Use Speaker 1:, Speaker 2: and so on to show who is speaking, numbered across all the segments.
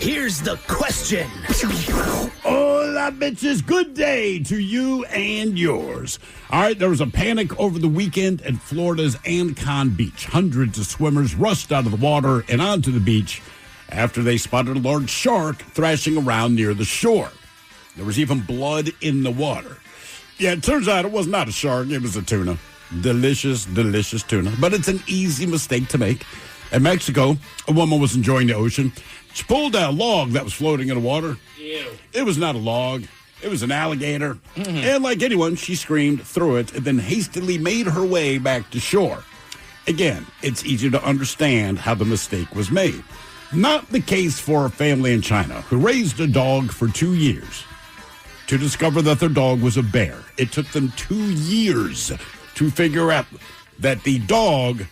Speaker 1: Here's the question.
Speaker 2: Hola, bitches. Good day to you and yours. All right, there was a panic over the weekend at Florida's Ancon Beach. Hundreds of swimmers rushed out of the water and onto the beach after they spotted a large shark thrashing around near the shore. There was even blood in the water. Yeah, it turns out it was not a shark. It was a tuna. Delicious, delicious tuna. But it's an easy mistake to make. In Mexico, a woman was enjoying the ocean. She pulled a log that was floating in the water.
Speaker 1: Ew.
Speaker 2: It was not a log. It was an alligator. And like anyone, she screamed, threw it, and then hastily made her way back to shore. Again, it's easy to understand how the mistake was made. Not the case for a family in China who raised a dog for 2 years. To discover that their dog was a bear, it took them 2 years to figure out that the dog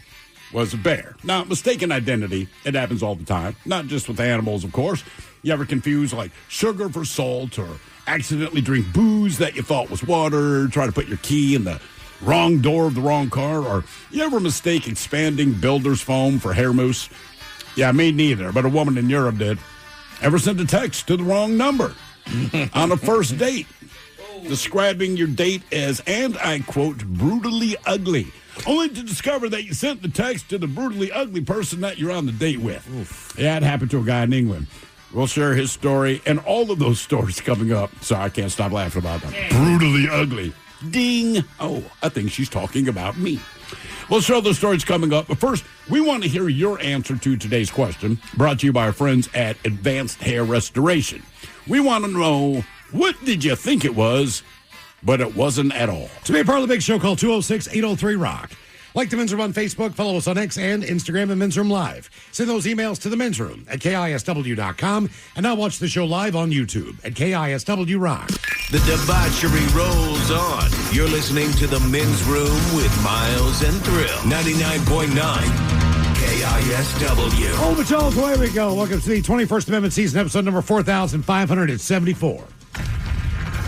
Speaker 2: was a bear. Now, mistaken identity, it happens all the time, not just with animals, of course. You ever confuse, like, sugar for salt, or accidentally drink booze that you thought was water, try to put your key in the wrong door of the wrong car, or you ever mistake expanding builder's foam for hair mousse? Yeah, me neither, but a woman in Europe did. Ever sent a text to the wrong number on a first date, describing your date as, and I quote, brutally ugly, only to discover that you sent the text to the brutally ugly person that you're on the date with. Oof. Yeah, it happened to a guy in England. We'll share his story and all of those stories coming up. Sorry, I can't stop laughing about that. Brutally ugly. Ding. Oh, I think she's talking about me. We'll show those stories coming up. But first, we want to hear your answer to today's question, brought to you by our friends at Advanced Hair Restoration. We want to know, what did you think it was, but it wasn't at all?
Speaker 3: To be a part of the big show, call 206-803-ROCK. Like the Men's Room on Facebook, follow us on X and Instagram and Men's Room Live. Send those emails to the Men's Room at KISW.com. And now watch the show live on YouTube at KISW Rock.
Speaker 4: The debauchery rolls on. You're listening to the Men's Room with Miles and Thrill. 99.9 KISW.
Speaker 3: Oh, Patrol, away we go. Welcome to the 21st Amendment season, episode number 4,574.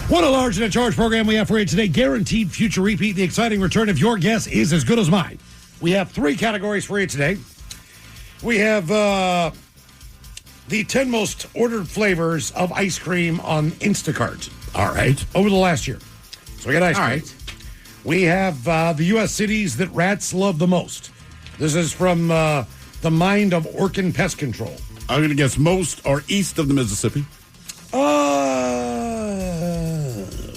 Speaker 3: What a large and a charge program we have for you today. Guaranteed future repeat. The exciting return of your guess is as good as mine. We have 3 categories for you today. We have the 10 most ordered flavors of ice cream on Instacart.
Speaker 2: All right.
Speaker 3: Over the last year. So we got ice cream.
Speaker 1: All right.
Speaker 3: We have the U.S. cities that rats love the most. This is from the mind of Orkin Pest Control.
Speaker 2: I'm going to guess most are east of the Mississippi.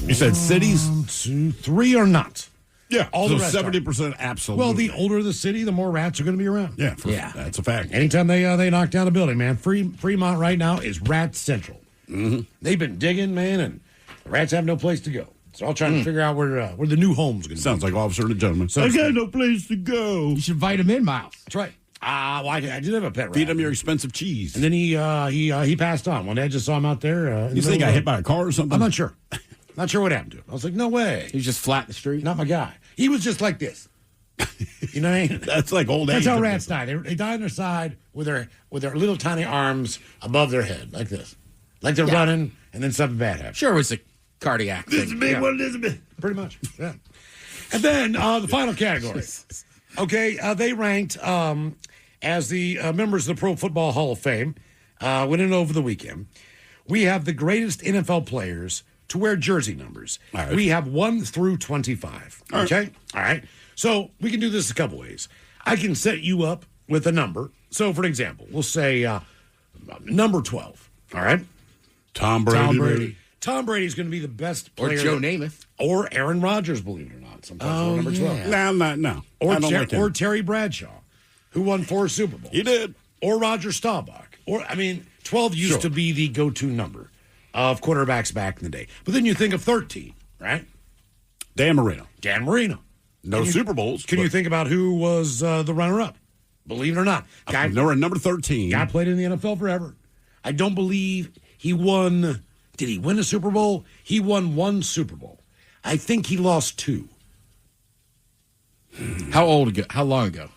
Speaker 2: You said cities?
Speaker 3: 1, 2, 3 are not.
Speaker 2: Yeah,
Speaker 3: all
Speaker 2: so
Speaker 3: the rest
Speaker 2: 70% absolutely.
Speaker 3: Well, the older the city, the more rats are going to be around.
Speaker 2: Yeah, that's a fact.
Speaker 3: Anytime they knock down a building, man, Fremont right now is rat central.
Speaker 2: Mm-hmm.
Speaker 3: They've been digging, man, and the rats have no place to go. So I'm trying to figure out where the new home's going to be.
Speaker 2: Sounds like Officer and a Gentleman. I got no place to go.
Speaker 1: You should invite him in, Miles.
Speaker 3: That's right. Well, I did have a pet rat.
Speaker 2: Feed him your expensive cheese.
Speaker 3: And then he passed on. One day I just saw him out there.
Speaker 2: You think he got hit by a car or something?
Speaker 3: I'm not sure. Not sure what happened to him. I was like, no way.
Speaker 1: He was just flat in the street?
Speaker 3: Not my guy. He was just like this. You know what I mean?
Speaker 2: That's like old age.
Speaker 3: That's how rats die. They die on their side with their little tiny arms above their head, like this. Like they're running, and then something bad happens.
Speaker 1: Sure, it was a cardiac thing.
Speaker 2: This is a big one, Elizabeth.
Speaker 3: Pretty much, yeah. And then the final category. Okay, they ranked as the members of the Pro Football Hall of Fame went in over the weekend. We have the greatest NFL players to wear jersey numbers. Right. We have 1 through 25. Okay? All right. So we can do this a couple ways. I can set you up with a number. So, for example, we'll say number 12. All right?
Speaker 2: Tom Brady.
Speaker 3: Tom Brady's going to be the best player.
Speaker 1: Or Joe Namath.
Speaker 3: Or Aaron Rodgers, believe it or not. Sometimes number 12.
Speaker 2: No.
Speaker 3: Or Terry Bradshaw, who won 4 Super Bowls.
Speaker 2: He did.
Speaker 3: Or Roger Staubach. 12 used to be the go-to number of quarterbacks back in the day. But then you think of 13, right?
Speaker 2: Dan Marino.
Speaker 3: No
Speaker 2: Super Bowls.
Speaker 3: Can you think about who was the runner-up? Believe it or not.
Speaker 2: Guy, number 13.
Speaker 3: Guy played in the NFL forever. I don't believe he won. Did he win a Super Bowl? He won 1 Super Bowl. I think he lost 2.
Speaker 1: How long ago?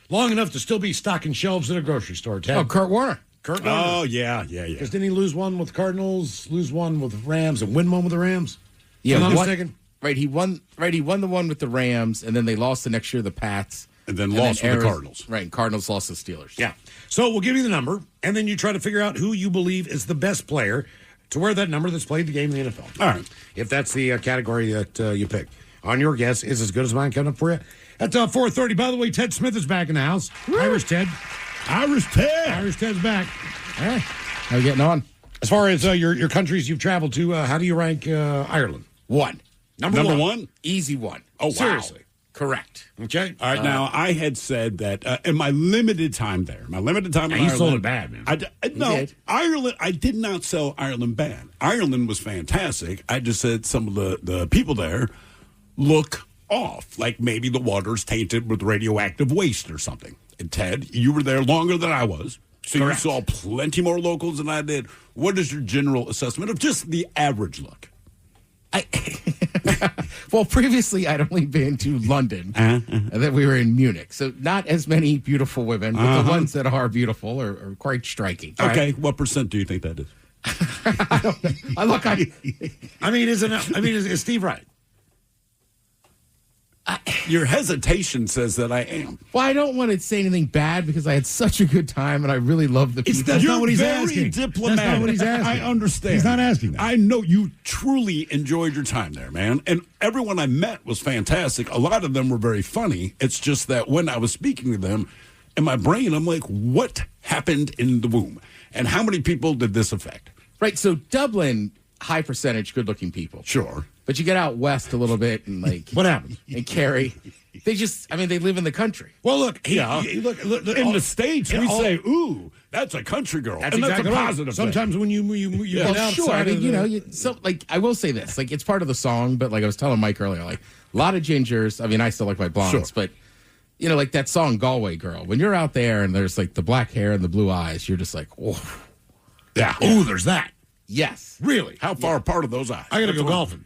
Speaker 3: Long enough to still be stocking shelves at a grocery store, Ted.
Speaker 1: Oh, Kurt Warner.
Speaker 2: Oh, yeah.
Speaker 3: Because didn't he lose 1 with the Cardinals, lose 1 with the Rams, and win 1 with the Rams?
Speaker 1: Yeah,
Speaker 3: I'm not mistaken.
Speaker 1: Right, he won the one with the Rams, and then they lost the next year to the Pats.
Speaker 2: And then lost with the Cardinals.
Speaker 1: Right, and Cardinals lost to the Steelers.
Speaker 3: Yeah. So we'll give you the number, and then you try to figure out who you believe is the best player to wear that number that's played the game in the NFL.
Speaker 2: All right.
Speaker 3: If that's the category that you pick. On your guess is as good as mine coming up for you. At 4:30. By the way, Ted Smith is back in the house. Woo! Irish Ted.
Speaker 2: Irish
Speaker 3: Ted's back.
Speaker 1: Hey, how you getting on?
Speaker 3: As far as your countries you've traveled to, how do you rank Ireland?
Speaker 1: One.
Speaker 2: Number one?
Speaker 1: Easy one.
Speaker 2: Oh, wow.
Speaker 1: Seriously. Correct.
Speaker 3: Okay.
Speaker 2: All right, now, I had said that in my limited time there, in
Speaker 3: you
Speaker 2: Ireland.
Speaker 3: sold it bad, man.
Speaker 2: No,
Speaker 1: did.
Speaker 2: Ireland, I did not sell Ireland bad. Ireland was fantastic. I just said some of the people there look off, like maybe the water's tainted with radioactive waste or something. And Ted, you were there longer than I was, so
Speaker 1: Correct.
Speaker 2: you saw plenty more locals than I did. What is your general assessment of just the average look?
Speaker 1: Well, previously I'd only been to London, and then we were in Munich. So not as many beautiful women, but the ones that are beautiful are quite striking.
Speaker 2: Okay, what percent do you think that is?
Speaker 3: Is Steve right?
Speaker 2: Your hesitation says that I am.
Speaker 1: Well, I don't want to say anything bad because I had such a good time and I really love the people.
Speaker 3: That's
Speaker 2: You're
Speaker 3: not what he's
Speaker 2: very
Speaker 3: asking.
Speaker 2: diplomatic.
Speaker 3: That's not what he's asking.
Speaker 2: I understand.
Speaker 3: He's not asking that.
Speaker 2: I know you truly enjoyed your time there, man. And everyone I met was fantastic. A lot of them were very funny. It's just that when I was speaking to them, in my brain, I'm like, what happened in the womb? And how many people did this affect?
Speaker 1: Right. So Dublin, high percentage good looking people.
Speaker 2: Sure.
Speaker 1: But you get out west a little bit and like
Speaker 3: What happened?
Speaker 1: and Kerry. They they live in the country.
Speaker 3: Well, look,
Speaker 2: look, in the States, we say, ooh, that's a country girl.
Speaker 3: That's
Speaker 2: and
Speaker 3: exactly
Speaker 2: that's a
Speaker 3: right.
Speaker 2: positive
Speaker 3: Sometimes
Speaker 2: thing.
Speaker 3: when you
Speaker 1: Well,
Speaker 3: get outside
Speaker 1: sure. I mean,
Speaker 3: of
Speaker 1: I will say this, like, it's part of the song, but like I was telling Mike earlier, like, a lot of gingers. I mean, I still like my blondes,
Speaker 2: Sure.
Speaker 1: but like that song Galway Girl. When you're out there and there's like the black hair and the blue eyes, you're just like, oh,
Speaker 2: Yeah.
Speaker 3: Ooh, there's that.
Speaker 1: yes,
Speaker 3: Really?
Speaker 2: How far apart are those eyes?
Speaker 3: I got to go
Speaker 2: That's what-
Speaker 3: golfing.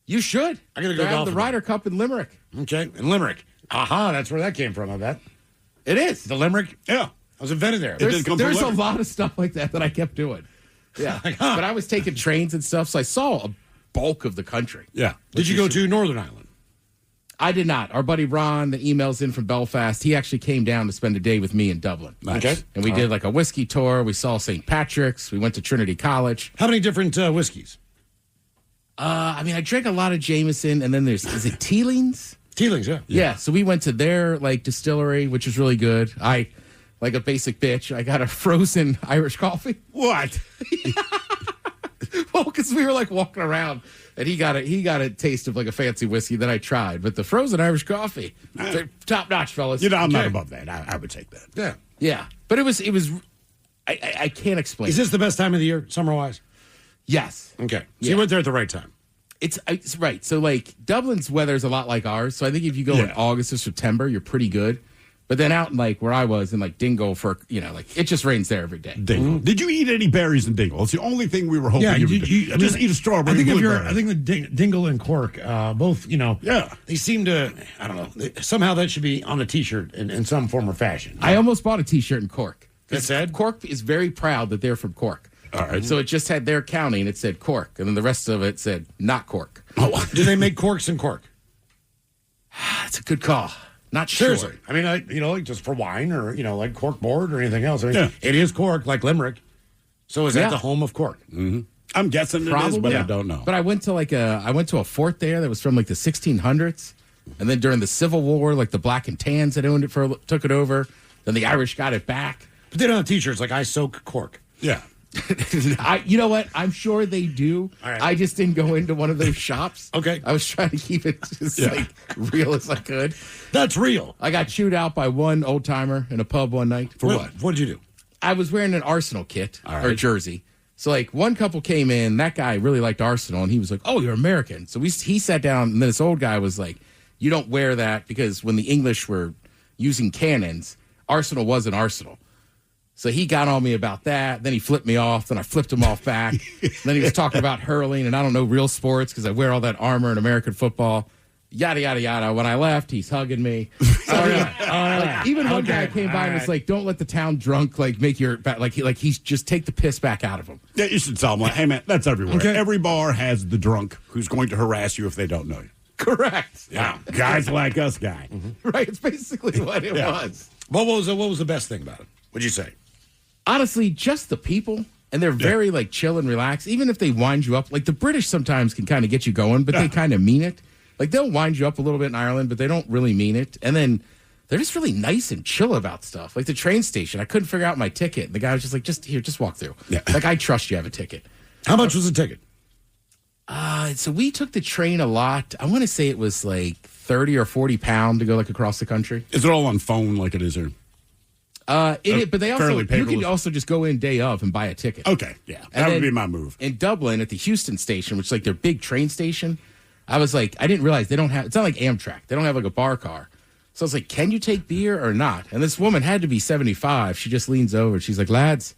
Speaker 1: you should.
Speaker 3: I gotta go
Speaker 1: They're having
Speaker 3: golfing.
Speaker 1: the Ryder Cup in Limerick.
Speaker 3: Okay. In Limerick. Aha, that's where that came from, I bet.
Speaker 1: It is.
Speaker 3: The Limerick?
Speaker 2: Yeah.
Speaker 3: I was invented there.
Speaker 2: did come from
Speaker 1: There's a
Speaker 2: Limerick.
Speaker 1: lot of stuff like that I kept doing. Yeah,
Speaker 3: Like, huh.
Speaker 1: but I was taking trains and stuff, so I saw a bulk of the country.
Speaker 2: Yeah.
Speaker 3: Did you go to Northern Ireland?
Speaker 1: I did not. Our buddy Ron, that emails in from Belfast, he actually came down to spend a day with me in Dublin.
Speaker 2: Nice.
Speaker 3: Okay.
Speaker 1: And we did like a whiskey tour. We saw St. Patrick's. We went to Trinity College.
Speaker 3: How many different whiskeys?
Speaker 1: I drank a lot of Jameson, and then is it Teelings?
Speaker 3: Teelings, yeah.
Speaker 1: Yeah. So we went to their like distillery, which was really good. I, like a basic bitch, I got a frozen Irish coffee.
Speaker 2: What?
Speaker 1: Well, because we were like walking around, and he got a taste of like a fancy whiskey that I tried, but the frozen Irish coffee, top notch, fellas.
Speaker 2: I'm not
Speaker 3: Okay.
Speaker 2: above that. I would take that.
Speaker 3: Yeah.
Speaker 1: Yeah, but it was. I can't explain.
Speaker 3: Is this the best time of the year, summer-wise?
Speaker 1: Yes.
Speaker 3: Okay. So
Speaker 1: Yeah.
Speaker 3: you went there at the right time.
Speaker 1: It's right. So like Dublin's weather's a lot like ours. So I think if you go in
Speaker 2: Yeah.
Speaker 1: August or September, you're pretty good. But then out in like where I was in like Dingle for like it just rains there every day.
Speaker 2: Dingle. Did you eat any berries in Dingle? It's the only thing we were hoping you would do. Just eat a strawberry.
Speaker 3: I think
Speaker 2: and
Speaker 3: if you're,
Speaker 2: blueberry.
Speaker 3: I think the Dingle and Cork, both,
Speaker 2: Yeah.
Speaker 3: they seem to, I don't know, somehow that should be on a T-shirt in some form or fashion.
Speaker 1: I almost bought a T-shirt in Cork.
Speaker 3: It said?
Speaker 1: Cork is very proud that they're from Cork.
Speaker 2: All right.
Speaker 1: So it just had their county and it said Cork, and then the rest of it said not Cork.
Speaker 3: Do they make corks in Cork?
Speaker 1: That's a good call. Not sure.
Speaker 3: Seriously. I mean, like just for wine or, like cork board or anything else. I mean,
Speaker 2: Yeah.
Speaker 3: it is Cork, like Limerick. So is that
Speaker 1: Yeah.
Speaker 3: the home of Cork?
Speaker 2: I'm guessing it is,
Speaker 1: Probably,
Speaker 2: but
Speaker 1: yeah.
Speaker 2: I don't know.
Speaker 1: But I went to a fort there that was from like the 1600s, and then during the Civil War, like the Black and Tans that owned it took it over. Then the Irish got it back.
Speaker 3: But they don't have T-shirts like I soak Cork.
Speaker 2: yeah.
Speaker 1: You know what? I'm sure they do.
Speaker 3: All right.
Speaker 1: I just didn't go into one of those shops.
Speaker 3: Okay.
Speaker 1: I was trying to keep it just like real as I could.
Speaker 3: That's real.
Speaker 1: I got chewed out by one old timer in a pub one night.
Speaker 2: For what?
Speaker 3: What did you do?
Speaker 1: I was wearing an Arsenal kit
Speaker 2: All
Speaker 1: or
Speaker 2: right.
Speaker 1: jersey. So like one couple came in, that guy really liked Arsenal, and he was like, "Oh, you're American." So he sat down, and then this old guy was like, "You don't wear that because when the English were using cannons, Arsenal wasn't Arsenal." So he got on me about that. Then he flipped me off. Then I flipped him off back. Then he was talking about hurling, and I don't know real sports because I wear all that armor in American football. Yada yada yada. When I left, he's hugging me. Even one guy came by and was like, "Don't let the town drunk make your he's just take the piss back out of him."
Speaker 2: Yeah, you should tell them, like, hey, man, that's everywhere.
Speaker 3: Okay.
Speaker 2: Every bar has the drunk who's going to harass you if they don't know you.
Speaker 1: Correct.
Speaker 2: Yeah, guys like us, guy.
Speaker 1: Right. It's basically what it was.
Speaker 3: What was the best thing about it? What'd you say?
Speaker 1: Honestly, just the people. And they're very like chill and relaxed. Even if they wind you up, like the British sometimes can kind of get you going, but they kind of mean it. Like they'll wind you up a little bit in Ireland, but they don't really mean it. And then they're just really nice and chill about stuff. Like the train station, I couldn't figure out my ticket. And the guy was just like, just walk through. Yeah. Like, I trust you have a ticket.
Speaker 3: How much was the ticket?
Speaker 1: So we took the train a lot. I want to say it was like 30 or 40 pounds to go like across the country.
Speaker 2: Is it all on phone like it is here?
Speaker 1: But they also, you can also just go in day of and buy a ticket.
Speaker 2: Okay, yeah. That would be my move.
Speaker 1: In Dublin at the Houston station, which is like their big train station, I was like, I didn't realize they don't have, it's not like Amtrak. They don't have like a bar car. So I was like, can you take beer or not? And this woman had to be 75. She just leans over. She's like, lads,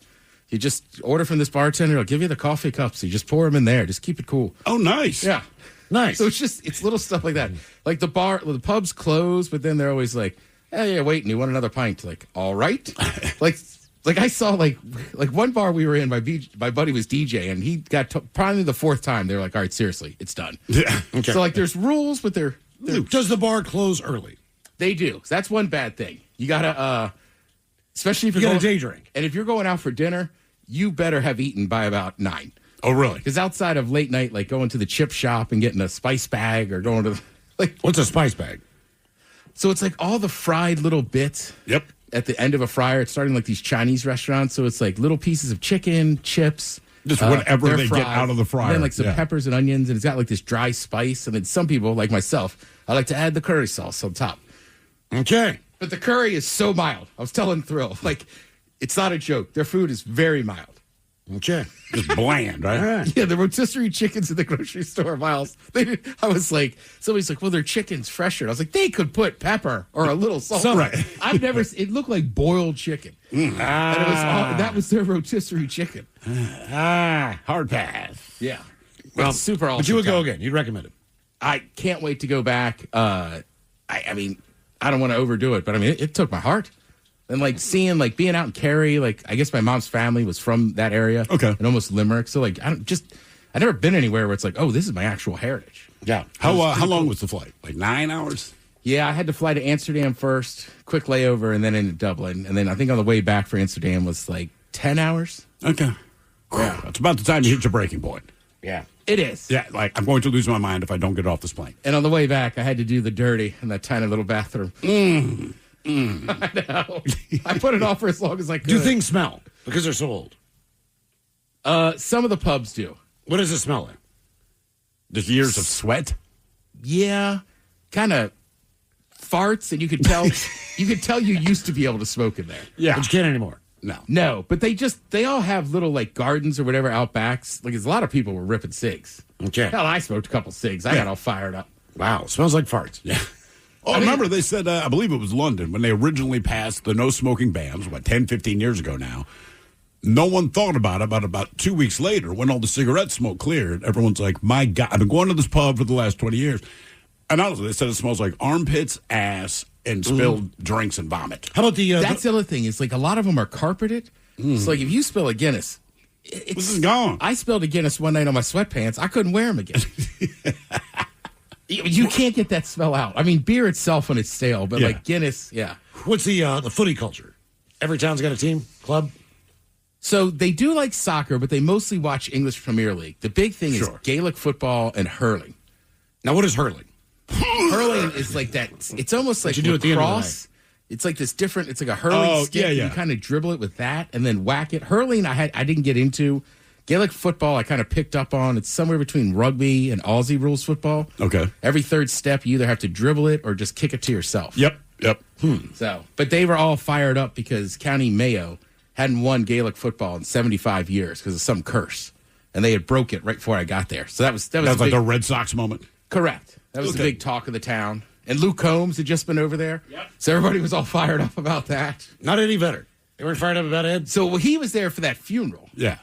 Speaker 1: you just order from this bartender. I'll give you the coffee cups. You just pour them in there. Just keep it cool.
Speaker 2: Oh, nice.
Speaker 1: Yeah.
Speaker 3: Nice.
Speaker 1: So it's little stuff like that. Like the pubs close, but then they're always like, yeah, wait, and you want another pint? Like, all right. like I saw like one bar we were in, my buddy was DJ, and he got probably the fourth time. They were like, all right, seriously, it's done.
Speaker 2: Yeah.
Speaker 1: Okay. So like, there's rules, but they're
Speaker 3: does the bar close early?
Speaker 1: They do. So that's one bad thing. You gotta, especially if you're
Speaker 3: you
Speaker 1: going
Speaker 3: got a day drink,
Speaker 1: and if you're going out for dinner, you better have eaten by about 9.
Speaker 2: Oh, really?
Speaker 1: Because outside of late night, like going to the chip shop and getting a spice bag, or going to
Speaker 3: what's a spice bag?
Speaker 1: So it's like all the fried little bits.
Speaker 2: Yep.
Speaker 1: At the end of a fryer, it's starting like these Chinese restaurants. So it's like little pieces of chicken, chips.
Speaker 2: Just whatever they
Speaker 1: fried,
Speaker 2: get out of the fryer.
Speaker 1: And then like some peppers and onions, and it's got like this dry spice. And then some people, like myself, I like to add the curry sauce on top.
Speaker 3: Okay.
Speaker 1: But the curry is so mild. I was telling Thrill, like, it's not a joke. Their food is very mild.
Speaker 3: Okay.
Speaker 2: Just bland, right?
Speaker 1: Yeah, the rotisserie chickens in the grocery store, Miles. I was like, somebody's like, well, their chicken's fresher. And I was like, they could put pepper or a little salt.
Speaker 2: Right.
Speaker 1: I've never. It looked like boiled chicken, and it was that was their rotisserie chicken.
Speaker 2: Hard pass.
Speaker 1: Yeah, well, super awesome.
Speaker 3: But you would go again. You'd recommend it.
Speaker 1: I can't wait to go back. I mean, I don't want to overdo it, but I mean, it took my heart. And like seeing, like being out in Cary, like I guess my mom's family was from that area.
Speaker 2: Okay.
Speaker 1: And almost Limerick. So like I've never been anywhere where it's like, oh, this is my actual heritage.
Speaker 3: Yeah.
Speaker 2: How long was the flight? Like 9 hours?
Speaker 1: Yeah, I had to fly to Amsterdam first, quick layover, and then into Dublin. And then I think on the way back for Amsterdam was like 10 hours.
Speaker 2: Okay.
Speaker 1: Yeah.
Speaker 2: It's about the time you hit your breaking point.
Speaker 3: Yeah.
Speaker 1: It is.
Speaker 2: Yeah, like I'm going to lose my mind if I don't get off this plane.
Speaker 1: And on the way back, I had to do the dirty in that tiny little bathroom. I know. I put it off for as long as I could.
Speaker 3: Do things smell? Because they're so old.
Speaker 1: Some of the pubs do.
Speaker 3: What does it smell like?
Speaker 2: Just years of sweat?
Speaker 1: Yeah. Kind of farts, and you could tell you used to be able to smoke in there.
Speaker 2: Yeah.
Speaker 3: But you can't anymore.
Speaker 1: No, but they all have little like gardens or whatever out backs. Like, there's a lot of people were ripping cigs.
Speaker 3: Okay.
Speaker 1: Hell, I smoked a couple cigs. I got all fired up.
Speaker 3: Wow. Smells like farts.
Speaker 2: Yeah. Oh, remember they said, I believe it was London, when they originally passed the no smoking bans, 10, 15 years ago now. No one thought about it, but about 2 weeks later, when all the cigarette smoke cleared, everyone's like, my God, I've been going to this pub for the last 20 years. And honestly, they said it smells like armpits, ass, and spilled drinks and vomit.
Speaker 3: How about
Speaker 1: That's the other thing, is like a lot of them are carpeted. So like if you spill a Guinness,
Speaker 2: This is gone.
Speaker 1: I spilled a Guinness one night on my sweatpants. I couldn't wear them again. You can't get that smell out. I mean, beer itself when it's stale, but like Guinness, yeah.
Speaker 3: What's the footy culture? Every town's got a team, club?
Speaker 1: So they do like soccer, but they mostly watch English Premier League. The big thing is Gaelic football and hurling.
Speaker 3: Now, what is hurling?
Speaker 1: Hurling is like that. It's almost like
Speaker 3: you do at the end of the
Speaker 1: lacrosse. It's like this different. It's like a hurling stick.
Speaker 2: Yeah, yeah.
Speaker 1: You kind of dribble it with that and then whack it. Hurling, I didn't get into. Gaelic football, I kind of picked up on. It's somewhere between rugby and Aussie rules football.
Speaker 2: Okay.
Speaker 1: Every third step, you either have to dribble it or just kick it to yourself.
Speaker 2: Yep.
Speaker 1: So, but they were all fired up because County Mayo hadn't won Gaelic football in 75 years because of some curse, and they had broke it right before I got there. So that was
Speaker 2: like a Red Sox moment.
Speaker 1: Correct. That was the big talk of the town. And Luke Combs had just been over there. Yep. So everybody was all fired up about that.
Speaker 3: Not Eddie Vedder. They weren't fired up about Ed?
Speaker 1: So he was there for that funeral.
Speaker 2: Yeah.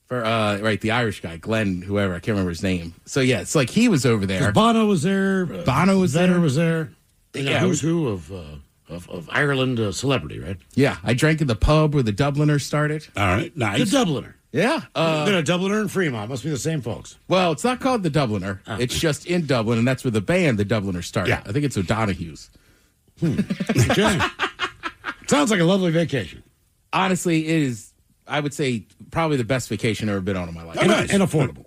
Speaker 1: For the Irish guy, Glenn, whoever, I can't remember his name. So yeah, it's like he was over there.
Speaker 3: Bono was there.
Speaker 1: Bono was
Speaker 3: Vedder
Speaker 1: there.
Speaker 3: was there.
Speaker 1: Yeah,
Speaker 3: Who's who of Ireland celebrity, right?
Speaker 1: Yeah, I drank in the pub where the Dubliner started.
Speaker 2: All right. Nice.
Speaker 3: The Dubliner.
Speaker 1: Yeah.
Speaker 3: Then a Dubliner in Fremont. Must be the same folks.
Speaker 1: Well, it's not called the Dubliner. It's just in Dublin, and that's where the band, the Dubliner, started.
Speaker 3: Yeah.
Speaker 1: I think it's O'Donoghue's.
Speaker 3: Okay. Sounds like a lovely vacation.
Speaker 1: Honestly, it is, I would say, probably the best vacation I've ever been on in my life.
Speaker 2: Oh, nice.
Speaker 3: And affordable.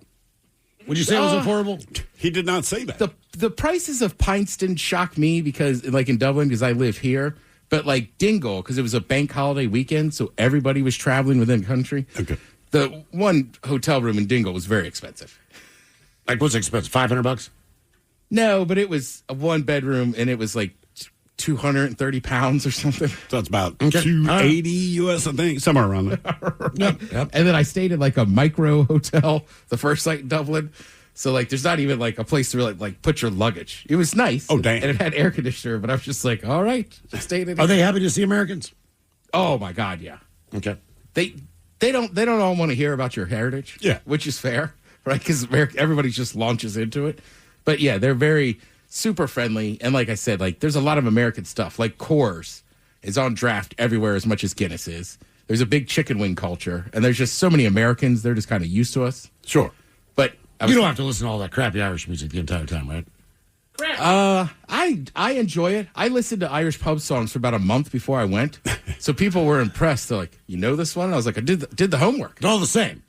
Speaker 3: Would you say it was affordable?
Speaker 2: He did not say that.
Speaker 1: The prices of pints didn't shock me because, like in Dublin, because I live here. But like Dingle, because it was a bank holiday weekend, so everybody was traveling within the country.
Speaker 2: Okay.
Speaker 1: The one hotel room in Dingle was very expensive.
Speaker 3: Like, what's expensive? $500?
Speaker 1: No, but it was a one bedroom, and it was like 230 pounds or something.
Speaker 2: So it's about 280 US, I think, somewhere around there.
Speaker 3: Yep.
Speaker 1: And then I stayed in like a micro hotel, the first night in Dublin. So like, there's not even like a place to really like put your luggage. It was nice.
Speaker 2: Oh, damn.
Speaker 1: And it had air conditioner, but I was just like, all right, just stayed in.
Speaker 3: Are they happy to see Americans?
Speaker 1: Oh my God, yeah.
Speaker 3: Okay.
Speaker 1: They don't all want to hear about your heritage.
Speaker 2: Yeah.
Speaker 1: Which is fair, right? Because everybody just launches into it. But yeah, they're very super friendly. And like I said, like there's a lot of American stuff. Like Coors is on draft everywhere as much as Guinness is. There's a big chicken wing culture. And there's just so many Americans. They're just kind of used to us.
Speaker 2: Sure.
Speaker 1: But
Speaker 3: You don't have to listen to all that crappy Irish music the entire time, right?
Speaker 1: I enjoy it. I listened to Irish pub songs for about a month before I went. So people were impressed. They're like, you know this one? And I was like, I did the homework.
Speaker 3: They're all the same.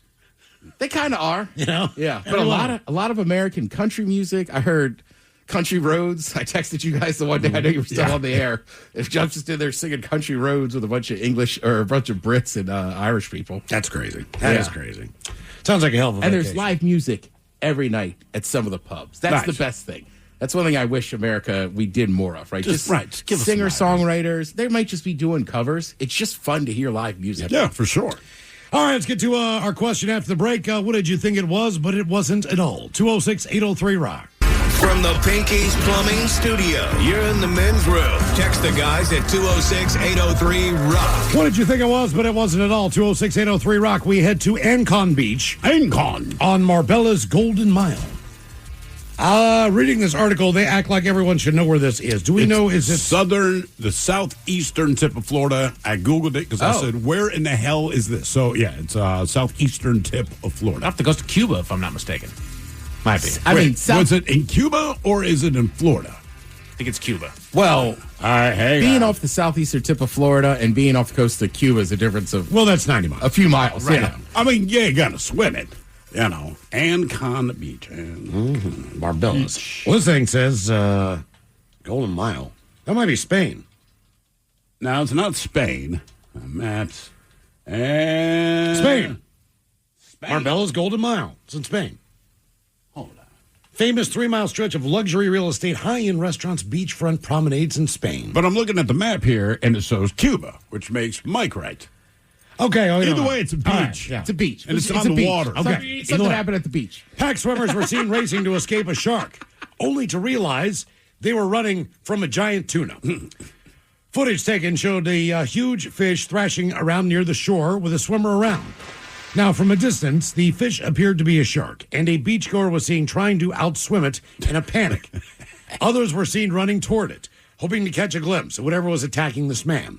Speaker 1: They kind of are.
Speaker 3: You know?
Speaker 1: Yeah. But a lot of American country music. I heard Country Roads. I texted you guys the one day. I know you were still on the air. If Jeff just did there singing Country Roads with a bunch of English or a bunch of Brits and Irish people.
Speaker 3: That's crazy. That is crazy. Sounds like a hell of a
Speaker 1: And
Speaker 3: vacation.
Speaker 1: there's live music every night at some of the pubs. That's
Speaker 2: Nice.
Speaker 1: the best thing. That's one thing I wish America we did more of, right?
Speaker 2: Just give us
Speaker 1: singer
Speaker 2: some
Speaker 1: songwriters. They might just be doing covers. It's just fun to hear live music.
Speaker 2: Yeah, for sure.
Speaker 3: All right, let's get to our question after the break. What did you think it was, but it wasn't at all? 206-803-ROCK.
Speaker 4: From the Pinky's Plumbing Studio, you're in the men's room. Text the guys at 206-803-ROCK.
Speaker 3: What did you think it was, but it wasn't at all? 206-803-ROCK. We head to Ancon Beach.
Speaker 2: Ancon.
Speaker 3: On Marbella's Golden Mile. Reading this article, they act like everyone should know where this is. Do we know, is it
Speaker 2: the southeastern tip of Florida? I Googled it because I said, where in the hell is this? So, yeah, it's southeastern tip of Florida.
Speaker 5: Off the coast of Cuba, if I'm not mistaken. Might be.
Speaker 1: I mean,
Speaker 2: was it in Cuba or is it in Florida?
Speaker 5: I think it's Cuba.
Speaker 1: well,
Speaker 3: hang
Speaker 1: being
Speaker 3: on.
Speaker 1: off the southeastern tip of Florida and being off the coast of Cuba is a difference of
Speaker 3: Well, that's 90 miles.
Speaker 1: a few miles.
Speaker 5: Right.
Speaker 1: Yeah.
Speaker 2: I mean, yeah, you got to swim it. You know, Ancon Beach.
Speaker 3: Marbella's. Well, this thing says Golden Mile. That might be Spain.
Speaker 2: Now, it's not Spain. Maps. And
Speaker 3: Spain. Marbella's Golden Mile. It's in Spain.
Speaker 2: Hold on.
Speaker 3: Famous 3-mile stretch of luxury real estate, high-end restaurants, beachfront promenades in Spain.
Speaker 2: But I'm looking at the map here, and it shows Cuba, which makes Mike right.
Speaker 3: Okay.
Speaker 2: Either way, it's a beach.
Speaker 3: All right, yeah.
Speaker 1: It's a beach.
Speaker 2: And it's
Speaker 1: a
Speaker 2: on the
Speaker 1: beach.
Speaker 2: water.
Speaker 3: Okay.
Speaker 1: Something happened at the beach.
Speaker 3: Pack swimmers were seen racing to escape a shark, only to realize they were running from a giant tuna. Footage taken showed a huge fish thrashing around near the shore with a swimmer around. Now, from a distance, the fish appeared to be a shark, and a beachgoer was seen trying to outswim it in a panic. Others were seen running toward it, hoping to catch a glimpse of whatever was attacking this man.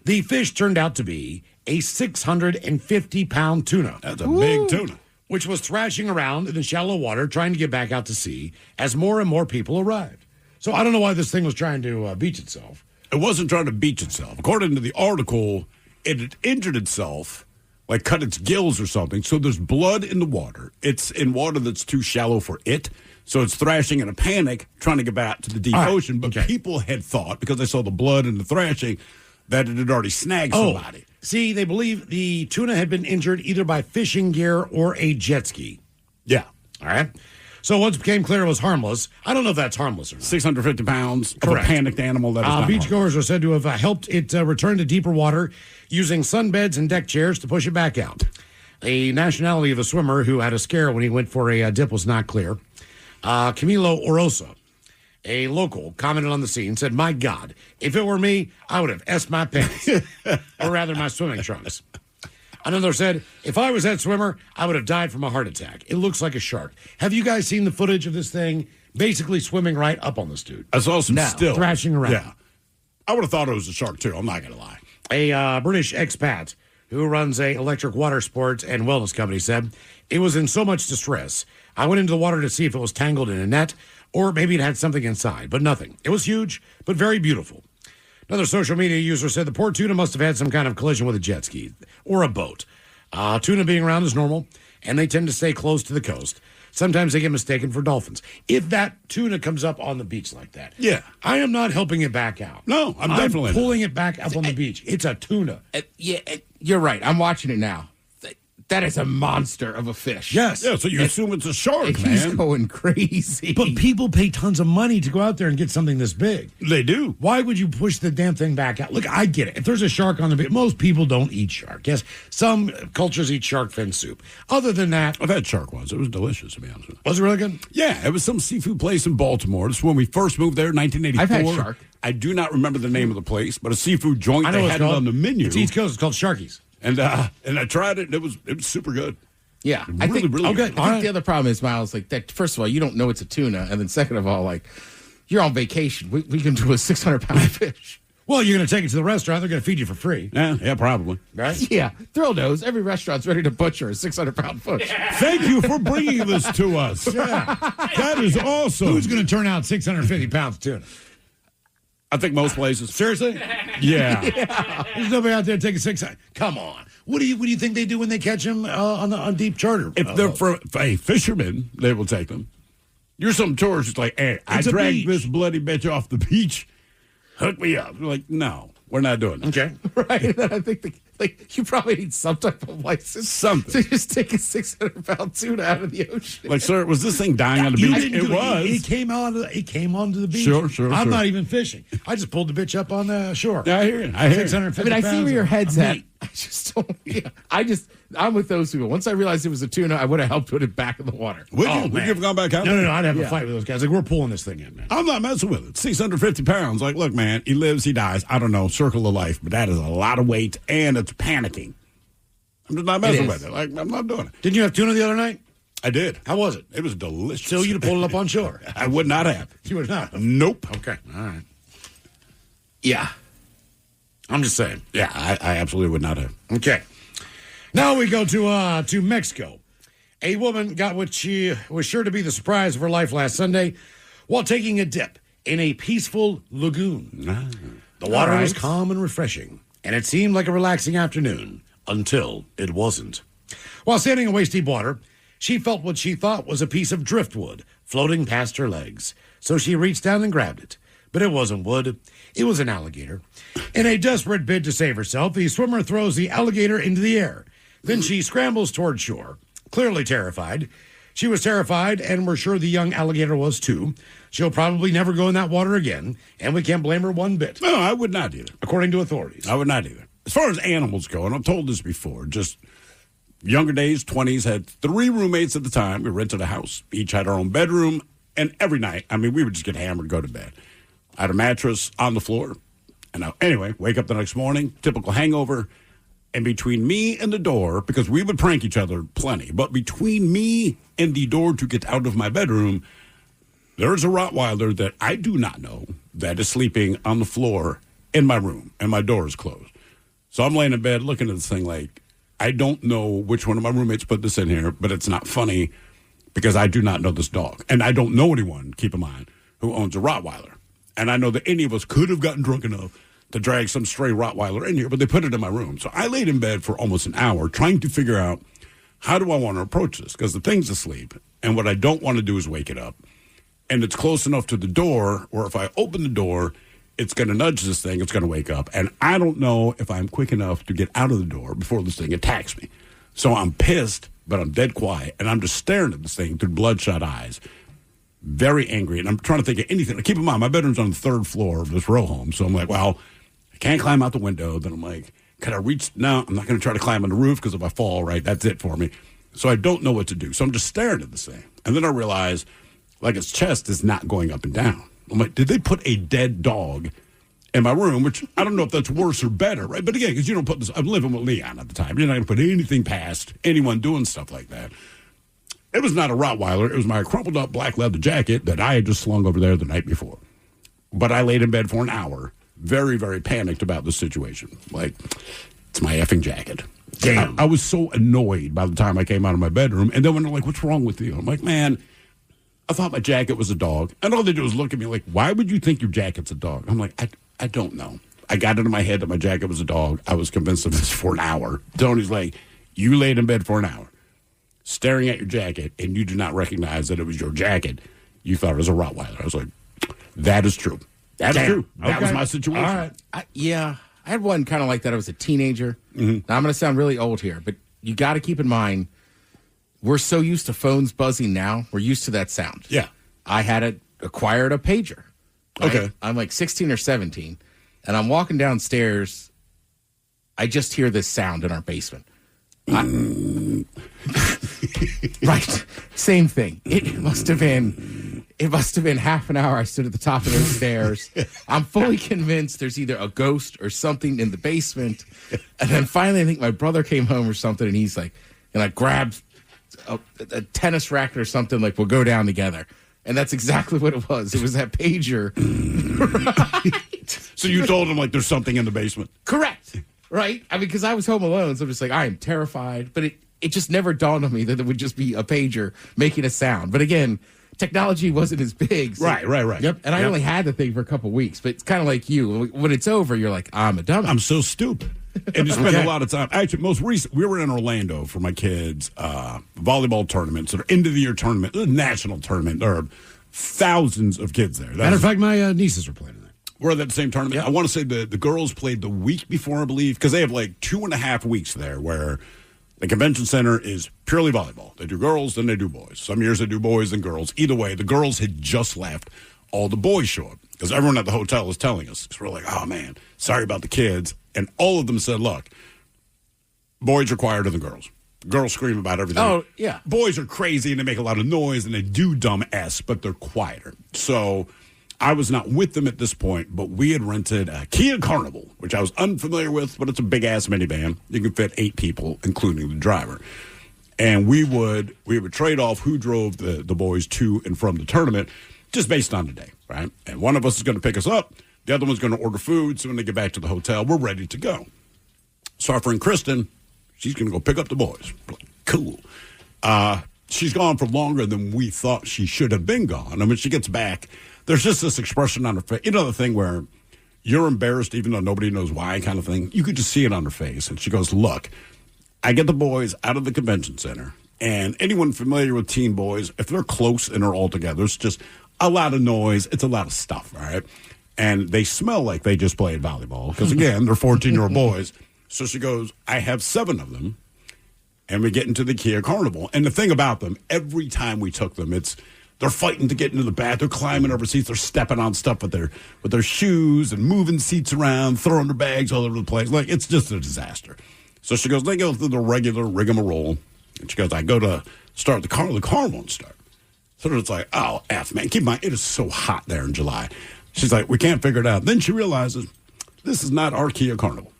Speaker 3: The fish turned out to be a 650-pound tuna.
Speaker 2: That's a big tuna.
Speaker 3: Which was thrashing around in the shallow water trying to get back out to sea as more and more people arrived. So I don't know why this thing was trying to beach itself.
Speaker 2: It wasn't trying to beach itself. According to the article, it had injured itself, like cut its gills or something. So there's blood in the water. It's in water that's too shallow for it. So it's thrashing in a panic, trying to get back to the deep ocean. But people had thought, because they saw the blood and the thrashing, that it had already snagged somebody.
Speaker 3: See, they believe the tuna had been injured either by fishing gear or a jet ski.
Speaker 2: Yeah.
Speaker 3: All right? So once it became clear it was harmless, I don't know if that's harmless or not.
Speaker 2: 650 pounds of
Speaker 3: Correct.
Speaker 2: a panicked animal that is not harmless.
Speaker 3: Beachgoers are said to have helped it return to deeper water using sunbeds and deck chairs to push it back out. The nationality of the swimmer who had a scare when he went for a dip was not clear. Camilo Orosa, a local, commented on the scene, said, "My God, if it were me, I would have S my pants, or rather my swimming trunks." Another said, "If I was that swimmer, I would have died from a heart attack. It looks like a shark." Have you guys seen the footage of this thing basically swimming right up on this dude?
Speaker 2: I saw some still.
Speaker 3: Thrashing around.
Speaker 2: Yeah. I would have thought it was a shark, too. I'm not going to lie.
Speaker 3: A British expat who runs a electric water sports and wellness company, said, "It was in so much distress. I went into the water to see if it was tangled in a net or maybe it had something inside, but nothing. It was huge, but very beautiful." Another social media user said the poor tuna must have had some kind of collision with a jet ski or a boat. Tuna being around is normal, and they tend to stay close to the coast. Sometimes they get mistaken for dolphins. If that tuna comes up on the beach like that,
Speaker 2: Yeah.
Speaker 3: I am not helping it back out.
Speaker 2: No, I'm definitely not.
Speaker 3: pulling it back up on the beach. It's a tuna.
Speaker 1: You're right. I'm watching it now. That is a monster of a fish.
Speaker 3: Yes.
Speaker 2: Yeah, so you assume it's a shark,
Speaker 1: And he's
Speaker 2: man.
Speaker 1: going crazy.
Speaker 3: But people pay tons of money to go out there and get something this big.
Speaker 2: They do.
Speaker 3: Why would you push the damn thing back out? Look, I get it. If there's a shark on the beach, most people don't eat shark. Yes, some cultures eat shark fin soup. Other than that,
Speaker 2: I've had shark once. It was delicious, to be honest with you.
Speaker 3: was it really good?
Speaker 2: Yeah, it was some seafood place in Baltimore. This is when we first moved there in 1984.
Speaker 1: I've had shark.
Speaker 2: I do not remember the name of the place, but a seafood joint.
Speaker 3: I know
Speaker 2: They
Speaker 3: what
Speaker 2: had
Speaker 3: it's
Speaker 2: it
Speaker 3: called.
Speaker 2: on the menu.
Speaker 3: It's East Coast. It's called Sharkies.
Speaker 2: And I tried it, and it was super good.
Speaker 1: Yeah,
Speaker 2: Really,
Speaker 1: I think,
Speaker 2: really
Speaker 3: okay.
Speaker 2: good.
Speaker 1: I think the other problem is, Miles, like that. First of all, you don't know it's a tuna, and then second of all, like you're on vacation. We can do a 600-pound fish.
Speaker 3: Well, you're going to take it to the restaurant. They're going to feed you for free.
Speaker 2: Yeah, probably.
Speaker 3: Right?
Speaker 1: Yeah, thrill knows every restaurant's ready to butcher a 600-pound fish.
Speaker 2: Thank you for bringing this to us.
Speaker 3: Yeah.
Speaker 2: That is awesome.
Speaker 3: Who's going to turn out 650 pounds of tuna?
Speaker 2: I think most places.
Speaker 3: Seriously?
Speaker 2: Yeah.
Speaker 3: There's nobody out there taking 600. Come on. What do you think they do when they catch them on deep charter?
Speaker 2: If they're for a fisherman, they will take them. You're some tourist who's like, hey, I
Speaker 3: It's a
Speaker 2: dragged
Speaker 3: beach.
Speaker 2: this bloody bitch off the beach. Hook me up. You're like, no, we're not doing that.
Speaker 3: Okay.
Speaker 1: Right? And then I think you probably need some type of license.
Speaker 2: Something.
Speaker 1: To just take a 600-pound tuna out of the ocean.
Speaker 2: Like, sir, was this thing dying on the
Speaker 3: You
Speaker 2: beach?
Speaker 3: didn't
Speaker 2: It
Speaker 3: do
Speaker 2: was.
Speaker 3: It came onto the beach.
Speaker 2: Sure.
Speaker 3: I'm not even fishing. I just pulled the bitch up on the shore.
Speaker 2: Yeah, I hear you. I hear you.
Speaker 3: 650
Speaker 1: I mean, I see
Speaker 3: pounds
Speaker 1: where your
Speaker 3: of
Speaker 1: head's at.
Speaker 3: meat.
Speaker 1: I just don't. Yeah, I'm with those people. Once I realized it was a tuna, I would have helped put it back in the water.
Speaker 2: Would you?
Speaker 3: Oh,
Speaker 2: Would
Speaker 3: man.
Speaker 2: you have gone back out
Speaker 3: No,
Speaker 2: there?
Speaker 3: I'd have a fight with those guys. Like, we're pulling this thing in, man.
Speaker 2: I'm not messing with it. 650 pounds. Like, look, man, he lives, he dies. I don't know, circle of life, but that is a lot of weight, and it's panicking. I'm just not messing
Speaker 1: is.
Speaker 2: with it. Like, I'm not doing it.
Speaker 3: Didn't you have tuna the other night?
Speaker 2: I did.
Speaker 3: How was it?
Speaker 2: It was delicious.
Speaker 3: So you'd have pulled it up on shore.
Speaker 2: I would not have.
Speaker 3: You would not.
Speaker 2: Nope.
Speaker 3: Okay. All right.
Speaker 1: Yeah.
Speaker 3: I'm just saying.
Speaker 2: Yeah, I absolutely would not have.
Speaker 3: Okay. Now we go to Mexico. A woman got what she was sure to be the surprise of her life last Sunday while taking a dip in a peaceful lagoon. The water was calm and refreshing, and it seemed like a relaxing afternoon until it wasn't. While standing in waist-deep water, she felt what she thought was a piece of driftwood floating past her legs. So she reached down and grabbed it. But it wasn't wood. It was an alligator. In a desperate bid to save herself, the swimmer throws the alligator into the air. Then she scrambles toward shore, clearly terrified. She was terrified, and we're sure the young alligator was too. She'll probably never go in that water again, and we can't blame her one bit,
Speaker 2: No, I would not either.
Speaker 3: according to authorities.
Speaker 2: I would not either. As far as animals go, and I've told this before, just younger days, 20s, had 3 roommates at the time. We rented a house. Each had our own bedroom, and every night, I mean, we would just get hammered, go to bed. I had a mattress on the floor. And anyway, wake up the next morning, typical hangover. And between me and the door, because we would prank each other plenty, but between me and the door to get out of my bedroom, there is a Rottweiler that I do not know that is sleeping on the floor in my room, and my door is closed. So I'm laying in bed looking at this thing like, I don't know which one of my roommates put this in here, but it's not funny because I do not know this dog. And I don't know anyone, keep in mind, who owns a Rottweiler. And I know that any of us could have gotten drunk enough to drag some stray Rottweiler in here, but they put it in my room. So I laid in bed for almost an hour trying to figure out how do I want to approach this? Because the thing's asleep, and what I don't want to do is wake it up. And it's close enough to the door, or if I open the door, it's going to nudge this thing, it's going to wake up. And I don't know if I'm quick enough to get out of the door before this thing attacks me. So I'm pissed, but I'm dead quiet, and I'm just staring at this thing through bloodshot eyes. Very angry, and I'm trying to think of anything. Keep in mind, my bedroom's on the 3rd floor of this row home, so I'm like, well, I can't climb out the window. Then I'm like, could I reach? No, I'm not going to try to climb on the roof because if I fall, right, that's it for me. So I don't know what to do. So I'm just staring at this thing. And then I realize, like, its chest is not going up and down. I'm like, did they put a dead dog in my room? Which I don't know if that's worse or better, right? But again, because you don't put this, I'm living with Leon at the time. You're not going to put anything past anyone doing stuff like that. It was not a Rottweiler. It was my crumpled up black leather jacket that I had just slung over there the night before. But I laid in bed for an hour, very, very panicked about the situation. Like, it's my effing jacket.
Speaker 3: Damn.
Speaker 2: I was so annoyed by the time I came out of my bedroom. And then when they're like, what's wrong with you? I'm like, man, I thought my jacket was a dog. And all they do is look at me like, why would you think your jacket's a dog? I'm like, I don't know. I got it in my head that my jacket was a dog. I was convinced of this for an hour. Tony's like, you laid in bed for an hour, staring at your jacket, and you did not recognize that it was your jacket. You thought it was a Rottweiler. I was like, that is true. That's true. That was my situation.
Speaker 3: All right.
Speaker 1: I had one kind of like that. I was a teenager.
Speaker 2: Mm-hmm.
Speaker 1: Now, I'm going to sound really old here, but you got to keep in mind, we're so used to phones buzzing now. We're used to that sound.
Speaker 2: Yeah.
Speaker 1: I had acquired a pager. Right?
Speaker 2: Okay.
Speaker 1: I'm like 16 or 17, and I'm walking downstairs. I just hear this sound in our basement. Right. Same thing. It must have been half an hour I stood at the top of those stairs. I'm fully convinced there's either a ghost or something in the basement. And then finally, I think my brother came home or something, and he's like, and I grabbed a tennis racket or something, like, we'll go down together. And that's exactly what it was. It was that pager. Right.
Speaker 2: So you told him, like, there's something in the basement.
Speaker 1: Correct. Right? I mean, because I was home alone, so I'm just like, I am terrified. But it just never dawned on me that it would just be a pager making a sound. But again, technology wasn't as big. So,
Speaker 2: Right.
Speaker 1: Yep. And I only had the thing for a couple weeks. But it's kind of like you. When it's over, you're like, I'm a dummy.
Speaker 2: I'm so stupid. And you spend a lot of time. Actually, most recent, we were in Orlando for my kids' volleyball tournaments, or end of the year tournament, a national tournament. There are thousands of kids there.
Speaker 3: Matter of fact, my nieces are playing in that.
Speaker 2: We're at that same tournament.
Speaker 1: Yep.
Speaker 2: I want to say the girls played the week before, I believe, because they have like 2.5 weeks there where the convention center is purely volleyball. They do girls, then they do boys. Some years they do boys and girls. Either way, the girls had just left. All the boys show up because everyone at the hotel is telling us. Because we're like, oh, man, sorry about the kids. And all of them said, look, boys are quieter than girls. Girls scream about everything.
Speaker 1: Oh, yeah.
Speaker 2: Boys are crazy and they make a lot of noise and they do dumb S, but they're quieter. So I was not with them at this point, but we had rented a Kia Carnival, which I was unfamiliar with, but it's a big-ass minivan. You can fit 8 people, including the driver. And we would trade off who drove the boys to and from the tournament just based on the day, right? And one of us is going to pick us up. The other one's going to order food. So when they get back to the hotel, we're ready to go. So our friend Kristen, she's going to go pick up the boys. We're like, cool. She's gone for longer than we thought she should have been gone. And when she gets back, there's just this expression on her face. You know, the thing where you're embarrassed even though nobody knows why kind of thing? You could just see it on her face. And she goes, look, I get the boys out of the convention center. And anyone familiar with teen boys, if they're close and they're all together, it's just a lot of noise. It's a lot of stuff, all right? And they smell like they just played volleyball because, again, they're 14-year-old boys. So she goes, I have 7 of them, and we get into the Kia Carnival. And the thing about them, every time we took them, they're fighting to get into the bath. They're climbing over seats. They're stepping on stuff with their shoes and moving seats around, throwing their bags all over the place. Like, it's just a disaster. So she goes, they go through the regular rigmarole. And she goes, I go to start the car. The car won't start. So it's like, oh, F, man. Keep in mind, it is so hot there in July. She's like, we can't figure it out. Then she realizes this is not our Kia Carnival.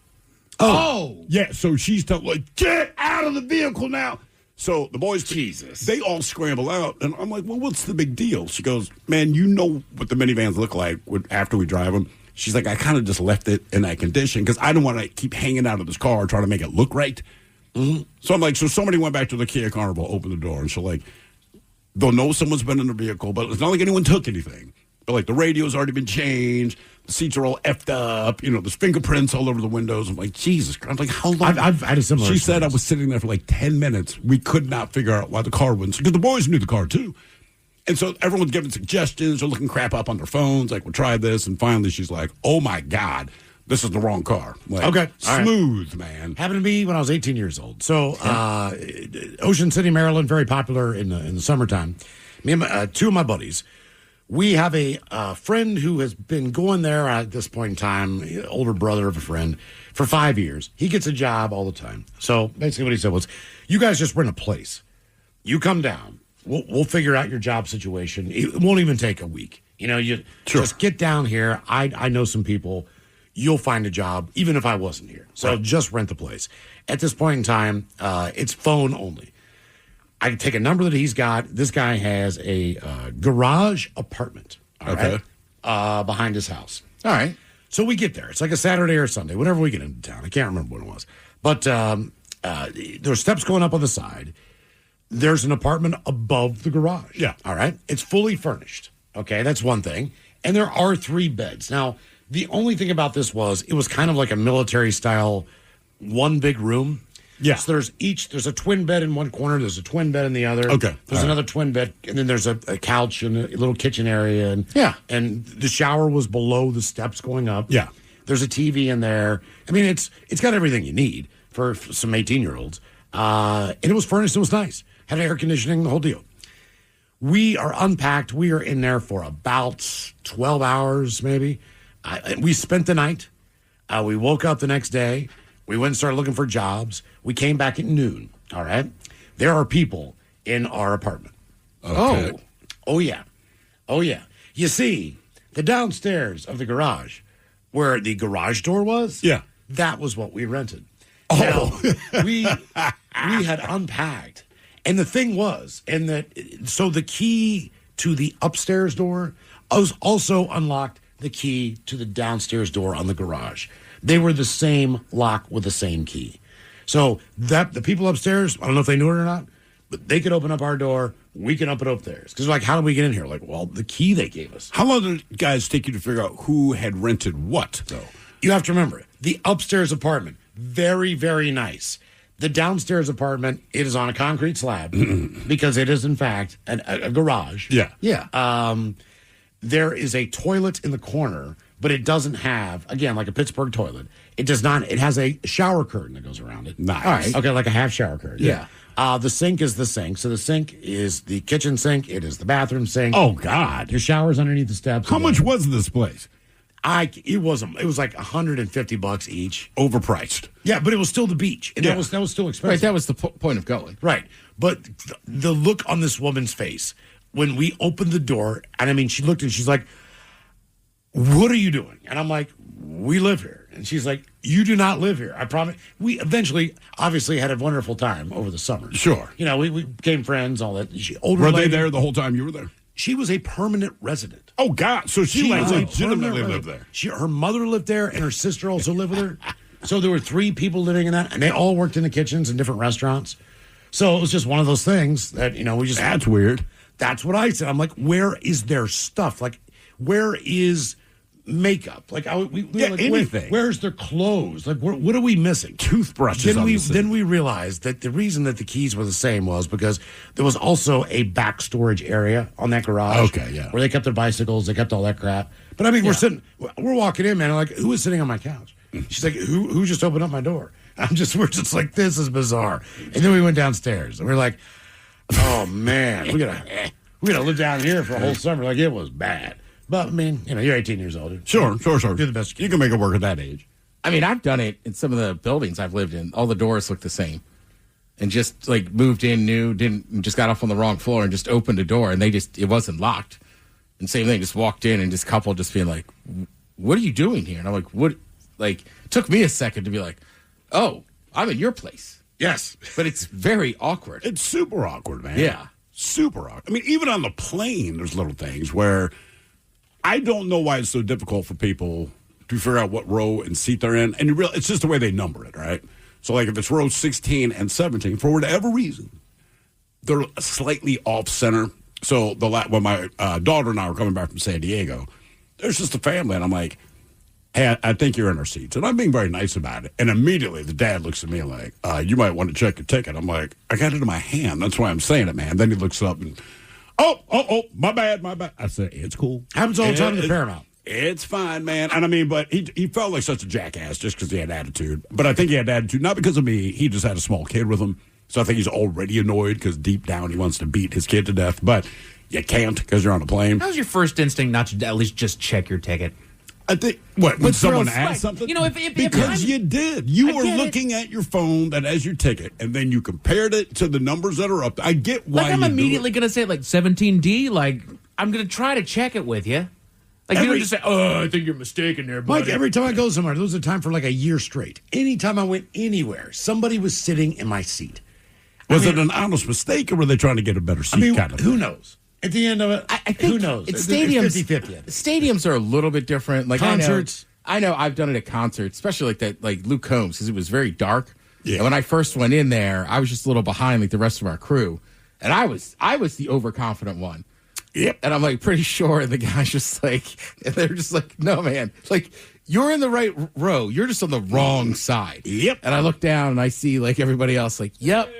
Speaker 1: Oh!
Speaker 2: Yeah, so she's like, get out of the vehicle now. So the boys,
Speaker 1: Jesus,
Speaker 2: they all scramble out. And I'm like, well, what's the big deal? She goes, man, you know what the minivans look like after we drive them. She's like, I kind of just left it in that condition because I don't want to keep hanging out of this car trying to make it look right. Mm-hmm. So I'm like, so somebody went back to the Kia Carnival, opened the door, and she's like, they'll know someone's been in the vehicle, but it's not like anyone took anything. But like the radio's already been changed, the seats are all effed up, you know, there's fingerprints all over the windows. I'm like, Jesus Christ, I'm like, how long?
Speaker 3: I've had a similar
Speaker 2: She
Speaker 3: experience.
Speaker 2: said I was sitting there for like 10 minutes. We could not figure out why the car wouldn't, because the boys knew the car too. And so everyone's giving suggestions, they're looking crap up on their phones, like, we'll try this. And finally she's like, oh my God, this is the wrong car. Like,
Speaker 3: okay.
Speaker 2: Smooth, man.
Speaker 3: Happened to me when I was 18 years old. So, Ocean City, Maryland, very popular in the summertime. Me and 2 of my buddies, we have a friend who has been going there at this point in time, older brother of a friend, for 5 years. He gets a job all the time. So basically what he said was, you guys just rent a place. You come down. We'll figure out your job situation. It won't even take a week. You know, you just get down here. I know some people. You'll find a job, even if I wasn't here. So just rent the place. At this point in time, it's phone only. I take a number that he's got. This guy has a garage apartment behind his house.
Speaker 1: All right.
Speaker 3: So we get there. It's like a Saturday or Sunday, whenever we get into town. I can't remember when it was. But There's steps going up on the side. There's an apartment above the garage.
Speaker 2: Yeah.
Speaker 3: All right. It's fully furnished. Okay. That's one thing. And there are 3 beds. Now, the only thing about this was it was kind of like a military style, one big room.
Speaker 2: Yeah.
Speaker 3: So there's a twin bed in one corner. There's a twin bed in the other.
Speaker 2: Okay.
Speaker 3: There's another twin bed. And then there's a couch and a little kitchen area. And And the shower was below the steps going up.
Speaker 2: Yeah.
Speaker 3: There's a TV in there. I mean, it's got everything you need for some 18-year-olds. And it was furnished. It was nice. Had air conditioning, the whole deal. We are unpacked. We are in there for about 12 hours, maybe. We spent the night. We woke up the next day. We went and started looking for jobs. We came back at noon. All right. There are people in our apartment.
Speaker 2: Okay.
Speaker 3: Oh, yeah. Oh, yeah. You see, the downstairs of the garage, where the garage door was,
Speaker 2: Yeah.
Speaker 3: that was what we rented. Oh. Now, we had unpacked. And the thing was, so the key to the upstairs door was also unlocked the key to the downstairs door on the garage. They were the same lock with the same key. So that the people upstairs, I don't know if they knew it or not, but they could open up our door. We can open up theirs. Because like, how did we get in here? Like, well, the key they gave us.
Speaker 2: How long did guys take you to figure out who had rented what, though?
Speaker 3: You have to remember, the upstairs apartment, very, very nice. The downstairs apartment, it is on a concrete slab because it is, in fact, a garage.
Speaker 2: Yeah.
Speaker 1: Yeah.
Speaker 3: There is a toilet in the corner, but it doesn't have, again, like a Pittsburgh toilet. It does not. It has a shower curtain that goes around it.
Speaker 2: Nice.
Speaker 3: All right. Okay, like a half shower curtain.
Speaker 1: Yeah.
Speaker 3: The sink is the sink. So the sink is the kitchen sink. It is the bathroom sink.
Speaker 2: Oh, God.
Speaker 3: Your shower's underneath the steps.
Speaker 2: How much was this place?
Speaker 3: It was like $150 each.
Speaker 2: Overpriced.
Speaker 3: Yeah, but it was still the beach, and
Speaker 2: Yeah.
Speaker 3: that was still expensive.
Speaker 1: Right, that was the point of going.
Speaker 3: Right. But the look on this woman's face when we opened the door, and I mean, she looked and she's like, "What are you doing?" And I'm like, "We live here." And she's like, "You do not live here. I promise." We eventually, obviously, had a wonderful time over the summer.
Speaker 2: Sure.
Speaker 3: You know, we became friends, all that. Older
Speaker 2: Were
Speaker 3: lady,
Speaker 2: they there the whole time you were there?
Speaker 3: She was a permanent resident.
Speaker 2: Oh, God. So she
Speaker 3: was a
Speaker 2: legitimately
Speaker 3: permanent
Speaker 2: lived there.
Speaker 3: resident. Her mother lived there, and her sister also lived with her. So there were 3 people living in that, and they all worked in the kitchens in different restaurants. So it was just one of those things that, we just...
Speaker 2: That's weird.
Speaker 3: That's what I said. I'm like, where is their stuff? Like, where is makeup? Like,
Speaker 2: anything.
Speaker 3: Where's their clothes? Like, what are we missing?
Speaker 2: Toothbrushes.
Speaker 3: Then we realized that the reason that the keys were the same was because there was also a back storage area on that garage.
Speaker 2: Okay, yeah.
Speaker 3: Where they kept their bicycles, they kept all that crap. But I mean, we're walking in, man. I'm like, who was sitting on my couch? She's like, who just opened up my door? We're just like, this is bizarre. And then we went downstairs and we're like, oh man, we gotta live down here for a whole summer. Like, it was bad. But I mean, you're 18 years old.
Speaker 2: Sure.
Speaker 3: Do the best you
Speaker 2: You can make it work at that age.
Speaker 1: I mean, I've done it in some of the buildings I've lived in. All the doors look the same. And just like moved in new, just got off on the wrong floor and just opened a door and it wasn't locked. And same thing, just walked in and this couple just being like, "What are you doing here?" And I'm like, "What?" Like, it took me a second to be like, "Oh, I'm in your place."
Speaker 3: Yes.
Speaker 1: But it's very awkward.
Speaker 2: It's super awkward, man.
Speaker 1: Yeah.
Speaker 2: Super awkward. I mean, even on the plane, there's little things where I don't know why it's so difficult for people to figure out what row and seat they're in. And it's just the way they number it, right? So, like, if it's row 16 and 17, for whatever reason, they're slightly off center. So, when my daughter and I were coming back from San Diego, there's just a family, and I'm like, "Hey, I think you're in our seats." And I'm being very nice about it. And immediately the dad looks at me like, "You might want to check your ticket." I'm like, "I got it in my hand. That's why I'm saying it, man." Then he looks up and, oh, my bad. I said, "It's cool."
Speaker 3: Happens all the time in the Paramount.
Speaker 2: It's fine, man. And I mean, but he felt like such a jackass just because he had attitude. But I think he had attitude not because of me. He just had a small kid with him. So I think he's already annoyed because deep down he wants to beat his kid to death. But you can't because you're on a plane.
Speaker 5: How was your first instinct not to at least just check your ticket?
Speaker 2: I think, when someone asked
Speaker 5: right.
Speaker 2: something?
Speaker 5: If
Speaker 2: because you did. You
Speaker 5: I
Speaker 2: were
Speaker 5: get
Speaker 2: looking at your phone that has your ticket, and then you compared it to the numbers that are up. I get why
Speaker 5: I'm
Speaker 2: you
Speaker 5: immediately
Speaker 2: do it.
Speaker 5: going to say, 17D, I'm going to try to check it with you. You don't just say, "Oh, I think you're mistaken there, buddy."
Speaker 3: Mike, every time I go somewhere, there was a time for like a year straight. Anytime I went anywhere, somebody was sitting in my seat.
Speaker 2: Was it an honest mistake, or were they trying to get a better seat? Kind of
Speaker 3: who knows? At the end of it,
Speaker 1: I think
Speaker 3: who knows?
Speaker 1: It's stadiums.
Speaker 3: 50-50.
Speaker 1: Stadiums are a little bit different. Like
Speaker 3: Concerts.
Speaker 1: I know I've done it at concerts, especially like that, like Luke Combs, because it was very dark.
Speaker 2: Yeah.
Speaker 1: And when I first went in there, I was just a little behind like the rest of our crew. And I was the overconfident one.
Speaker 2: Yep.
Speaker 1: And I'm like pretty sure the guy's just like, and they're just like, no, man, like you're in the right row. You're just on the wrong side.
Speaker 2: Yep.
Speaker 1: And I look down and I see like everybody else like, yep,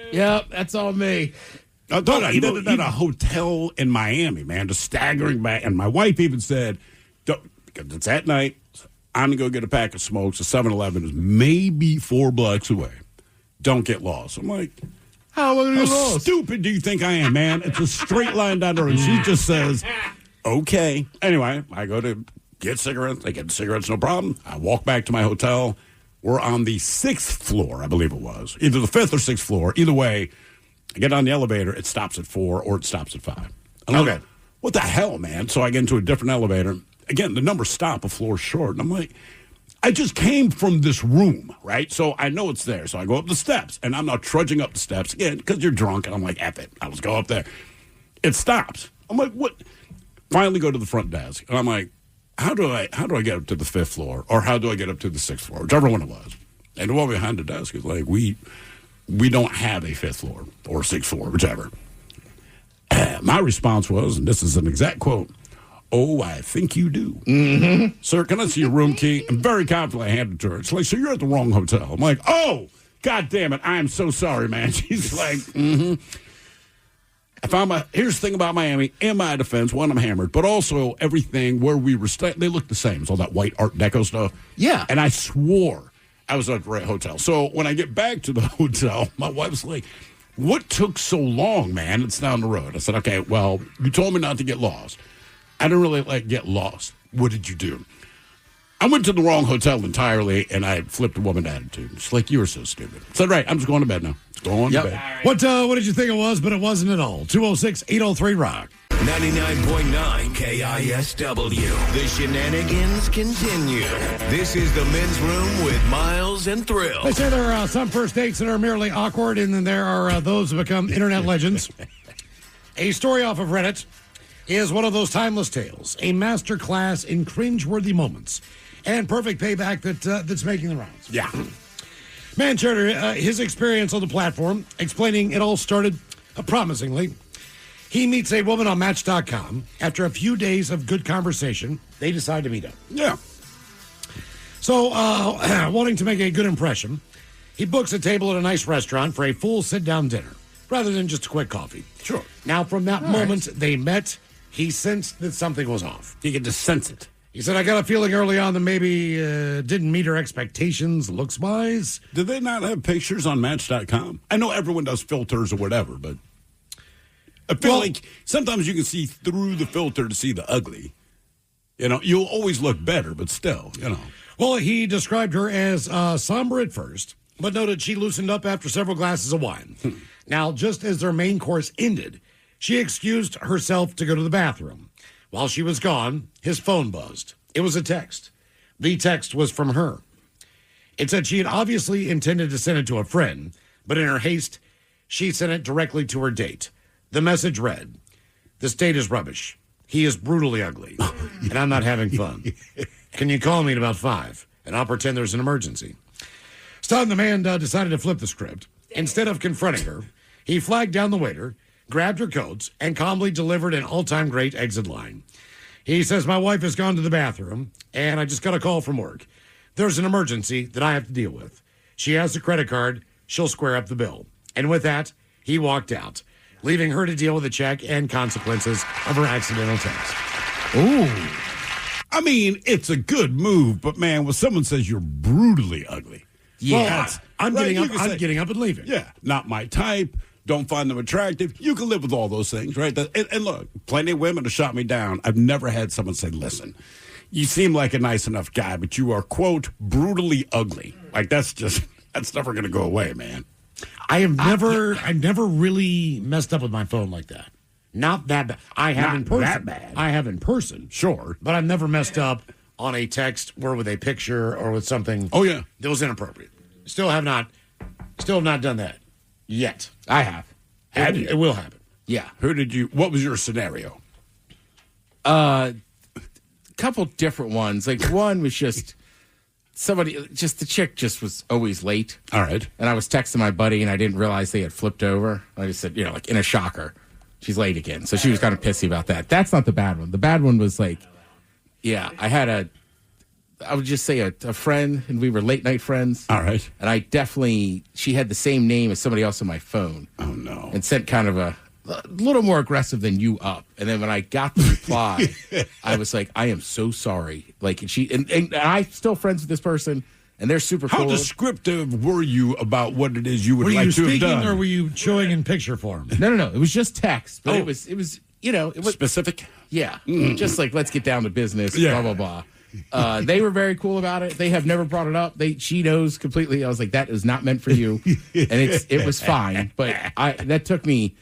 Speaker 1: that's all me.
Speaker 2: I thought I did it at a hotel in Miami, man, just staggering back. And my wife even said, because it's at night, I'm going to go get a pack of smokes. The 7-Eleven is maybe 4 blocks away. Don't get lost. I'm like,
Speaker 1: How am I going to get
Speaker 2: how
Speaker 1: lost?
Speaker 2: stupid do you think I am, man? It's a straight line down the road. She just says, okay. Anyway, I go to get cigarettes. I get the cigarettes, no problem. I walk back to my hotel. We're on the 6th floor, I believe it was. Either the 5th or 6th floor. Either way, I get on the elevator. It stops at 4 or it stops at 5. I'm like,
Speaker 1: Okay.
Speaker 2: what the hell, man? So I get into a different elevator. Again, the numbers stop a floor short. And I'm like, I just came from this room, right? So I know it's there. So I go up the steps, and I'm not trudging up the steps again because you're drunk. And I'm like, F it. I'll just go up there. It stops. I'm like, what? Finally go to the front desk. And I'm like, how do I get up to the 5th floor? Or how do I get up to the 6th floor? Whichever one it was. And the one behind the desk is like, we don't have a 5th floor or 6th floor, whichever. My response was, and this is an exact quote, "Oh, I think you do." Mm-hmm. Sir, can I see your room key? And very confidently I handed it to her. It's like, so you're at the wrong hotel. I'm like, oh, God damn it. I am so sorry, man. She's like, mm-hmm. I found here's the thing about Miami. In my defense, one, I'm hammered, but also everything where we were staying, they look the same. It's all that white Art Deco stuff.
Speaker 1: Yeah.
Speaker 2: And I swore I was at the right hotel. So when I get back to the hotel, my wife's like, what took so long, man? It's down the road. I said, okay, well, you told me not to get lost. I didn't really get lost. What did you do? I went to the wrong hotel entirely, and I flipped a woman attitude. She's like, you were so stupid. I said, right, I'm just going to bed now. Going to bed.
Speaker 3: What did you think it was? But it wasn't at all. 206-803-ROCK.
Speaker 4: 99.9 KISW. The shenanigans continue. This is the men's room with Miles and Thrill.
Speaker 3: They say there are some first dates that are merely awkward, and then there are those who become internet legends. A story off of Reddit is one of those timeless tales, a master class in cringeworthy moments and perfect payback that's making the rounds.
Speaker 2: Yeah.
Speaker 3: Man shared his experience on the platform, explaining it all started promisingly. He meets a woman on Match.com. After a few days of good conversation, they decide to meet up.
Speaker 2: Yeah.
Speaker 3: So, wanting to make a good impression, he books a table at a nice restaurant for a full sit-down dinner, rather than just a quick coffee.
Speaker 2: Sure.
Speaker 3: Now, from that moment they met, he sensed that something was off.
Speaker 2: You can just sense it.
Speaker 3: He said, I got a feeling early on that maybe didn't meet her expectations looks-wise.
Speaker 2: Did they not have pictures on Match.com? I know everyone does filters or whatever, but I feel like sometimes you can see through the filter to see the ugly. You know, you'll always look better, but still, you know.
Speaker 3: Well, he described her as somber at first, but noted she loosened up after several glasses of wine. Now, just as their main course ended, she excused herself to go to the bathroom. While she was gone, his phone buzzed. It was a text. The text was from her. It said she had obviously intended to send it to a friend, but in her haste, she sent it directly to her date. The message read, "This date is rubbish. He is brutally ugly, and I'm not having fun. Can you call me at about 5, and I'll pretend there's an emergency?" Stunned, the man decided to flip the script. Instead of confronting her, he flagged down the waiter, grabbed her coats, and calmly delivered an all-time great exit line. He says, "My wife has gone to the bathroom, and I just got a call from work. There's an emergency that I have to deal with. She has a credit card. She'll square up the bill." And with that, he walked out, leaving her to deal with the check and consequences of her accidental text.
Speaker 1: Ooh.
Speaker 2: I mean, it's a good move, but man, when someone says you're brutally ugly,
Speaker 1: Yeah.
Speaker 3: I'm
Speaker 2: right,
Speaker 3: getting
Speaker 2: you
Speaker 3: up.
Speaker 2: can
Speaker 3: I'm
Speaker 2: say-
Speaker 3: getting up and leaving.
Speaker 2: yeah, not my type. Don't find them attractive. You can live with all those things, right? And look, plenty of women have shot me down. I've never had someone say, "Listen, you seem like a nice enough guy, but you are, quote, brutally ugly." Like, that's never going to go away, man.
Speaker 3: I've never really messed up with my phone like that. Not that bad. I have
Speaker 2: Not
Speaker 3: in person.
Speaker 2: that bad.
Speaker 3: I have in person.
Speaker 2: Sure.
Speaker 3: But I've never messed up on a text or with a picture or with something.
Speaker 2: Oh, yeah.
Speaker 3: That was inappropriate. Still have not done that yet.
Speaker 1: I have.
Speaker 2: Have you?
Speaker 3: It will happen.
Speaker 1: Yeah.
Speaker 2: What was your scenario?
Speaker 1: Couple different ones. Like one was just the chick just was always late.
Speaker 2: All right.
Speaker 1: And I was texting my buddy, and I didn't realize they had flipped over. I just said, like in a shocker, she's late again. So she was kind of pissy about that. That's not the bad one. The bad one was like, I would just say a friend, and we were late night friends.
Speaker 2: All right.
Speaker 1: And she had the same name as somebody else on my phone.
Speaker 2: Oh, no.
Speaker 1: And sent kind of a little more aggressive than you up. And then when I got the reply, I was like, I am so sorry. Like, and I'm still friends with this person, and they're super cool.
Speaker 2: How descriptive were you about what it is you would
Speaker 3: Were
Speaker 2: like
Speaker 3: you
Speaker 2: to have
Speaker 3: speaking
Speaker 2: done?
Speaker 3: or were you showing in picture form?
Speaker 1: No. It was just text. But it was
Speaker 2: specific?
Speaker 1: Yeah. Just like, let's get down to business,
Speaker 2: Yeah.
Speaker 1: blah, blah, blah. They were very cool about it. They have never brought it up. She knows completely. I was like, that is not meant for you. And it was fine. But that took me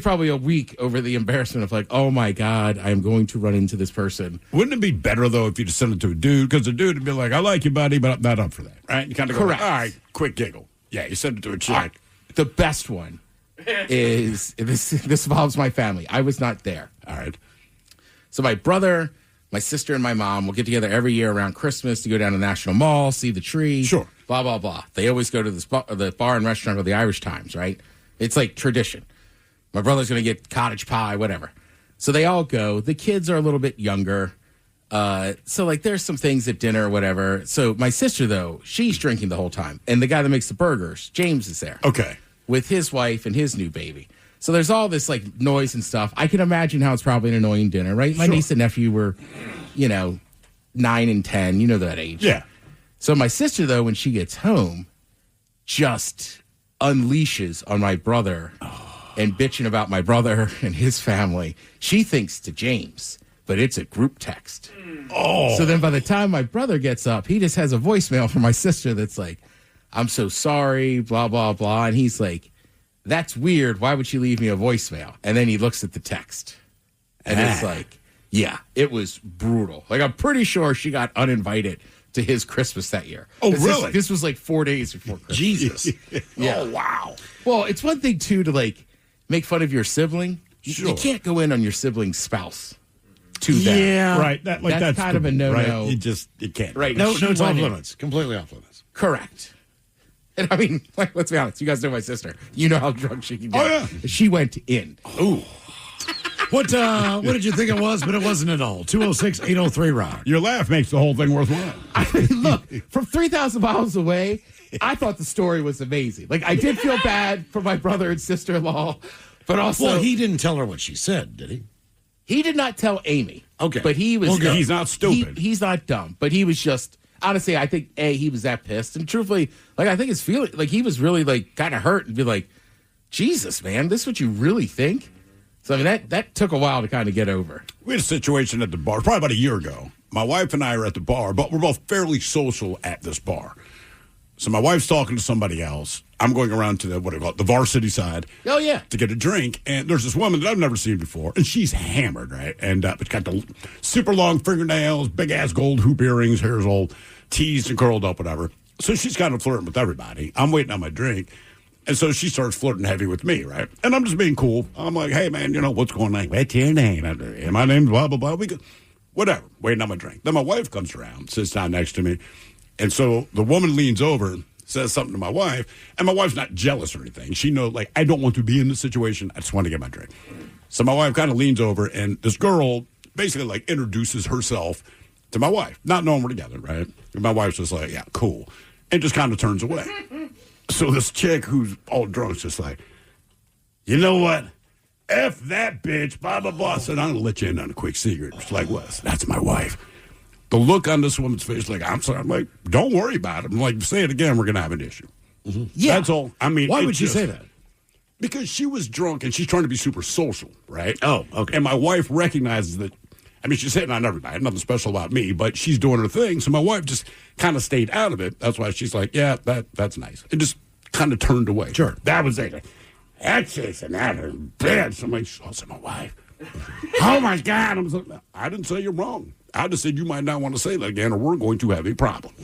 Speaker 1: probably a week over the embarrassment of like, oh my God, I am going to run into this person.
Speaker 2: Wouldn't it be better, though, if you just sent it to a dude? Because the dude would be like, I like you, buddy, but I'm not up for that. Right? You kind of go,
Speaker 1: Correct.
Speaker 2: all right, quick giggle. Yeah, you send it to a chick.
Speaker 1: Right. The best one is this involves my family. I was not there.
Speaker 2: All right.
Speaker 1: So my brother, my sister, and my mom will get together every year around Christmas to go down to the National Mall, see the tree.
Speaker 2: Sure.
Speaker 1: Blah, blah, blah. They always go to the bar and restaurant called the Irish Times, right? It's like tradition. My brother's going to get cottage pie, whatever. So they all go. The kids are a little bit younger. So, like, there's some things at dinner or whatever. So my sister, though, she's drinking the whole time. And the guy that makes the burgers, James, is there.
Speaker 2: Okay.
Speaker 1: With his wife and his new baby. So there's all this, like, noise and stuff. I can imagine how it's probably an annoying dinner, right? My niece and nephew were, 9 and 10. You know that age.
Speaker 2: Yeah.
Speaker 1: So my sister, though, when she gets home, just unleashes on my brother and bitching about my brother and his family. She thinks to James, but it's a group text. Oh. So then by the time my brother gets up, he just has a voicemail from my sister that's like, I'm so sorry, blah, blah, blah. And he's like, that's weird. Why would she leave me a voicemail? And then he looks at the text. And it's like, yeah, it was brutal. Like, I'm pretty sure she got uninvited to his Christmas that year.
Speaker 2: Oh, really?
Speaker 1: This was like 4 days before Christmas.
Speaker 3: Jesus.
Speaker 1: Yeah.
Speaker 2: Oh, wow.
Speaker 1: Well, it's one thing, too, to, like, make fun of your sibling.
Speaker 2: Sure.
Speaker 1: You can't go in on your sibling's spouse to that.
Speaker 3: Yeah.
Speaker 2: Right. That's
Speaker 1: kind of a
Speaker 2: stupid,
Speaker 1: no-no.
Speaker 2: Right? You can't.
Speaker 1: Right.
Speaker 3: No,
Speaker 1: She
Speaker 3: it's off
Speaker 1: went in.
Speaker 3: limits. Completely off limits.
Speaker 1: Correct. And I mean, like, let's be honest. You guys know my sister. You know how drunk she can get.
Speaker 2: Oh, yeah.
Speaker 1: She went in.
Speaker 3: Ooh. What did you think it was? But it wasn't at all. 206-803-ROCK.
Speaker 2: Your laugh makes the whole thing worthwhile.
Speaker 1: I mean, look, from 3,000 miles away, I thought the story was amazing. Like, I did feel bad for my brother and sister-in-law, but also...
Speaker 3: Well, he didn't tell her what she said, did he?
Speaker 1: He did not tell Amy.
Speaker 3: Okay.
Speaker 1: But he was...
Speaker 2: Okay. He's not stupid.
Speaker 1: He's not dumb, but he was just... Honestly, I think, he was that pissed. And truthfully, like, I think his feeling... Like, he was really, like, kind of hurt and be like, Jesus, man, this is what you really think? So, I mean, that took a while to kind of get over.
Speaker 2: We had a situation at the bar, probably about a year ago. My wife and I are at the bar, but we're both fairly social at this bar. So my wife's talking to somebody else. I'm going around to the varsity side.
Speaker 1: Oh, yeah.
Speaker 2: To get a drink. And there's this woman that I've never seen before. And she's hammered, right? And it's got the super long fingernails, big-ass gold hoop earrings, hair's all teased and curled up, whatever. So she's kind of flirting with everybody. I'm waiting on my drink. And so she starts flirting heavy with me, right? And I'm just being cool. I'm like, hey, man, what's going on? What's your name? And my name's blah, blah, blah. We go, whatever, waiting on my drink. Then my wife comes around, sits down next to me. And so the woman leans over, says something to my wife. And my wife's not jealous or anything. She knows, like, I don't want to be in this situation. I just want to get my drink. So my wife kind of leans over, and this girl basically, like, introduces herself to my wife, not knowing we're together, right? And my wife's just like, yeah, cool. And just kind of turns away. So this chick who's all drunk is just like, you know what? F that bitch, blah, blah, blah. I said, I'm going to let you in on a quick secret. She's like, what? That's my wife. The look on this woman's face, like, I'm sorry. I'm like, don't worry about it. I'm like, say it again, we're going to have an issue.
Speaker 1: Mm-hmm. Yeah.
Speaker 2: That's all. I mean,
Speaker 3: Why would she say that?
Speaker 2: Because she was drunk and she's trying to be super social, right?
Speaker 3: Oh, okay.
Speaker 2: And my wife recognizes that. I mean, she's hitting on everybody. Nothing special about me, but she's doing her thing. So my wife just kind of stayed out of it. That's why she's like, yeah, that's nice. And just kind of turned away.
Speaker 3: Sure.
Speaker 2: That was it. That's Jason, that is bitch. I'm like, oh, it's my wife. Oh, my God. I was like, I didn't say you're wrong. I just said you might not want to say that again or we're going to have a problem.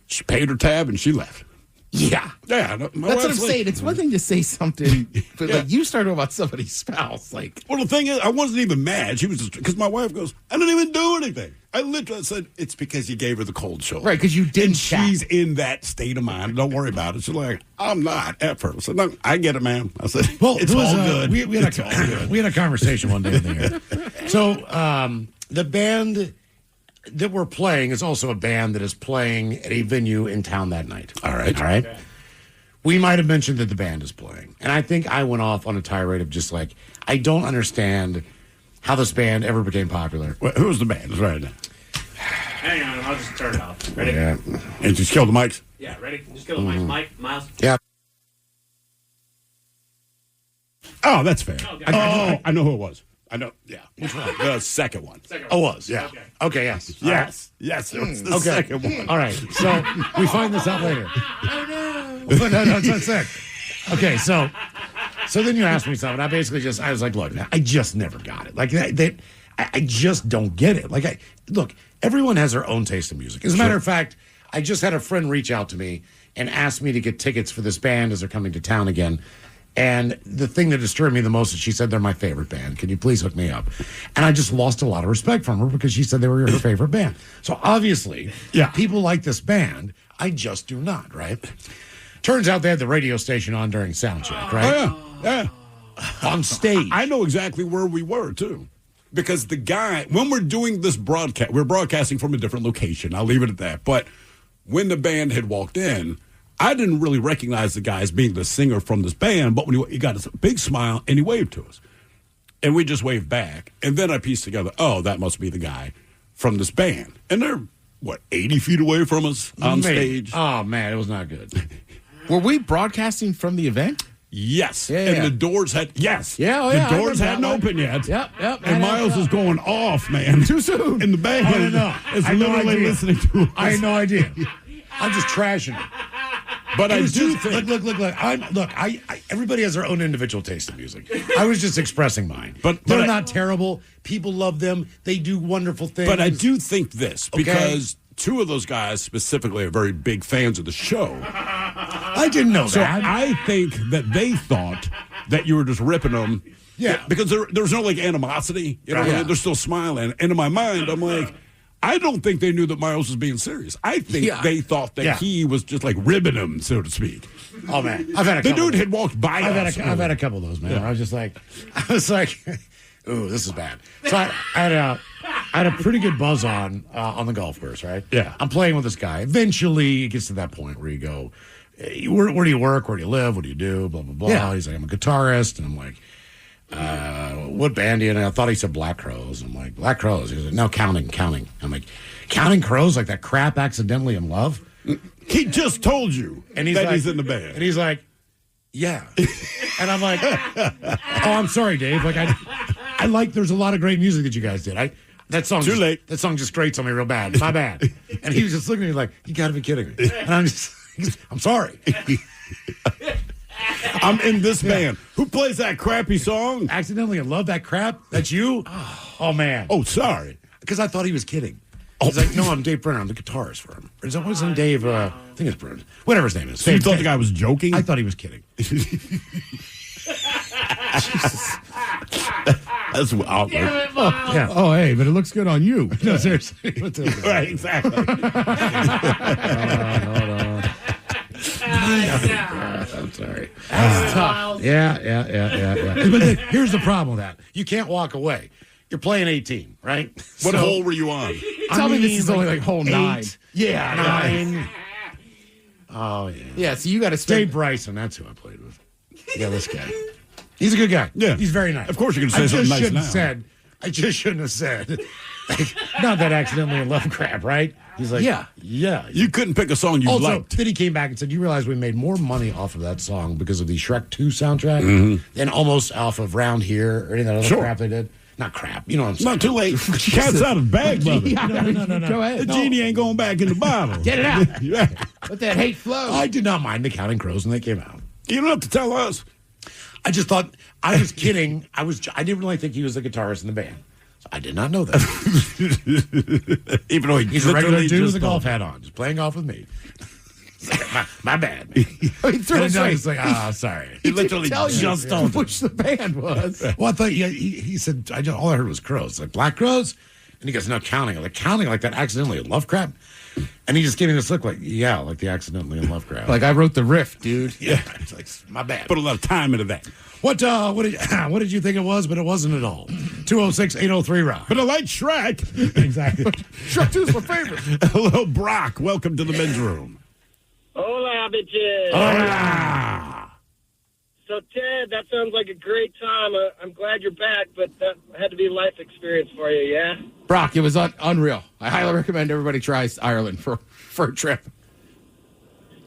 Speaker 2: She paid her tab and she left.
Speaker 1: Yeah.
Speaker 2: Yeah.
Speaker 1: That's what I'm saying. It's one thing to say something, but like you started about somebody's spouse. Like,
Speaker 2: well, the thing is, I wasn't even mad. She was just, because my wife goes, I didn't even do anything. I literally said, it's because you gave her the cold shoulder.
Speaker 1: Right, because you didn't
Speaker 2: And
Speaker 1: chat.
Speaker 2: she's in that state of mind. Don't worry about it. She's like, I'm not at first. I said, no, I get it, man. I said,
Speaker 3: Well,
Speaker 2: it's
Speaker 3: it was,
Speaker 2: all good.
Speaker 3: We had a conversation one day in the air. So the band that we're playing is also a band that is playing at a venue in town that night.
Speaker 2: All right.
Speaker 3: All right. Okay. We might have mentioned that the band is playing. And I think I went off on a tirade of just like, I don't understand how this band ever became popular.
Speaker 2: Well, who's the band? It's right now.
Speaker 5: Hang on, I'll just turn it off. Ready?
Speaker 3: Yeah.
Speaker 2: And just kill the mics.
Speaker 5: Yeah, ready? Just kill the mic. Mike, Miles.
Speaker 3: Yeah.
Speaker 2: Oh, that's fair.
Speaker 5: Okay.
Speaker 2: I know who it was. I know. Yeah. Which one? The second one.
Speaker 3: Oh, was.
Speaker 2: Yeah.
Speaker 3: Okay, yes.
Speaker 2: Yes. Yes, it was the second one.
Speaker 3: All right. So we find this out later. Oh, no. No, it's not sick. Okay, so then you asked me something. I was like, look, I just never got it. Like, I just don't get it. Like, look, everyone has their own taste in music. As a matter of fact, I just had a friend reach out to me and ask me to get tickets for this band as they're coming to town again. And the thing that disturbed me the most is she said they're my favorite band. Can you please hook me up? And I just lost a lot of respect from her because she said they were her favorite band. So obviously, people like this band. I just do not, right? Turns out they had the radio station on during sound check, right?
Speaker 2: Oh, yeah.
Speaker 3: On stage.
Speaker 2: I know exactly where we were, too. Because the guy, when we're doing this broadcast, we're broadcasting from a different location. I'll leave it at that. But when the band had walked in, I didn't really recognize the guy as being the singer from this band, but when he got a big smile and he waved to us. And we just waved back. And then I pieced together, oh, that must be the guy from this band. And they're, 80 feet away from us on stage?
Speaker 3: Oh, man, it was not good.
Speaker 1: Were we broadcasting from the event?
Speaker 2: Yes.
Speaker 1: Yeah,
Speaker 2: and
Speaker 1: yeah.
Speaker 2: the doors had, yes.
Speaker 1: Yeah, oh,
Speaker 2: the
Speaker 1: yeah, I
Speaker 2: doors
Speaker 1: remember
Speaker 2: hadn't
Speaker 1: that one.
Speaker 2: opened yet.
Speaker 1: Yep.
Speaker 2: And Miles is going off, man. Too soon. And the band is
Speaker 3: I had no
Speaker 2: literally
Speaker 3: idea.
Speaker 2: listening to us.
Speaker 3: I had no idea. I'm just trashing it.
Speaker 2: But I
Speaker 3: It was
Speaker 2: do
Speaker 3: just-
Speaker 2: think.
Speaker 3: Look. Everybody has their own individual taste in music. I was just expressing mine.
Speaker 2: But
Speaker 3: they're
Speaker 2: I-
Speaker 3: not terrible. People love them. They do wonderful things.
Speaker 2: But I do think this,
Speaker 3: Okay.
Speaker 2: because two of those guys specifically are very big fans of the show.
Speaker 3: I didn't know
Speaker 2: So
Speaker 3: that.
Speaker 2: I think that they thought that you were just ripping them.
Speaker 3: Yeah.
Speaker 2: Because there's no animosity. You know,
Speaker 3: Right.
Speaker 2: they're still smiling. And in my mind, I'm like, I don't think they knew that Miles was being serious. I think they thought that he was just ribbing them, so to speak.
Speaker 3: Oh man, I've had a
Speaker 2: The
Speaker 3: couple.
Speaker 2: dude had walked by us.
Speaker 3: I've had a couple of those, man. I was like, ooh, this is bad. So I had a pretty good buzz on the golf course, right?
Speaker 2: Yeah.
Speaker 3: I'm playing with this guy. Eventually, it gets to that point where you go, where do you work? Where do you live? What do you do? Blah blah blah.
Speaker 2: Yeah.
Speaker 3: He's like, I'm a guitarist, and I'm like, what band do you? And I thought he said Black Crows. I'm like, Black Crows. He's like, no, counting. I'm like, Counting Crows, like that crap Accidentally in Love.
Speaker 2: He just told you
Speaker 3: And he's
Speaker 2: that
Speaker 3: like,
Speaker 2: he's in the band.
Speaker 3: And he's like, yeah. And I'm like, oh, I'm sorry, Dave. Like I like. There's a lot of great music that you guys did. That song.
Speaker 2: Too late.
Speaker 3: That song just grates on me real bad. My bad. And he was just looking at me like, you got to be kidding me. And I'm sorry.
Speaker 2: I'm in this band. Who plays that crappy song?
Speaker 3: Accidentally in Love, that crap. That's you. Oh man.
Speaker 2: Oh, sorry.
Speaker 3: Because I thought he was kidding. He's like, no, I'm Dave Brenner. I'm the guitarist for him. Or is that what's his name? Dave? I think it's Brenner. Whatever his name is.
Speaker 2: So you thought the guy was joking?
Speaker 3: I thought he was kidding.
Speaker 2: That's awkward.
Speaker 3: Yeah.
Speaker 1: Oh, hey, but it looks good on you.
Speaker 3: No, seriously.
Speaker 2: Right, exactly.
Speaker 3: I'm sorry.
Speaker 5: That's tough.
Speaker 3: Yeah. But here's the problem with that. You can't walk away. You're playing 18, right?
Speaker 2: What
Speaker 3: So-
Speaker 2: hole were you on?
Speaker 1: Tell me this
Speaker 3: mean,
Speaker 1: is only like hole 9.
Speaker 3: 8. Yeah, 9. Oh, yeah.
Speaker 1: Yeah, so you got to
Speaker 3: Dave
Speaker 1: spend.
Speaker 3: Bryson, that's who I played with. Yeah, this guy. He's a good guy.
Speaker 2: Yeah.
Speaker 3: He's very nice.
Speaker 2: Of course you're gonna say something nice now.
Speaker 3: I just shouldn't have said, like, not that Accidentally in Love crap, right? He's like,
Speaker 1: Yeah.
Speaker 2: You couldn't pick a song you
Speaker 3: Also,
Speaker 2: liked.
Speaker 3: then he came back and said, you realize we made more money off of that song because of the Shrek 2 soundtrack than almost off of Round Here or any of that other
Speaker 2: Sure.
Speaker 3: crap they did? Not crap. You know what I'm saying?
Speaker 2: Not too late. Cat's out of the bag, brother.
Speaker 3: No.
Speaker 1: Go ahead.
Speaker 2: The genie ain't going back in the bottle.
Speaker 1: Get it out.
Speaker 2: Yeah.
Speaker 1: Let that hate flow.
Speaker 3: I did not mind the Counting Crows when they came out.
Speaker 2: You don't have to tell us.
Speaker 3: I just thought I was kidding. I didn't really think he was the guitarist in the band. So I did not know that.
Speaker 2: Even though
Speaker 3: He's a regular
Speaker 2: literally
Speaker 3: dude with
Speaker 2: just
Speaker 3: a golf hat on, just playing golf with me. my bad.
Speaker 1: He threw
Speaker 3: And
Speaker 1: it
Speaker 3: I was like, sorry.
Speaker 2: He literally
Speaker 1: Tell you
Speaker 2: just told
Speaker 1: which the band was.
Speaker 3: Well, I thought he said all I heard was crows. Like Black Crows. And he goes, no, counting. I'm like, counting like that accidentally in love crap? And he just gave me this look like, yeah, like the accidentally in love crap.
Speaker 1: Like I wrote the riff, dude.
Speaker 3: Yeah. It's like, my bad.
Speaker 2: Put a lot of time into that.
Speaker 3: What did you think it was, but it wasn't at all? 206-803-ROCK.
Speaker 2: But I like Shrek.
Speaker 3: Exactly.
Speaker 1: Shrek 2 is my favorite.
Speaker 2: Hello, Brock. Welcome to the men's room.
Speaker 6: Hola, bitches.
Speaker 3: Hola.
Speaker 6: So, Ted, that sounds like a great time. I'm glad you're back, but that had to be a life experience for you, yeah?
Speaker 1: Brock, it was unreal. I highly recommend everybody tries Ireland for a trip.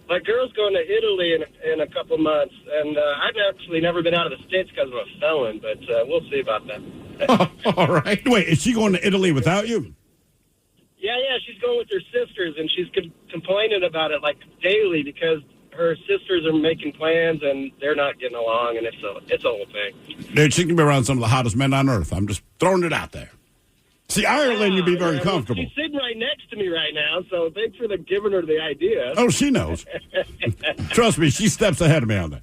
Speaker 6: My girl's going to Italy in a couple months, and I've actually never been out of the States because I'm a felon, but we'll see about that.
Speaker 1: All right.
Speaker 2: Wait, is she going to Italy without you?
Speaker 6: Yeah, she's going with her sisters, and she's complaining about it, like, daily because her sisters are making plans, and they're not getting along, and it's a whole thing.
Speaker 2: Dude, she can be around some of the hottest men on earth. I'm just throwing it out there. See, Ireland, you'd be very
Speaker 6: Yeah,
Speaker 2: comfortable.
Speaker 6: She's sitting right next to me right now, so thanks for giving her the idea.
Speaker 2: Oh, she knows. Trust me, she steps ahead of me on that.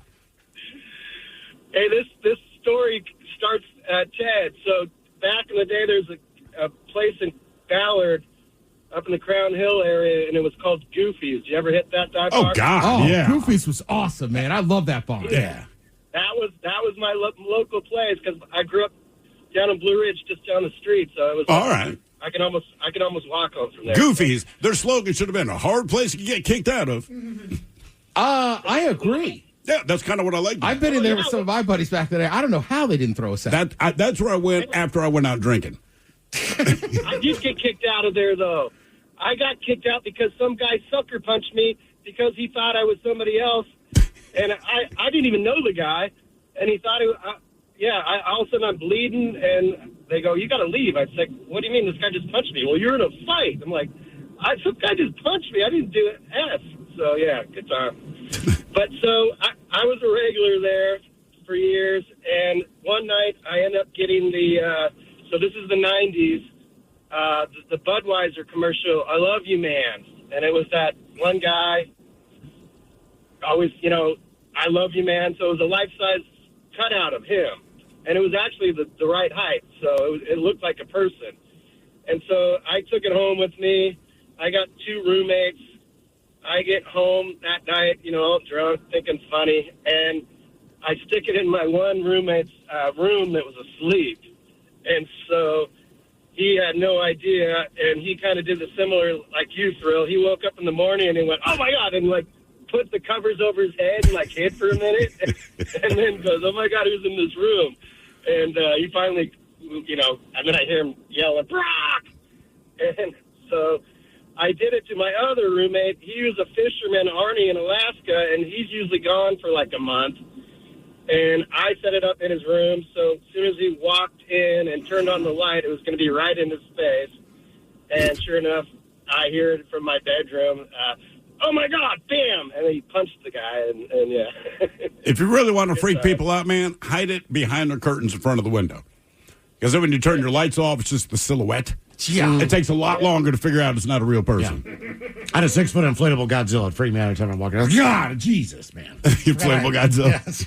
Speaker 6: Hey, this story starts at Ted. So back in the day, there's a place in Ballard up in the Crown Hill area, and it was called Goofy's. Did you ever hit that dive
Speaker 2: Oh,
Speaker 6: bar?
Speaker 2: God,
Speaker 1: Oh,
Speaker 2: yeah.
Speaker 1: Goofy's was awesome, man. I love that bar.
Speaker 2: Yeah.
Speaker 6: That was my local place because I grew up down in Blue Ridge, just down the street. So it was
Speaker 2: All right.
Speaker 6: I can almost walk home from there.
Speaker 2: Goofy's, their slogan should have been a hard place to get kicked out of.
Speaker 1: I agree.
Speaker 2: Yeah, that's kind of what I like.
Speaker 1: I've been in there with some of my buddies back in the day. I don't know how they didn't throw us out.
Speaker 2: That's where I went after I went out drinking.
Speaker 6: I did get kicked out of there, though. I got kicked out because some guy sucker punched me because he thought I was somebody else, and I didn't even know the guy, and he thought all of a sudden I'm bleeding, and they go, "You got to leave." I said, "What do you mean? This guy just punched me." "Well, you're in a fight." I'm like, "Some guy just punched me. I didn't do it." So yeah, good time. But so I was a regular there for years, and one night I ended up getting so this is the 90s, the Budweiser commercial, "I love you, man." And it was that one guy, always, "I love you, man." So it was a life-size cutout of him. And it was actually the right height, so it looked like a person. And so I took it home with me. I got 2 roommates. I get home that night, all drunk, thinking funny, and I stick it in my one roommate's room that was asleep. And so he had no idea, and he kind of did the similar, like you, Thrill. He woke up in the morning, and he went, "Oh, my God," and, put the covers over his head and, hid for a minute, and then goes, "Oh, my God, who's in this room?" And he finally, and then I hear him yell, "Brock!" And so I did it to my other roommate. He was a fisherman, Arnie, in Alaska, and he's usually gone for a month. And I set it up in his room, so as soon as he walked in and turned on the light, it was going to be right in his face. And sure enough, I hear it from my bedroom, "Oh, my God, bam!" And he punched the guy, and yeah.
Speaker 2: If you really want to freak people out, man, hide it behind the curtains in front of the window. Because then when you turn your lights off, it's just the silhouette.
Speaker 1: Yeah.
Speaker 2: It takes a lot longer to figure out it's not a real person.
Speaker 3: I had a 6-foot inflatable Godzilla. It freaked me out every time I'm walking. God, Jesus, man.
Speaker 2: Inflatable Godzilla.
Speaker 3: Yes.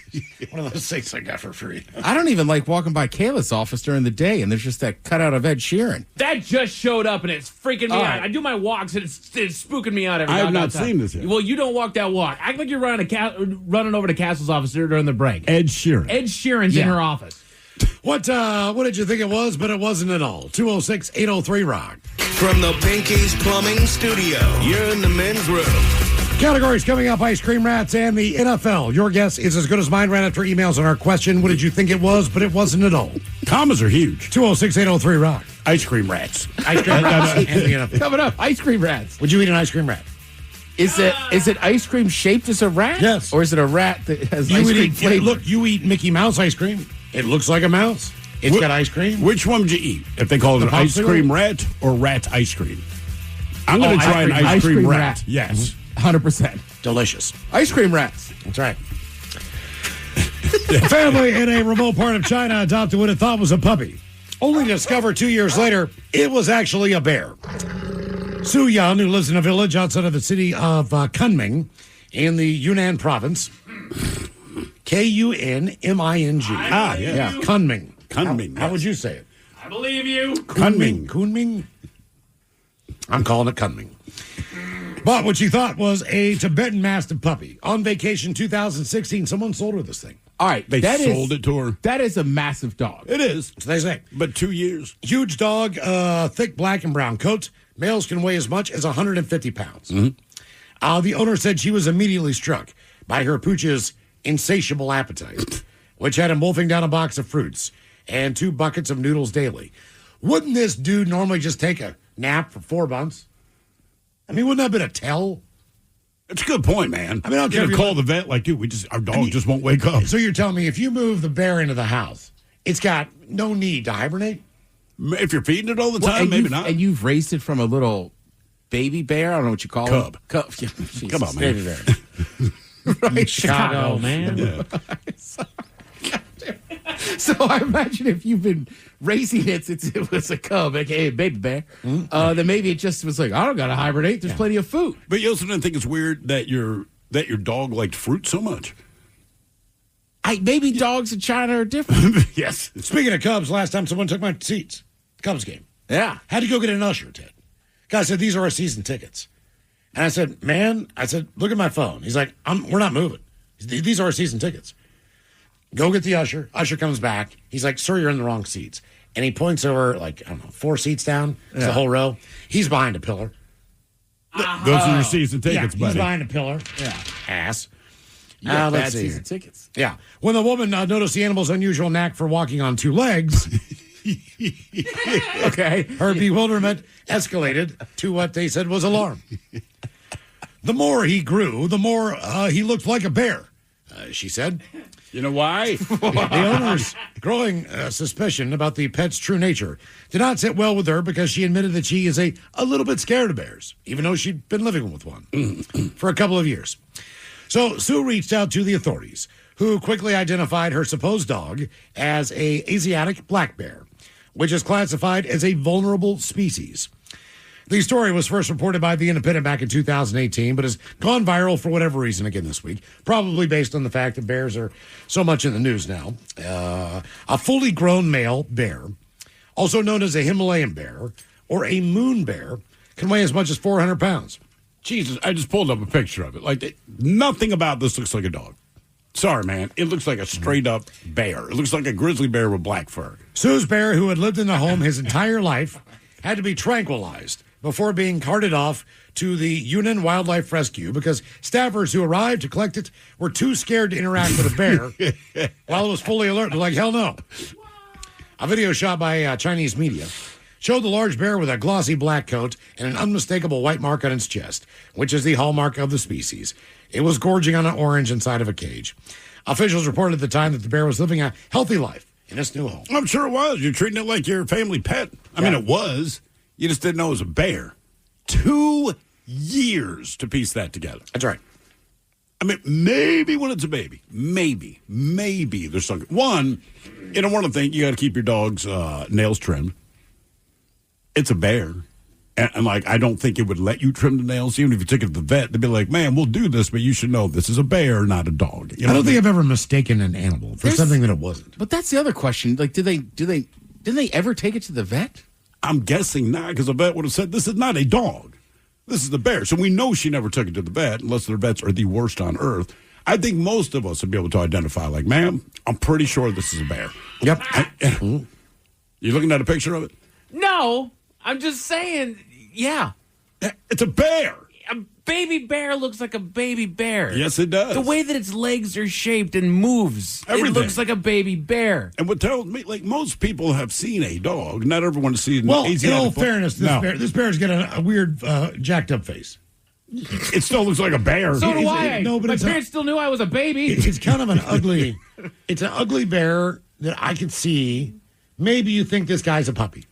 Speaker 3: One of those things I got for free.
Speaker 1: I don't even like walking by Kayla's office during the day, and there's just that cutout of Ed Sheeran.
Speaker 5: That just showed up, and it's freaking me
Speaker 1: All
Speaker 5: out.
Speaker 1: right.
Speaker 5: I do my walks, and it's spooking me out every
Speaker 2: I have
Speaker 5: doggone
Speaker 2: not
Speaker 5: time.
Speaker 2: seen this yet.
Speaker 5: Well, you don't walk that walk. Act like you're running over to Castle's office during the break.
Speaker 2: Ed Sheeran.
Speaker 5: Ed Sheeran's in
Speaker 1: Yeah.
Speaker 5: her office.
Speaker 3: What did you think it was, but it wasn't at all? 206-803-ROCK.
Speaker 4: From the Pinky's Plumbing Studio, you're in the men's room.
Speaker 3: Categories coming up: ice cream rats and the NFL. Your guess is as good as mine. Right after emails on our question, what did you think it was, but it wasn't at all?
Speaker 2: Commas are huge.
Speaker 3: 206-803-ROCK.
Speaker 2: Ice cream rats.
Speaker 3: Ice cream rats and the NFL.
Speaker 1: Coming up, ice cream rats.
Speaker 3: Would you eat an ice cream rat?
Speaker 1: Is it ice cream shaped as a rat?
Speaker 3: Yes.
Speaker 1: Or is it a rat that has
Speaker 3: You
Speaker 1: ice
Speaker 3: would
Speaker 1: cream
Speaker 3: eat,
Speaker 1: flavor?
Speaker 3: look, you eat Mickey Mouse ice cream. It looks like a mouse. It's got ice cream.
Speaker 2: Which one would you eat? If they call it an ice
Speaker 3: popsicle?
Speaker 2: cream rat or rat ice cream? I'm going to try an ice cream rat. Yes.
Speaker 1: 100%.
Speaker 3: Delicious.
Speaker 1: Ice cream rats.
Speaker 3: That's right. A family in a remote part of China adopted what it thought was a puppy, only to discover 2 years later it was actually a bear. Su Yan, who lives in a village outside of the city of Kunming in the Yunnan province. Kunming.
Speaker 2: Ah, yeah.
Speaker 3: Kunming.
Speaker 2: Kunming,
Speaker 3: How
Speaker 2: yes.
Speaker 3: would you say it?
Speaker 5: believe you.
Speaker 3: Kunming. I'm calling it Kunming. But what she thought was a Tibetan Mastiff puppy. On vacation 2016, someone sold her this thing.
Speaker 1: All right,
Speaker 2: They sold it to her.
Speaker 1: That is a massive dog.
Speaker 2: It is.
Speaker 3: So they say.
Speaker 2: But 2 years.
Speaker 3: Huge dog, thick black and brown coat. Males can weigh as much as 150 pounds. The owner said she was immediately struck by her pooch's insatiable appetite, which had him wolfing down a box of fruits and 2 buckets of noodles daily. Wouldn't this dude normally just take a nap for 4 months? I mean, wouldn't that have been a tell?
Speaker 2: It's a good point, man.
Speaker 3: I mean, I don't care if
Speaker 2: you
Speaker 3: you
Speaker 2: call the vet like, dude, our dog just won't wake up.
Speaker 3: So you're telling me if you move the bear into the house, it's got no need to hibernate?
Speaker 2: If you're feeding it all the
Speaker 1: Well,
Speaker 2: time,
Speaker 1: and
Speaker 2: maybe
Speaker 1: you've-
Speaker 2: not.
Speaker 1: And you've raised it from a little baby bear. I don't know what you call
Speaker 2: Cub.
Speaker 1: it. Cub. Yeah, Jesus,
Speaker 2: Come on, man.
Speaker 1: stay there. Right,
Speaker 5: Chicago, man.
Speaker 1: So I imagine if you've been raising it since it was a cub, aka a baby bear, then maybe it just was like, I don't got to hibernate. There's plenty of food.
Speaker 2: But you also didn't think it's weird that your dog liked fruit so much?
Speaker 1: Maybe dogs in China are different.
Speaker 2: Yes.
Speaker 3: Speaking of Cubs, last time someone took my seats, Cubs game.
Speaker 1: Yeah.
Speaker 3: Had to go get an usher, Ted. Guy said, these are our season tickets. And I said, man, look at my phone. He's like, we're not moving. These are our season tickets. Go get the usher. Usher comes back. He's like, sir, you're in the wrong seats. And he points over, like, I don't know, 4 seats down. It's the whole row. He's behind a pillar.
Speaker 2: Those are your season tickets,
Speaker 3: He's
Speaker 2: buddy.
Speaker 3: behind a pillar.
Speaker 1: Yeah.
Speaker 3: Ass.
Speaker 1: You got
Speaker 3: let's
Speaker 1: bad
Speaker 3: see
Speaker 1: season
Speaker 3: here.
Speaker 1: tickets.
Speaker 3: Yeah. When the woman noticed the animal's unusual knack for walking on 2 legs,
Speaker 1: Okay.
Speaker 3: her bewilderment escalated to what they said was alarm. The more he grew, the more he looked like a bear, she said.
Speaker 2: You know why?
Speaker 3: The owner's growing suspicion about the pet's true nature did not sit well with her because she admitted that she is a little bit scared of bears, even though she'd been living with one for a couple of years. So Sue reached out to the authorities, who quickly identified her supposed dog as a Asiatic black bear, which is classified as a vulnerable species. The story was first reported by The Independent back in 2018, but has gone viral for whatever reason again this week, probably based on the fact that bears are so much in the news now. A fully grown male bear, also known as a Himalayan bear or a moon bear, can weigh as much as 400 pounds.
Speaker 2: Jesus, I just pulled up a picture of it. Like, nothing about this looks like a dog. Sorry, man. It looks like a straight-up bear. It looks like a grizzly bear with black fur.
Speaker 3: Sue's bear, who had lived in the home his entire life, had to be tranquilized before being carted off to the Yunnan Wildlife Rescue because staffers who arrived to collect it were too scared to interact with a bear while it was fully alert. They're like, hell no. A video shot by Chinese media showed the large bear with a glossy black coat and an unmistakable white mark on its chest, which is the hallmark of the species. It was gorging on an orange inside of a cage. Officials reported at the time that the bear was living a healthy life in its new home.
Speaker 2: I'm sure it was. You're treating it like your family pet. I mean, it was. You just didn't know it was a bear. 2 years to piece that together.
Speaker 3: That's right.
Speaker 2: I mean, maybe when it's a baby. Maybe there's something. One of the things, you got to keep your dog's nails trimmed. It's a bear. And like, I don't think it would let you trim the nails. Even if you took it to the vet, they'd be like, man, we'll do this, but you should know this is a bear, not a dog. You know
Speaker 3: I don't think I've ever mistaken an animal for something that it wasn't.
Speaker 1: But that's the other question. Like, didn't they ever take it to the vet?
Speaker 2: I'm guessing not, because the vet would have said, this is not a dog. This is the bear. So we know she never took it to the vet, unless their vets are the worst on earth. I think most of us would be able to identify, like, ma'am, I'm pretty sure this is a bear.
Speaker 3: Yep.
Speaker 2: You looking at a picture of it?
Speaker 5: No, I'm just saying, yeah.
Speaker 2: It's a bear.
Speaker 5: A baby bear looks like a baby bear.
Speaker 2: Yes, it does.
Speaker 5: The way that its legs are shaped and moves,
Speaker 2: Everything.
Speaker 5: it looks like a baby bear.
Speaker 2: And what tells me, like, most people have seen a dog. Not everyone has seen an
Speaker 3: Well, in
Speaker 2: Asiatic
Speaker 3: all
Speaker 2: dog.
Speaker 3: fairness, this bear's got a weird jacked up face.
Speaker 2: It still looks like a bear.
Speaker 5: So do I.
Speaker 3: no, but
Speaker 5: My
Speaker 3: it's
Speaker 5: parents still knew I was a baby.
Speaker 3: It's kind of an ugly. It's an ugly bear that I could see. Maybe you think this guy's a puppy.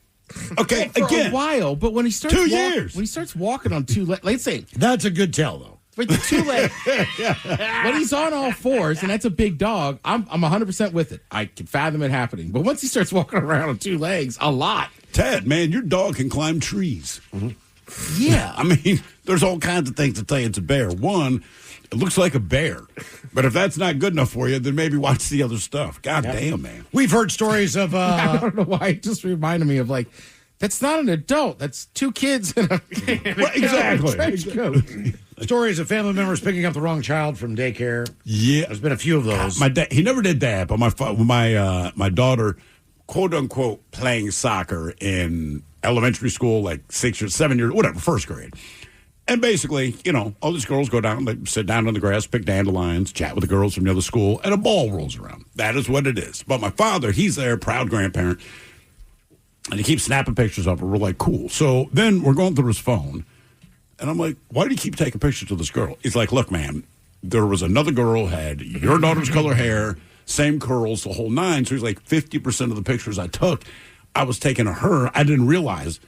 Speaker 2: Okay,
Speaker 1: For
Speaker 2: again.
Speaker 1: a while, but when he starts
Speaker 2: 2 years.
Speaker 1: when he starts walking on 2 legs, let's say
Speaker 3: That's a good tell, though.
Speaker 1: with the 2 legs, when he's on all 4s, and that's a big dog, I'm 100% with it. I can fathom it happening. But once he starts walking around on 2 legs, a lot.
Speaker 2: Ted, man, your dog can climb trees.
Speaker 1: Yeah.
Speaker 2: I mean, there's all kinds of things to tell you it's a bear. One, It looks like a bear. But if that's not good enough for you, then maybe watch the other stuff. God damn, man.
Speaker 3: We've heard stories of
Speaker 1: I don't know why. It just reminded me of like, that's not an adult. That's two kids in a
Speaker 2: Exactly.
Speaker 1: trench coat.
Speaker 3: stories of family members picking up the wrong child from daycare.
Speaker 2: Yeah.
Speaker 3: There's been a few of those.
Speaker 2: My dad, he never did that, but my daughter, quote unquote, playing soccer in elementary school, like 6 or 7 years, whatever, first grade. And basically, all these girls go down, they sit down on the grass, pick dandelions, chat with the girls from the other school, and a ball rolls around. That is what it is. But my father, he's there, proud grandparent, and he keeps snapping pictures of her. We're like, cool. So then we're going through his phone, and I'm like, why do you keep taking pictures of this girl? He's like, look, man, there was another girl, had your daughter's color hair, same curls, the whole nine. So he's like, 50% of the pictures I took, I was taking of her. I didn't realize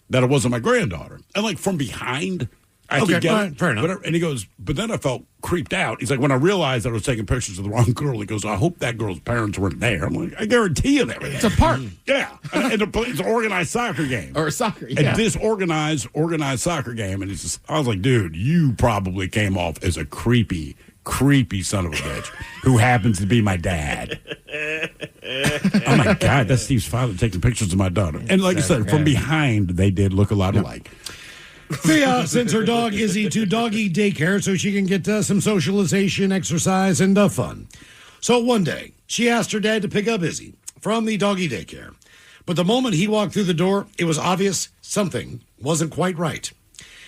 Speaker 2: that it wasn't my granddaughter. And like from behind, I could get it.
Speaker 3: Fair enough.
Speaker 2: And he goes, but then I felt creeped out. He's like, when I realized that I was taking pictures of the wrong girl, he goes, I hope that girl's parents weren't there. I'm like, I guarantee you they were there.
Speaker 1: It's a park.
Speaker 2: Yeah. And it's an organized soccer game.
Speaker 1: Or soccer, yeah.
Speaker 2: And disorganized, organized soccer game. And I was like, dude, you probably came off as a creepy son of a bitch who happens to be my dad. Oh, my God. That's Steve's father taking pictures of my daughter. And like I said, from behind, they did look a lot alike.
Speaker 3: Thea sends her dog Izzy to doggy daycare so she can get some socialization, exercise, and fun. So one day, she asked her dad to pick up Izzy from the doggy daycare. But the moment he walked through the door, it was obvious something wasn't quite right.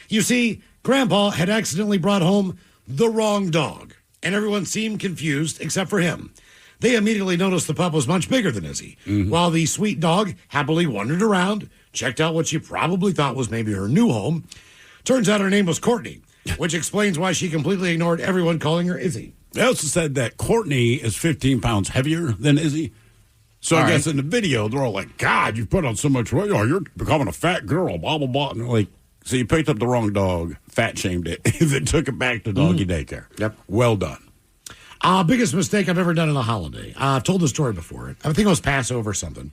Speaker 3: You see, Grandpa had accidentally brought home the wrong dog, and everyone seemed confused except for him. They immediately noticed the pup was much bigger than Izzy, while the sweet dog happily wandered around, checked out what she probably thought was maybe her new home. Turns out her name was Courtney, which explains why she completely ignored everyone calling her Izzy.
Speaker 2: They also said that Courtney is 15 pounds heavier than Izzy. So I guess in the video, they're all like, God, you've put on so much weight. Oh, you're becoming a fat girl, blah, blah, blah. And they're like, so you picked up the wrong dog, fat shamed it, and then took it back to doggy daycare.
Speaker 3: Yep.
Speaker 2: Well done.
Speaker 3: Biggest mistake I've ever done in a holiday. I've told the story before. I think it was Passover or something.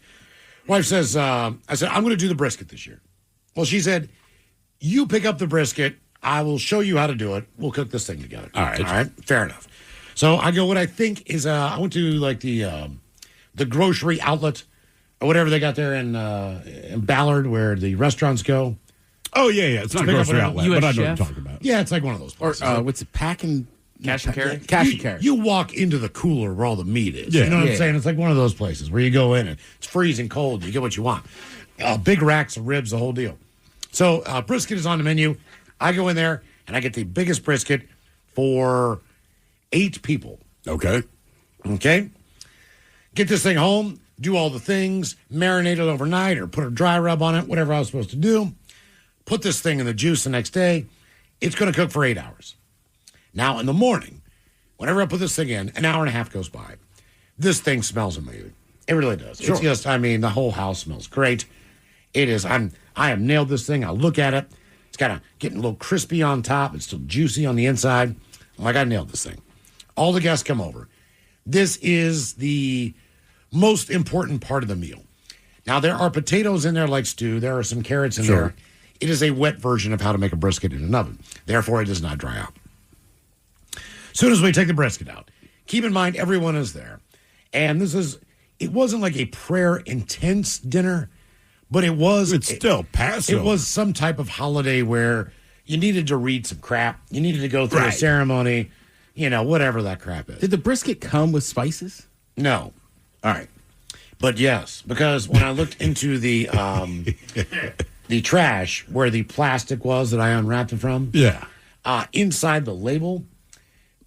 Speaker 3: Wife says, I said, I'm going to do the brisket this year. Well, she said, you pick up the brisket. I will show you how to do it. We'll cook this thing together.
Speaker 2: All right.
Speaker 3: Fair enough. So I go, what I think is, I went to like the grocery outlet or whatever they got there in Ballard where the restaurants go.
Speaker 2: Oh, yeah. It's not a grocery outlet,
Speaker 5: US
Speaker 2: but I know what
Speaker 5: Chef?
Speaker 2: you're talking about.
Speaker 3: Yeah, it's like one of those
Speaker 1: Or
Speaker 3: places.
Speaker 1: what's it, packing?
Speaker 5: Cash and carry?
Speaker 1: Cash and carry.
Speaker 3: You walk into the cooler where all the meat is.
Speaker 2: Yeah.
Speaker 3: You know what I'm
Speaker 1: Yeah.
Speaker 3: saying? It's like one of those places where you go in and it's freezing cold. You get what you want. Big racks of ribs, the whole deal. So brisket is on the menu. I go in there and I get the biggest brisket for 8 people.
Speaker 2: Okay.
Speaker 3: Okay? Get this thing home, do all the things, marinate it overnight or put a dry rub on it, whatever I was supposed to do. Put this thing in the juice the next day. It's going to cook for 8 hours. Now, in the morning, whenever I put this thing in, an hour and a half goes by. This thing smells amazing. It really does.
Speaker 2: Sure.
Speaker 3: It's just, the whole house smells great. It is. I have nailed this thing. I look at it. It's kind of getting a little crispy on top. It's still juicy on the inside. I'm like, I nailed this thing. All the guests come over. This is the most important part of the meal. Now, there are potatoes in there like stew. There are some carrots in there. It is a wet version of how to make a brisket in an oven. Therefore, it does not dry out. As soon as we take the brisket out, keep in mind everyone is there. And it wasn't like a prayer intense dinner, but it was.
Speaker 2: It's still Passover.
Speaker 3: It was some type of holiday where you needed to read some crap. You needed to go through a
Speaker 2: Right.
Speaker 3: ceremony, whatever that crap is.
Speaker 1: Did the brisket come with spices?
Speaker 3: No.
Speaker 1: All right.
Speaker 3: But yes, because when I looked into the the trash where the plastic was that I unwrapped it from,
Speaker 2: Yeah.
Speaker 3: inside the label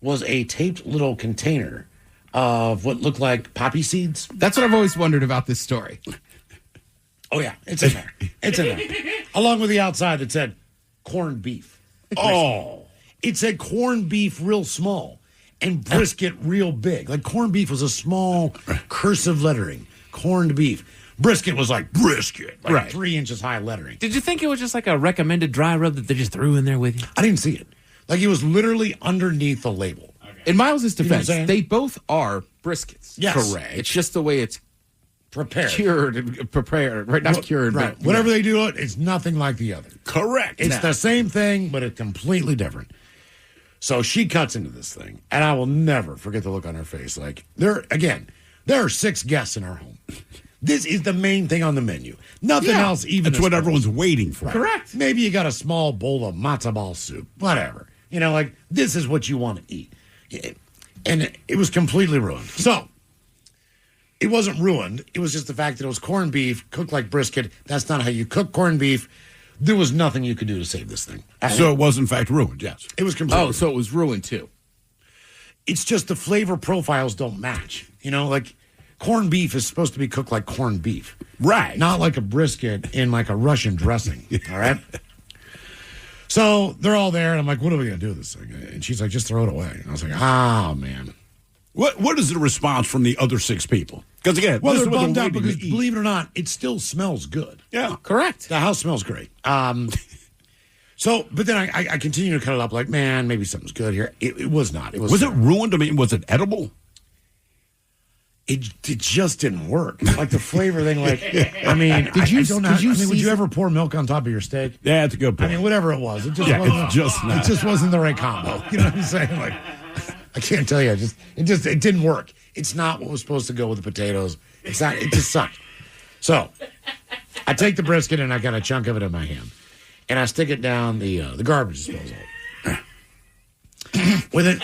Speaker 3: was a taped little container of what looked like poppy seeds.
Speaker 1: That's what I've always wondered about this story.
Speaker 3: Oh, yeah, it's in there. It's in there. Along with the outside that said corned beef.
Speaker 2: Oh.
Speaker 3: It said corned beef real small and brisket real big. Like corned beef was a small cursive lettering. Corned beef. Brisket was like brisket. Like
Speaker 2: Right.
Speaker 3: 3 inches high lettering.
Speaker 5: Did you think it was just like a recommended dry rub that they just threw in there with you?
Speaker 3: I didn't see it. Like it was literally underneath the label.
Speaker 1: In Miles'
Speaker 3: know what I'm
Speaker 1: defense,
Speaker 3: saying?
Speaker 1: they both are briskets.
Speaker 3: Yes.
Speaker 1: Correct. It's just the way it's
Speaker 3: Prepared.
Speaker 1: cured and prepared. Right, not cured,
Speaker 3: Right.
Speaker 1: but
Speaker 3: Whatever they do it, it's nothing like the other.
Speaker 2: Correct.
Speaker 3: It's the same thing, but it's completely different. So she cuts into this thing, and I will never forget the look on her face. Like, there are 6 guests in our home. This is the main thing on the menu. Nothing else even.
Speaker 2: That's what everyone's waiting for.
Speaker 3: Right. Correct. Maybe you got a small bowl of matzo ball soup. Whatever. You know, like, this is what you want to eat. And it was completely ruined. So, it wasn't ruined. It was just the fact that it was corned beef cooked like brisket. That's not how you cook corned beef. There was nothing you could do to save this thing.
Speaker 2: So it was, in fact, ruined, yes.
Speaker 3: It was completely
Speaker 1: so it was ruined, too.
Speaker 3: It's just the flavor profiles don't match. You know, like, corned beef is supposed to be cooked like corned beef.
Speaker 2: Right.
Speaker 3: Not like a brisket in, like, a Russian dressing. All right? So they're all there, and I'm like, what are we going to do with this thing? And she's like, just throw it away. And I was like, oh, man.
Speaker 2: What is the response from the other 6 people? Because, again,
Speaker 3: Well,
Speaker 2: this
Speaker 3: they're
Speaker 2: is what
Speaker 3: bummed out
Speaker 2: waiting
Speaker 3: because,
Speaker 2: to eat.
Speaker 3: believe it or not, it still smells good.
Speaker 2: Yeah.
Speaker 1: Correct.
Speaker 3: The house smells great. So, but then I continue to cut it up like, man, maybe something's good here. It was not. It was.
Speaker 2: Was it ruined? I mean, was it edible?
Speaker 3: It just didn't work. Like the flavor thing. Like, I mean, would you ever pour milk on top of your steak?
Speaker 2: Yeah, that's a good point.
Speaker 3: I mean, whatever it was, it just
Speaker 2: Yeah,
Speaker 3: wasn't.
Speaker 2: it's just not.
Speaker 3: It just wasn't the right combo. You know what I'm saying? Like, I can't tell you. It didn't work. It's not what was supposed to go with the potatoes. It's not. It just sucked. So, I take the brisket and I got a chunk of it in my hand, and I stick it down the garbage disposal. With it,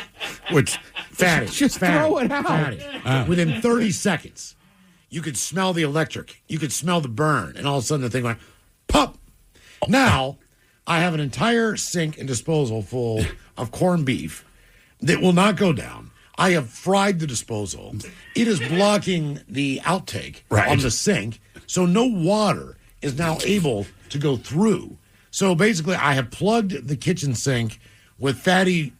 Speaker 3: which fatty,
Speaker 1: Just
Speaker 3: fatty,
Speaker 1: throw it out.
Speaker 3: fatty. Within 30 seconds, you could smell the electric, you could smell the burn, and all of a sudden the thing went pop. Now I have an entire sink and disposal full of corned beef that will not go down. I have fried the disposal. It is blocking the outtake on the sink, so no water is now able to go through. So basically, I have plugged the kitchen sink with fatty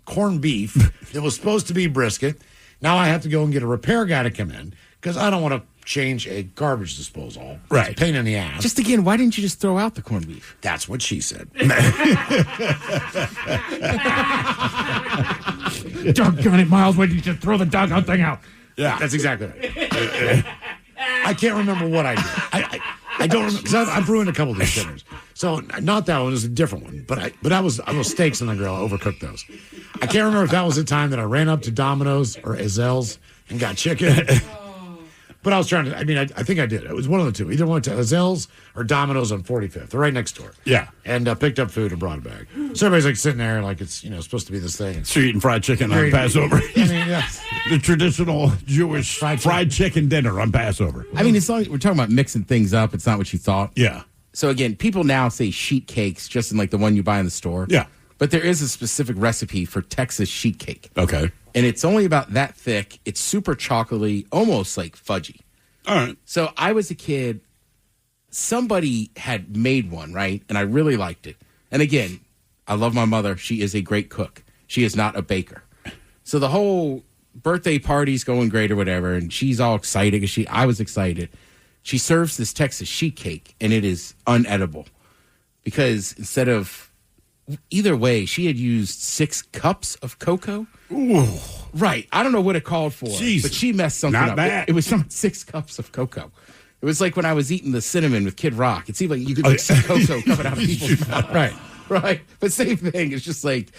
Speaker 3: corned beef that was supposed to be brisket. Now I have to go and get a repair guy to come in because I don't want to change a garbage disposal. It's a pain in the ass.
Speaker 1: Just again, why didn't you just throw out the corned beef?
Speaker 3: That's what she said.
Speaker 5: Doggone it, Miles. Why did you just throw the doggone thing out?
Speaker 3: Yeah, that's exactly right. I can't remember what I did. I don't remember because I've ruined a couple of these dinners. So not that one, it was a different one. But I was steaks on the grill. I overcooked those. I can't remember if that was the time that I ran up to Domino's or Azel's and got chicken. But I was trying to. I mean, I think I did. It was one of the two. Either went to Azel's or Domino's on 45th. They're right next door.
Speaker 2: Yeah.
Speaker 3: And picked up food and brought it back. So everybody's like sitting there like it's supposed to be this thing.
Speaker 2: So you're eating fried chicken on Passover.
Speaker 3: I mean, yeah.
Speaker 2: The traditional Jewish fried chicken dinner on Passover.
Speaker 1: I mean, as long as we're talking about mixing things up, it's not what you thought.
Speaker 2: Yeah.
Speaker 1: So again, people now say sheet cakes just in like the one you buy in the store.
Speaker 2: Yeah.
Speaker 1: But there is a specific recipe for Texas sheet cake.
Speaker 2: Okay.
Speaker 1: And it's only about that thick. It's super chocolatey, almost like fudgy.
Speaker 2: All right.
Speaker 1: So I was a kid. Somebody had made one, right? And I really liked it. And again, I love my mother. She is a great cook. She is not a baker. So the whole birthday party's going great or whatever, and she's all excited because I was excited. She serves this Texas sheet cake, and it is unedible because instead of either way, she had used 6 cups of cocoa.
Speaker 2: Ooh.
Speaker 1: Right. I don't know what it called for,
Speaker 2: Jeez.
Speaker 1: but she messed something
Speaker 2: Not
Speaker 1: up.
Speaker 2: bad.
Speaker 1: It was some 6 cups of cocoa. It was like when I was eating the cinnamon with Kid Rock. It seemed like you could see cocoa coming out of people's mouth.
Speaker 3: Right.
Speaker 1: Right. But same thing. It's just like,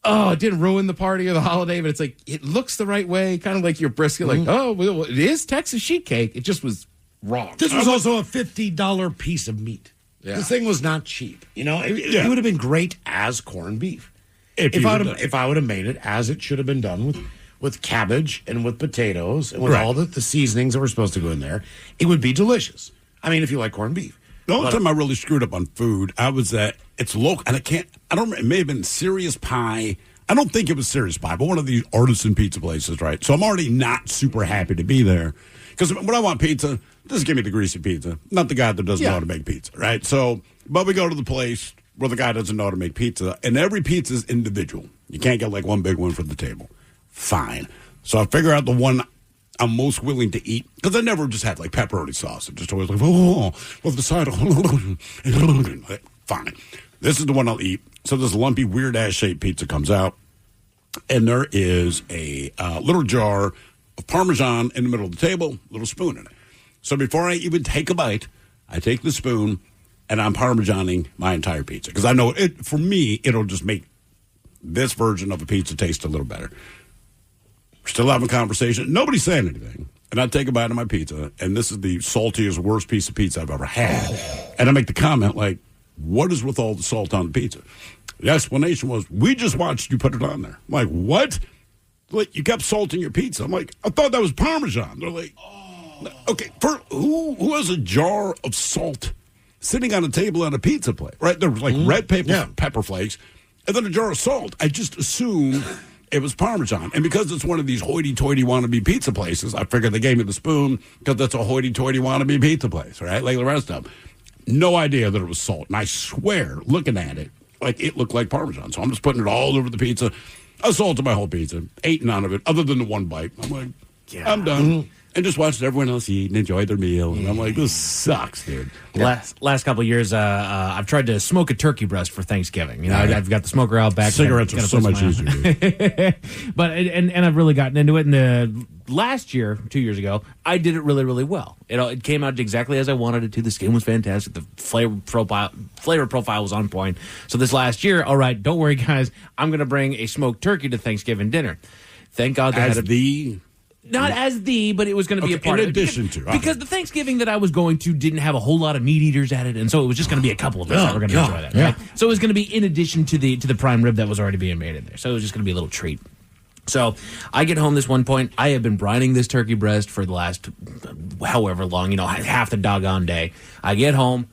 Speaker 1: oh, it didn't ruin the party or the holiday, but it's like, it looks the right way, kind of like your brisket. Like, oh, well, it is Texas sheet cake. It just was wrong.
Speaker 3: This was also a $50 piece of meat.
Speaker 1: Yeah.
Speaker 3: This thing was not cheap. It would have been great as corned beef. If I would have made it as it should have been done with cabbage and with potatoes and with all the seasonings that were supposed to go in there, it would be delicious. I mean, if you like corned beef.
Speaker 2: The only time I really screwed up on food, I was at, it's local, and it may have been Serious Pie. I don't think it was Serious Pie, but one of these artisan pizza places, right? So I'm already not super happy to be there. Because when I want pizza, just give me the greasy pizza, not the guy that doesn't know how to make pizza, right? So, but we go to the place where the guy doesn't know how to make pizza, and every pizza is individual. You can't get like one big one for the table. Fine. So I figure out the one I'm most willing to eat, because I never just had like pepperoni sauce. I'm just always like, with the side of fine. This is the one I'll eat. So this lumpy, weird-ass shaped pizza comes out, and there is a little jar of Parmesan in the middle of the table, little spoon in it. So before I even take a bite, I take the spoon, and I'm Parmesaning my entire pizza. Because I know, for me, it'll just make this version of a pizza tastes a little better. We're still having a conversation. Nobody's saying anything. And I take a bite of my pizza, and this is the saltiest, worst piece of pizza I've ever had. And I make the comment, like, what is with all the salt on the pizza? The explanation was, we just watched you put it on there. I'm like, what? Like, you kept salting your pizza. I'm like, I thought that was Parmesan. They're like, okay, who has a jar of salt sitting on a table on a pizza plate? Right? There was like red pepper flakes, and then a jar of salt. I just assumed it was Parmesan. And because it's one of these hoity-toity wannabe pizza places, I figured they gave me the spoon because that's a hoity-toity wannabe pizza place, right? Like the rest of them. No idea that it was salt. And I swear, looking at it, like it looked like Parmesan. So I'm just putting it all over the pizza. I salted my whole pizza, ate none of it, other than the one bite. I'm like, I'm done. And just watched everyone else eat and enjoy their meal. And I'm like, this sucks, dude.
Speaker 5: Last couple of years, I've tried to smoke a turkey breast for Thanksgiving. You know, I've got the smoker out back.
Speaker 2: Cigarettes are so much easier, dude.
Speaker 5: But and I've really gotten into it. And the last year, 2 years ago, I did it really, really well. It came out exactly as I wanted it to. The skin was fantastic. The flavor profile was on point. So this last year, all right, don't worry, guys. I'm going to bring a smoked turkey to Thanksgiving dinner. Thank God they had but it was going to be a part of it.
Speaker 2: In addition to.
Speaker 5: Because the Thanksgiving that I was going to didn't have a whole lot of meat eaters at it, and so it was just going to be a couple of us that were going to enjoy that. Right? So it was going to be in addition to the prime rib that was already being made in there. So it was just going to be a little treat. So I get home this one point. I have been brining this turkey breast for the last however long, half the doggone day. I get home.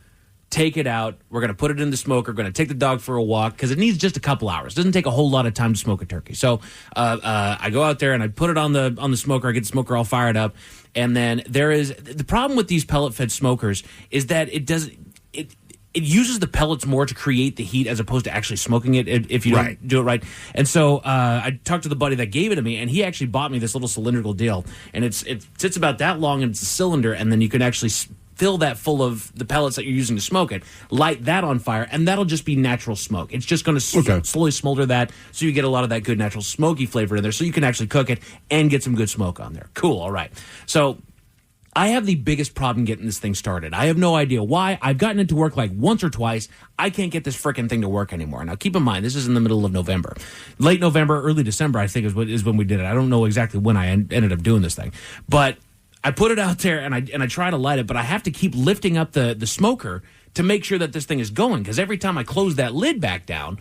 Speaker 5: Take it out. We're going to put it in the smoker. We're going to take the dog for a walk because it needs just a couple hours. It doesn't take a whole lot of time to smoke a turkey. So I go out there and I put it on the smoker. I get the smoker all fired up. And then the problem with these pellet-fed smokers is that it uses the pellets more to create the heat as opposed to actually smoking it if you don't do it right. And so I talked to the buddy that gave it to me, and he actually bought me this little cylindrical deal. And it sits about that long, and it's a cylinder, and then you can actually fill that full of the pellets that you're using to smoke it, light that on fire, and that'll just be natural smoke. It's just going to slowly smolder that, so you get a lot of that good natural smoky flavor in there, so you can actually cook it and get some good smoke on there. Cool, all right. So I have the biggest problem getting this thing started. I have no idea why. I've gotten it to work like once or twice. I can't get this frickin' thing to work anymore. Now, keep in mind, this is in the middle of November. Late November, early December, I think, is when we did it. I don't know exactly when I ended up doing this thing. But I put it out there, and I try to light it, but I have to keep lifting up the smoker to make sure that this thing is going, because every time I close that lid back down,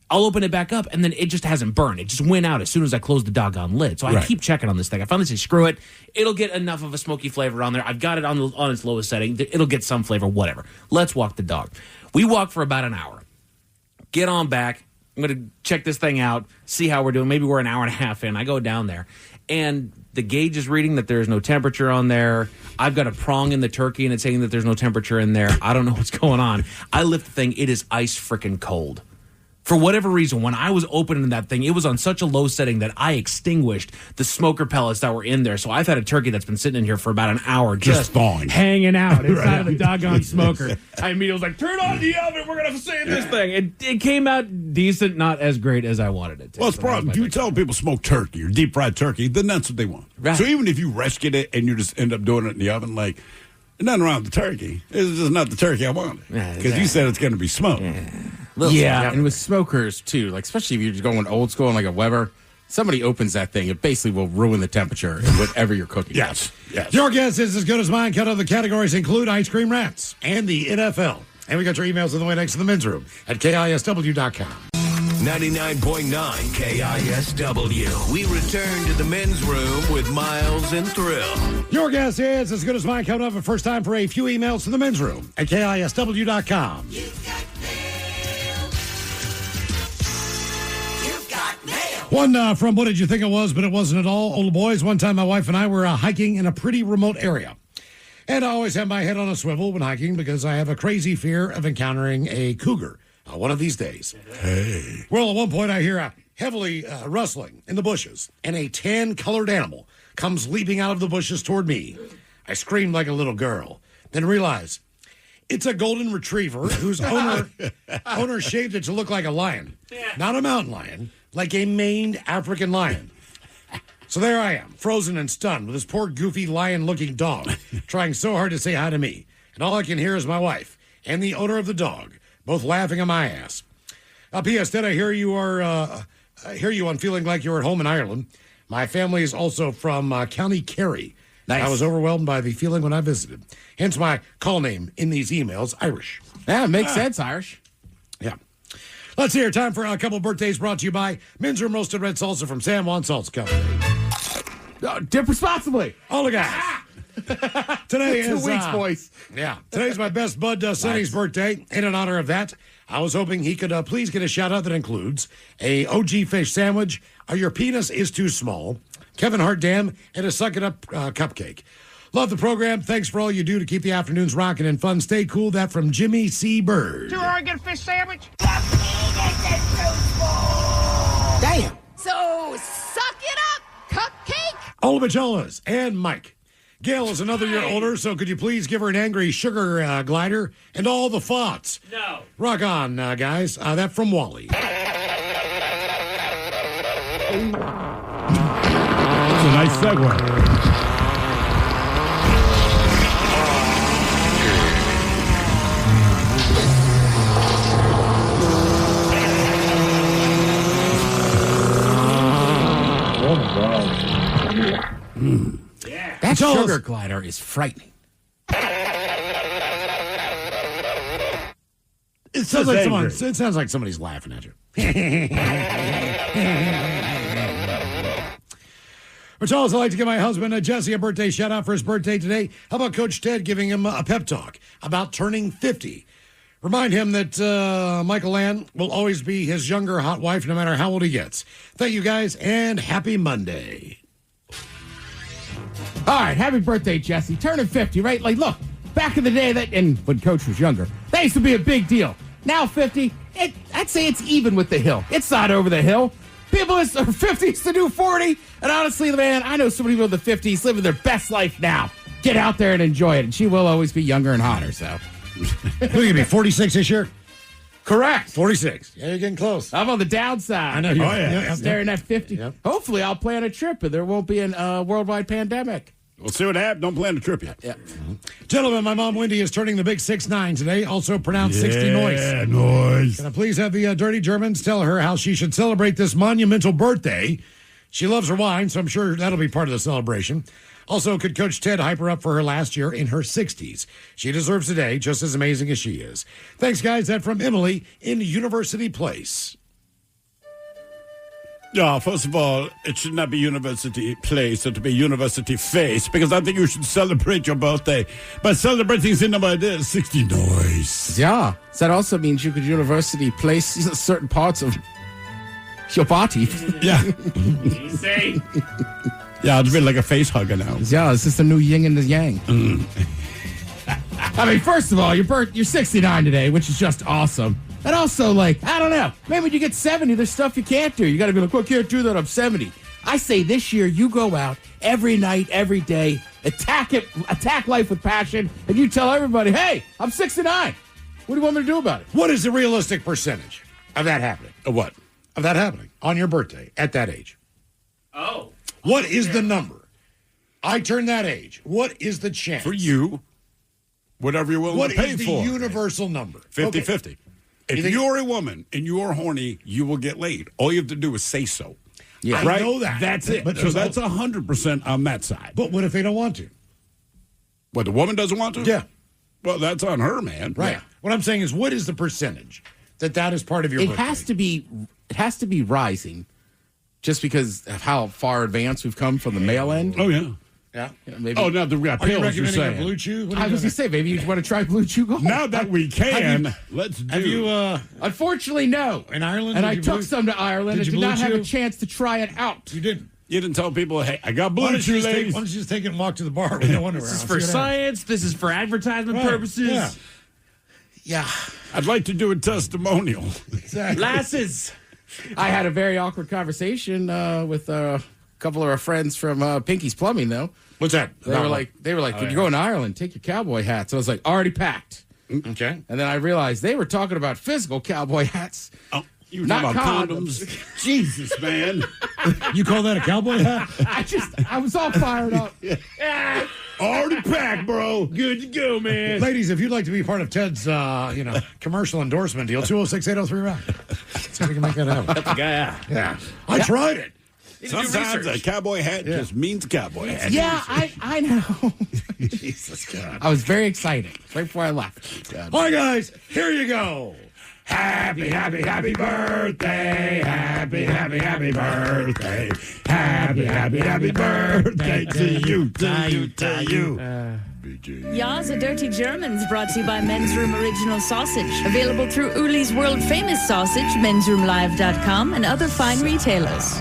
Speaker 5: I'll open it back up, and then it just hasn't burned. It just went out as soon as I closed the doggone lid. So I keep checking on this thing. I finally say, screw it. It'll get enough of a smoky flavor on there. I've got it on its lowest setting. It'll get some flavor, whatever. Let's walk the dog. We walk for about an hour. Get on back. I'm going to check this thing out, see how we're doing. Maybe we're an hour and a half in. I go down there, and the gauge is reading that there's no temperature on there. I've got a prong in the turkey, and it's saying that there's no temperature in there. I don't know what's going on. I lift the thing. It is ice freaking cold. For whatever reason, when I was opening that thing, it was on such a low setting that I extinguished the smoker pellets that were in there. So I've had a turkey that's been sitting in here for about an hour just
Speaker 2: thawing,
Speaker 5: hanging out inside of the doggone smoker. I immediately was like, turn on the oven. We're going to save this thing. It came out decent, not as great as I wanted it to.
Speaker 2: Well, it's problem. You tell people smoke turkey or deep fried turkey, then that's what they want. Right. So even if you rescued it and you just end up doing it in the oven, like, nothing wrong with the turkey. It's just not the turkey I wanted. Because you said it's going to be smoked.
Speaker 1: Yeah, and with smokers, too, like especially if you're going old school and like a Weber, somebody opens that thing, it basically will ruin the temperature in whatever you're cooking.
Speaker 2: Yes.
Speaker 3: Your guess is as good as mine. Cut of the categories include ice cream rats and the NFL. And we got your emails on the way next to the men's room at KISW.com.
Speaker 4: 99.9 KISW. We return to the men's room with Miles and Thrill.
Speaker 3: Your guess is as good as mine. Coming up, but first time for a few emails to the men's room at KISW.com. One from What Did You Think It Was, but it wasn't at all. Old boys, one time my wife and I were hiking in a pretty remote area. And I always have my head on a swivel when hiking because I have a crazy fear of encountering a cougar one of these days.
Speaker 2: Hey.
Speaker 3: Well, at one point I hear a heavily rustling in the bushes, and a tan-colored animal comes leaping out of the bushes toward me. I screamed like a little girl, then realized it's a golden retriever whose owner shaved it to look like a lion. Not a mountain lion, like a maned African lion. So there I am, frozen and stunned, with this poor, goofy, lion-looking dog, trying so hard to say hi to me. And all I can hear is my wife and the owner of the dog, both laughing at my ass. P.S. Did I hear you are? I hear you on feeling like you're at home in Ireland. My family is also from County Kerry.
Speaker 1: Nice.
Speaker 3: I was overwhelmed by the feeling when I visited. Hence my call name in these emails, Irish.
Speaker 1: Yeah, it makes sense, Irish.
Speaker 3: Yeah. Let's hear. Time for a couple of birthdays brought to you by Men's Room Roasted Red Salsa from San Juan Salsa Company.
Speaker 1: Dip responsibly.
Speaker 3: All the guys. Today
Speaker 1: 2
Speaker 3: is
Speaker 1: weeks, boys.
Speaker 3: Yeah, today's my best bud Sonny's birthday. And in honor of that, I was hoping he could please get a shout out that includes a OG fish sandwich, a Your Penis is Too Small, Kevin Hart Dam, and a Suck It Up cupcake. Love the program. Thanks for all you do to keep the afternoons rocking and fun. Stay cool. That from Jimmy C. Bird.
Speaker 7: Do I get a fish sandwich?
Speaker 8: Damn. So, suck it up, cupcake.
Speaker 3: Olabicholas and Mike. Gail is another year older, so could you please give her an angry sugar glider and all the thoughts?
Speaker 5: No.
Speaker 3: Rock on, guys. That from Wally.
Speaker 2: It's a nice segue.
Speaker 1: That sugar glider is frightening.
Speaker 3: It sounds like somebody's laughing at you. Charles, I'd like to give my husband Jesse a birthday shout out for his birthday today. How about Coach Ted giving him a pep talk about turning 50? Remind him that Michael Land will always be his younger hot wife no matter how old he gets. Thank you guys and happy Monday.
Speaker 1: All right, happy birthday, Jesse. Turning 50, right? Like, look, back in the day, and when Coach was younger, that used to be a big deal. Now 50, I'd say it's even with the hill. It's not over the hill. People in their 50s to do 40, and honestly, man, I know so many people in the 50s living their best life now. Get out there and enjoy it, and she will always be younger and hotter, so.
Speaker 3: What are you going to be, 46 this year?
Speaker 1: Correct.
Speaker 3: 46. Yeah, you're getting close.
Speaker 1: I'm on the downside.
Speaker 3: I know you
Speaker 2: yeah.
Speaker 1: Staring at 50.
Speaker 3: Yep.
Speaker 1: Hopefully, I'll plan a trip and there won't be a worldwide pandemic.
Speaker 2: We'll see what happens. Don't plan a trip yet.
Speaker 1: Yeah.
Speaker 3: Gentlemen, my mom Wendy is turning the big 6'9" today, also pronounced 60 noise.
Speaker 2: Yeah, noise.
Speaker 3: Can I please have the dirty Germans tell her how she should celebrate this monumental birthday? She loves her wine, so I'm sure that'll be part of the celebration. Also, could Coach Ted hype her up for her last year in her 60s? She deserves a day just as amazing as she is. Thanks, guys. That from Emily in University Place.
Speaker 2: Yeah, first of all, it should not be University Place, it should be University Face, because I think you should celebrate your birthday by celebrating the number it is 60 noise.
Speaker 1: Yeah. So that also means you could university place certain parts of your body.
Speaker 2: Yeah.
Speaker 5: Say.
Speaker 2: Yeah, it's been like a face hugger now.
Speaker 1: Yeah, it's just a new yin and the yang. I mean, first of all, you're 69 today, which is just awesome. And also, like, I don't know, maybe when you get 70, there's stuff you can't do. You got to be like, well, I can't do that, I'm 70. I say this year, you go out every night, every day, attack life with passion, and you tell everybody, hey, I'm 69. What do you want me to do about it?
Speaker 3: What is the realistic percentage of that happening?
Speaker 2: Of what?
Speaker 3: Of that happening on your birthday at that age?
Speaker 5: Oh.
Speaker 3: What is the number? I turn that age. What is the chance?
Speaker 2: For you, whatever you're willing
Speaker 3: What
Speaker 2: to pay
Speaker 3: is the
Speaker 2: for.
Speaker 3: universal number?
Speaker 2: 50-50. If you're a woman and you're horny, you will get laid. All you have to do is say so.
Speaker 1: Yeah.
Speaker 3: I
Speaker 2: Right?
Speaker 3: know that.
Speaker 2: That's it. So that's 100% on that side.
Speaker 3: But what if they don't want to?
Speaker 2: What, the woman doesn't want to?
Speaker 3: Yeah.
Speaker 2: Well, that's on her, man.
Speaker 3: Right.
Speaker 1: Yeah.
Speaker 3: What I'm saying is, what is the percentage that is part of your
Speaker 1: It
Speaker 3: birthday?
Speaker 1: has to be rising just because of how far advanced we've come from the male end.
Speaker 2: Oh, yeah.
Speaker 3: Yeah.
Speaker 1: Maybe.
Speaker 2: Oh, now that we got
Speaker 3: Are you
Speaker 2: pills, you're
Speaker 3: recommending a
Speaker 2: saying.
Speaker 3: Blue Chew? What are
Speaker 1: I
Speaker 3: you
Speaker 1: was going
Speaker 3: doing?
Speaker 1: to say, maybe you want to try Blue Chew Gold.
Speaker 2: Now that we can, let's do
Speaker 3: Have you,
Speaker 1: Unfortunately, no.
Speaker 3: in Ireland?
Speaker 1: And
Speaker 3: did
Speaker 1: I
Speaker 3: you
Speaker 1: took
Speaker 3: Blue-
Speaker 1: some to Ireland
Speaker 3: did
Speaker 1: and
Speaker 3: you
Speaker 1: did not
Speaker 3: Blue
Speaker 1: have a
Speaker 3: Chew?
Speaker 1: chance to try it out.
Speaker 3: You didn't.
Speaker 2: You didn't tell people, hey, I got
Speaker 3: Why
Speaker 2: blue
Speaker 3: don't,
Speaker 2: chew,
Speaker 3: you just
Speaker 2: ladies.
Speaker 3: why don't you just take it and walk to the bar with no underwear
Speaker 5: This is
Speaker 3: on?
Speaker 5: for
Speaker 3: See what happens.
Speaker 5: science. This is for advertisement
Speaker 3: Right.
Speaker 5: purposes.
Speaker 3: Yeah.
Speaker 1: Yeah.
Speaker 2: I'd like to do a testimonial.
Speaker 3: Exactly.
Speaker 5: Lasses.
Speaker 1: I had a very awkward conversation with a couple of our friends from Pinky's Plumbing, though.
Speaker 3: What's that?
Speaker 1: They were like, when you go in Ireland, take your cowboy hats. I was like, already packed.
Speaker 3: Okay.
Speaker 1: And then I realized they were talking about physical cowboy hats.
Speaker 2: Oh, you were
Speaker 1: Not
Speaker 2: talking about
Speaker 1: condoms.
Speaker 2: condoms. Jesus, man.
Speaker 3: You call that a cowboy hat?
Speaker 1: I was all fired up.
Speaker 2: Already packed, bro.
Speaker 5: Good to go, man.
Speaker 3: Ladies, if you'd like to be part of Ted's, commercial endorsement deal, 206-803-ROCK. See if we can make that happen. Yeah. I tried it.
Speaker 2: Sometimes a cowboy hat just means cowboy hat.
Speaker 1: Yeah, I know. Jesus God. I was very excited right before I left.
Speaker 3: All right, guys, here you go. Happy, happy, happy birthday. Happy, happy, happy birthday. Happy, happy, happy birthday to you, to you.
Speaker 7: Ya's a Dirty Germans brought to you by Men's Room Original Sausage. Available through Uli's world famous sausage, mensroomlive.com, and other fine retailers.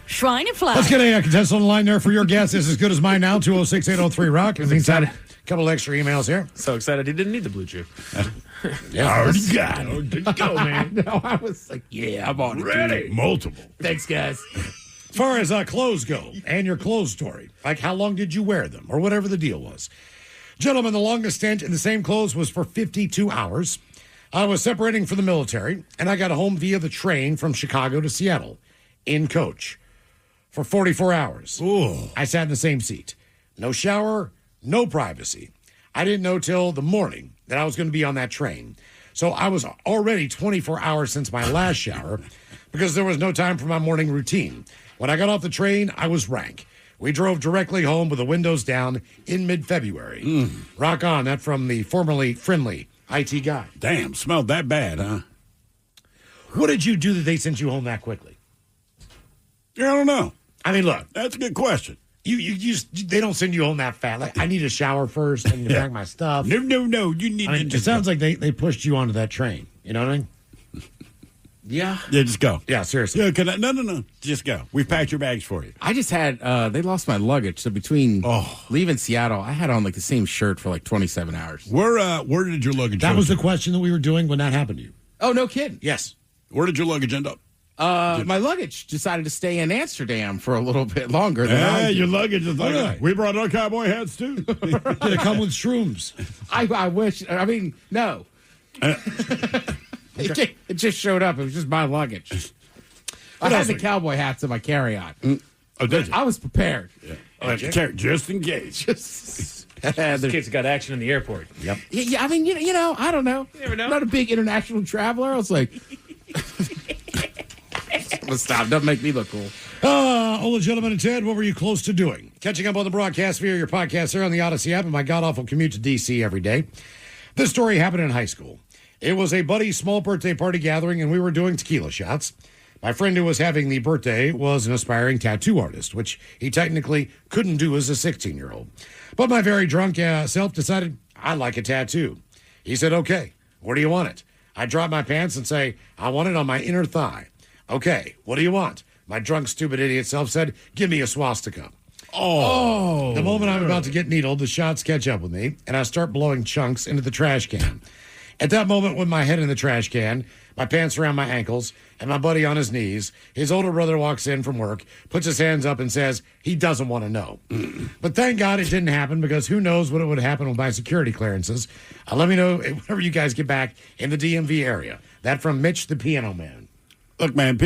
Speaker 7: Schweinefleisch.
Speaker 3: Let's get a contestant on the line there for your guess. Is as good as mine now, 206-803-ROCK. A couple extra emails here.
Speaker 5: So excited he didn't need the blue chew.
Speaker 3: Yeah, already got it.
Speaker 5: Good go, man.
Speaker 1: No, I was like, yeah, I'm on it.
Speaker 2: Ready. Multiple.
Speaker 1: Thanks, guys.
Speaker 3: As far as clothes go and your clothes story, like how long did you wear them or whatever the deal was. Gentlemen, the longest stint in the same clothes was for 52 hours. I was separating from the military, and I got home via the train from Chicago to Seattle in coach for 44 hours.
Speaker 2: Ooh.
Speaker 3: I sat in the same seat. No shower, no privacy. I didn't know till the morning that I was going to be on that train. So I was already 24 hours since my last shower because there was no time for my morning routine. When I got off the train, I was rank. We drove directly home with the windows down in mid-February. Rock on. That from the formerly friendly IT guy.
Speaker 2: Damn, smelled that bad, huh?
Speaker 3: What did you do that they sent you home that quickly?
Speaker 2: Yeah, I don't know.
Speaker 3: I mean, look.
Speaker 2: That's a good question.
Speaker 3: They don't send you home that fast. Like, I need a shower first. I need to pack my stuff.
Speaker 2: No. You need to
Speaker 3: it sounds like they pushed you onto that train. You know what I mean?
Speaker 1: Yeah.
Speaker 2: Yeah, just go.
Speaker 3: Yeah, seriously.
Speaker 2: Yeah, no. Just go. We've packed your bags for you.
Speaker 1: I just had, they lost my luggage. So between leaving Seattle, I had on like the same shirt for like 27 hours.
Speaker 2: Where did your luggage
Speaker 3: That
Speaker 2: go
Speaker 3: was
Speaker 2: to?
Speaker 3: the question that we were doing when that happened to you.
Speaker 1: Oh, no kidding.
Speaker 3: Yes.
Speaker 2: Where did your luggage end up?
Speaker 1: My luggage decided to stay in Amsterdam for a little bit longer than I did.
Speaker 2: Your luggage is like,
Speaker 3: Really?
Speaker 2: we brought our cowboy hats too.
Speaker 3: Did it come with shrooms?
Speaker 1: I wish, I mean, no. It just showed up. It was just my luggage. I had the cowboy hats in my carry-on.
Speaker 2: Oh, did you?
Speaker 1: I was prepared.
Speaker 2: Just in case.
Speaker 5: These kids got action in the airport.
Speaker 3: Yep.
Speaker 1: Yeah, I mean, you know, I don't know.
Speaker 5: You never know.
Speaker 1: I'm not a big international traveler. I was like, stop. Doesn't make me look cool.
Speaker 3: Ola Gentleman and Ted, what were you close to doing? Catching up on the broadcast via your podcast there on the Odyssey app and my god-awful commute to D.C. every day. This story happened in high school. It was a buddy's small birthday party gathering, and we were doing tequila shots. My friend who was having the birthday was an aspiring tattoo artist, which he technically couldn't do as a 16-year-old. But my very drunk self decided, I'd like a tattoo. He said, okay, where do you want it? I drop my pants and say, I want it on my inner thigh. Okay, what do you want? My drunk, stupid idiot self said, give me a swastika.
Speaker 2: Oh.
Speaker 3: The moment I'm about to get needled, the shots catch up with me, and I start blowing chunks into the trash can. At that moment, with my head in the trash can, my pants around my ankles, and my buddy on his knees, his older brother walks in from work, puts his hands up and says he doesn't want to know. But thank God it didn't happen, because who knows what would happen with my security clearances. Let me know whenever you guys get back in the DMV area. That from Mitch the Piano Man.
Speaker 2: Look, man,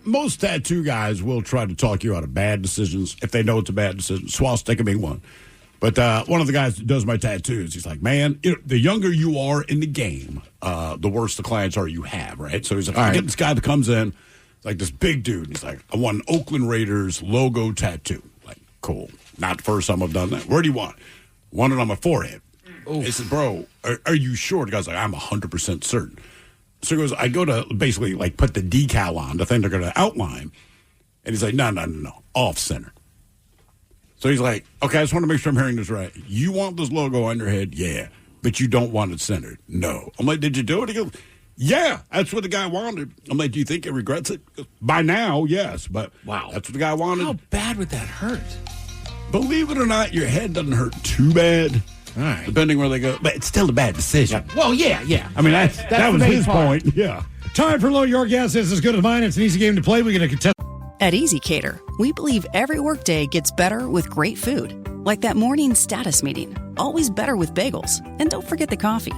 Speaker 2: most tattoo guys will try to talk you out of bad decisions if they know it's a bad decision. Swastika being one. But one of the guys that does my tattoos, he's like, man, the younger you are in the game, the worse the clients are you have, right? So he's like, I get this guy that comes in, like this big dude. And he's like, I want an Oakland Raiders logo tattoo. Like, cool. Not the first time I've done that. Where do you want it? Want it on my forehead. He said, bro, are you sure? The guy's like, I'm 100% certain. So he goes, I go to basically like put the decal on, the thing they're going to outline. And he's like, no, off center. So he's like, okay, I just want to make sure I'm hearing this right. You want this logo on your head? Yeah. But you don't want it centered? No. I'm like, did you do it? He goes, yeah, that's what the guy wanted. I'm like, do you think he regrets it? By now, yes. But
Speaker 1: wow,
Speaker 2: that's what the guy wanted.
Speaker 1: How bad would that hurt?
Speaker 2: Believe it or not, your head doesn't hurt too bad.
Speaker 1: All right.
Speaker 2: Depending where they go. But it's still a bad decision.
Speaker 1: Yeah. Well, yeah.
Speaker 2: I mean, that was his point. Yeah.
Speaker 3: Time for Low Your Guess is as good as mine. It's an easy game to play. We're going to contest.
Speaker 9: At Easy Cater, we believe every workday gets better with great food. Like that morning status meeting. Always better with bagels. And don't forget the coffee.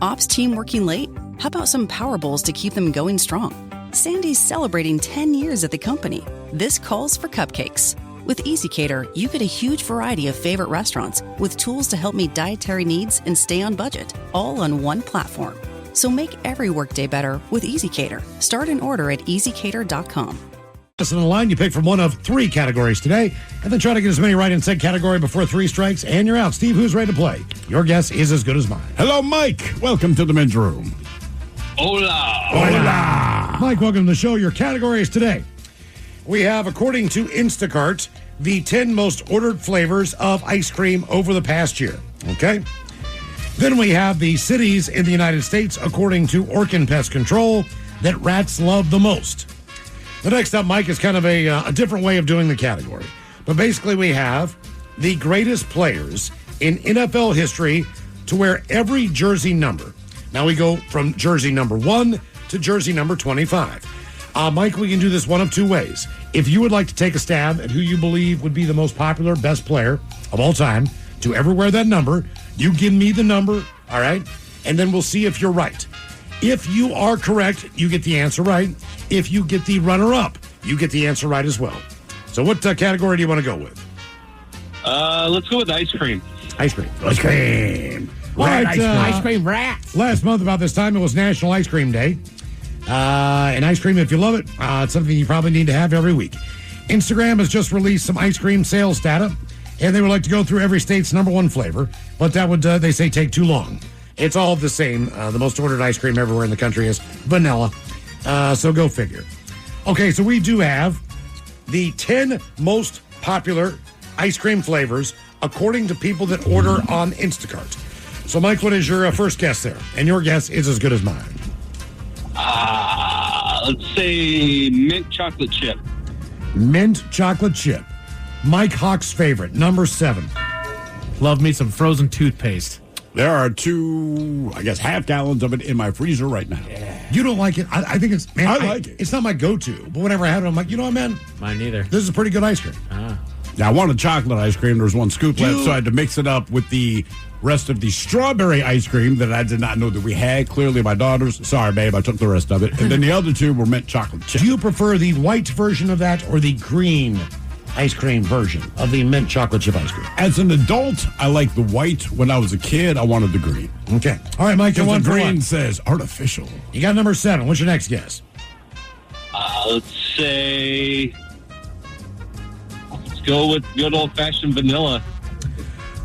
Speaker 9: Ops team working late? How about some Power Bowls to keep them going strong? Sandy's celebrating 10 years at the company. This calls for cupcakes. With EasyCater, you get a huge variety of favorite restaurants with tools to help meet dietary needs and stay on budget, all on one platform. So make every workday better with EasyCater. Start an order at easycater.com.
Speaker 3: Listen in the line, you pick from one of 3 categories today, and then try to get as many right in said category before 3 strikes, and you're out. Steve, who's ready to play? Your guess is as good as mine.
Speaker 2: Hello, Mike. Welcome to the men's room.
Speaker 6: Hola.
Speaker 3: Hola. Mike, welcome to the show. Your categories today. We have, according to Instacart, the 10 most ordered flavors of ice cream over the past year. Okay? Then we have the cities in the United States, according to Orkin Pest Control, that rats love the most. The next up, Mike, is kind of a different way of doing the category. But basically, we have the greatest players in NFL history to wear every jersey number. Now we go from jersey number 1 to jersey number 25. Mike, we can do this one of 2 ways. If you would like to take a stab at who you believe would be the most popular, best player of all time to ever wear that number, you give me the number, all right? And then we'll see if you're right. If you are correct, you get the answer right. If you get the runner-up, you get the answer right as well. So what category do you want to go with?
Speaker 6: Let's go with ice cream.
Speaker 3: Ice cream. Ice cream. Right,
Speaker 1: Ice cream rats.
Speaker 3: last month about this time, it was National Ice Cream Day. And ice cream, if you love it, it's something you probably need to have every week. Instagram has just released some ice cream sales data, and they would like to go through every state's number 1 flavor, but that would, they say, take too long. It's all the same. The most ordered ice cream everywhere in the country is vanilla. So go figure. Okay, so we do have the 10 most popular ice cream flavors according to people that order on Instacart. So, Mike, what is your first guess there? And your guess is as good as mine.
Speaker 6: Let's say mint chocolate chip.
Speaker 3: Mint chocolate chip. Mike Hawk's favorite, number 7.
Speaker 5: Love me some frozen toothpaste.
Speaker 2: There are 2, I guess, half gallons of it in my freezer right now.
Speaker 3: You don't like it? I think it's, man,
Speaker 2: I like it.
Speaker 3: It's not my go-to, but whenever I have it, I'm like, you know what, man?
Speaker 5: Mine neither.
Speaker 3: This is pretty good ice cream.
Speaker 2: Now, I wanted chocolate ice cream. There was 1 scoop left, so I had to mix it up with the rest of the strawberry ice cream that I did not know that we had. Clearly, my daughters. Sorry, babe, I took the rest of it. And then the other 2 were mint chocolate chip.
Speaker 3: Do you prefer the white version of that or the green ice cream version of the mint chocolate chip ice cream?
Speaker 2: As an adult, I like the white. When I was a kid, I wanted the green.
Speaker 3: Okay. All right, Mike, you're
Speaker 2: Because
Speaker 3: one
Speaker 2: the
Speaker 3: for
Speaker 2: green
Speaker 3: one.
Speaker 2: says artificial.
Speaker 3: You got number 7. What's your next guess?
Speaker 6: Let's say, let's go with good old-fashioned vanilla.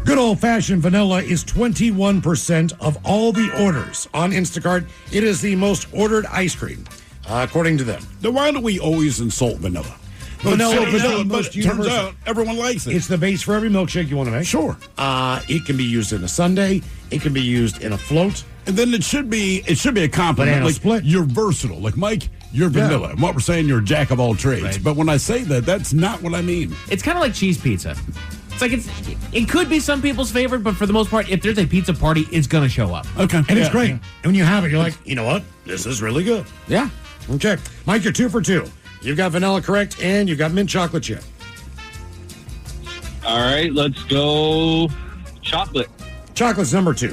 Speaker 3: Good old-fashioned vanilla is 21% of all the orders on Instacart. It is the most ordered ice cream, according to them.
Speaker 2: Then why do we always insult vanilla?
Speaker 3: Vanilla
Speaker 2: It's
Speaker 3: is
Speaker 2: vanilla,
Speaker 3: the
Speaker 2: but
Speaker 3: most
Speaker 2: it turns
Speaker 3: universal.
Speaker 2: out everyone likes it.
Speaker 3: It's the base for every milkshake you want to make.
Speaker 2: Sure.
Speaker 3: It can be used in a sundae. It can be used in a float.
Speaker 2: And then it should be a compliment.
Speaker 3: Banana
Speaker 2: Like,
Speaker 3: split.
Speaker 2: you're versatile. Like, Mike, you're vanilla. And what we're saying, you're a jack of all trades.
Speaker 5: Right.
Speaker 2: But when I say that, that's not what I mean.
Speaker 5: It's kind of like cheese pizza. It's like it could be some people's favorite, but for the most part, if there's a pizza party, it's going to show up.
Speaker 2: Okay.
Speaker 3: And it's great. And when you have it, you're like, you know what? This is really good.
Speaker 1: Yeah.
Speaker 3: Okay. Mike, you're 2 for 2. You've got vanilla correct, and you've got mint chocolate chip.
Speaker 6: All right, let's go chocolate.
Speaker 3: Chocolate's number 2.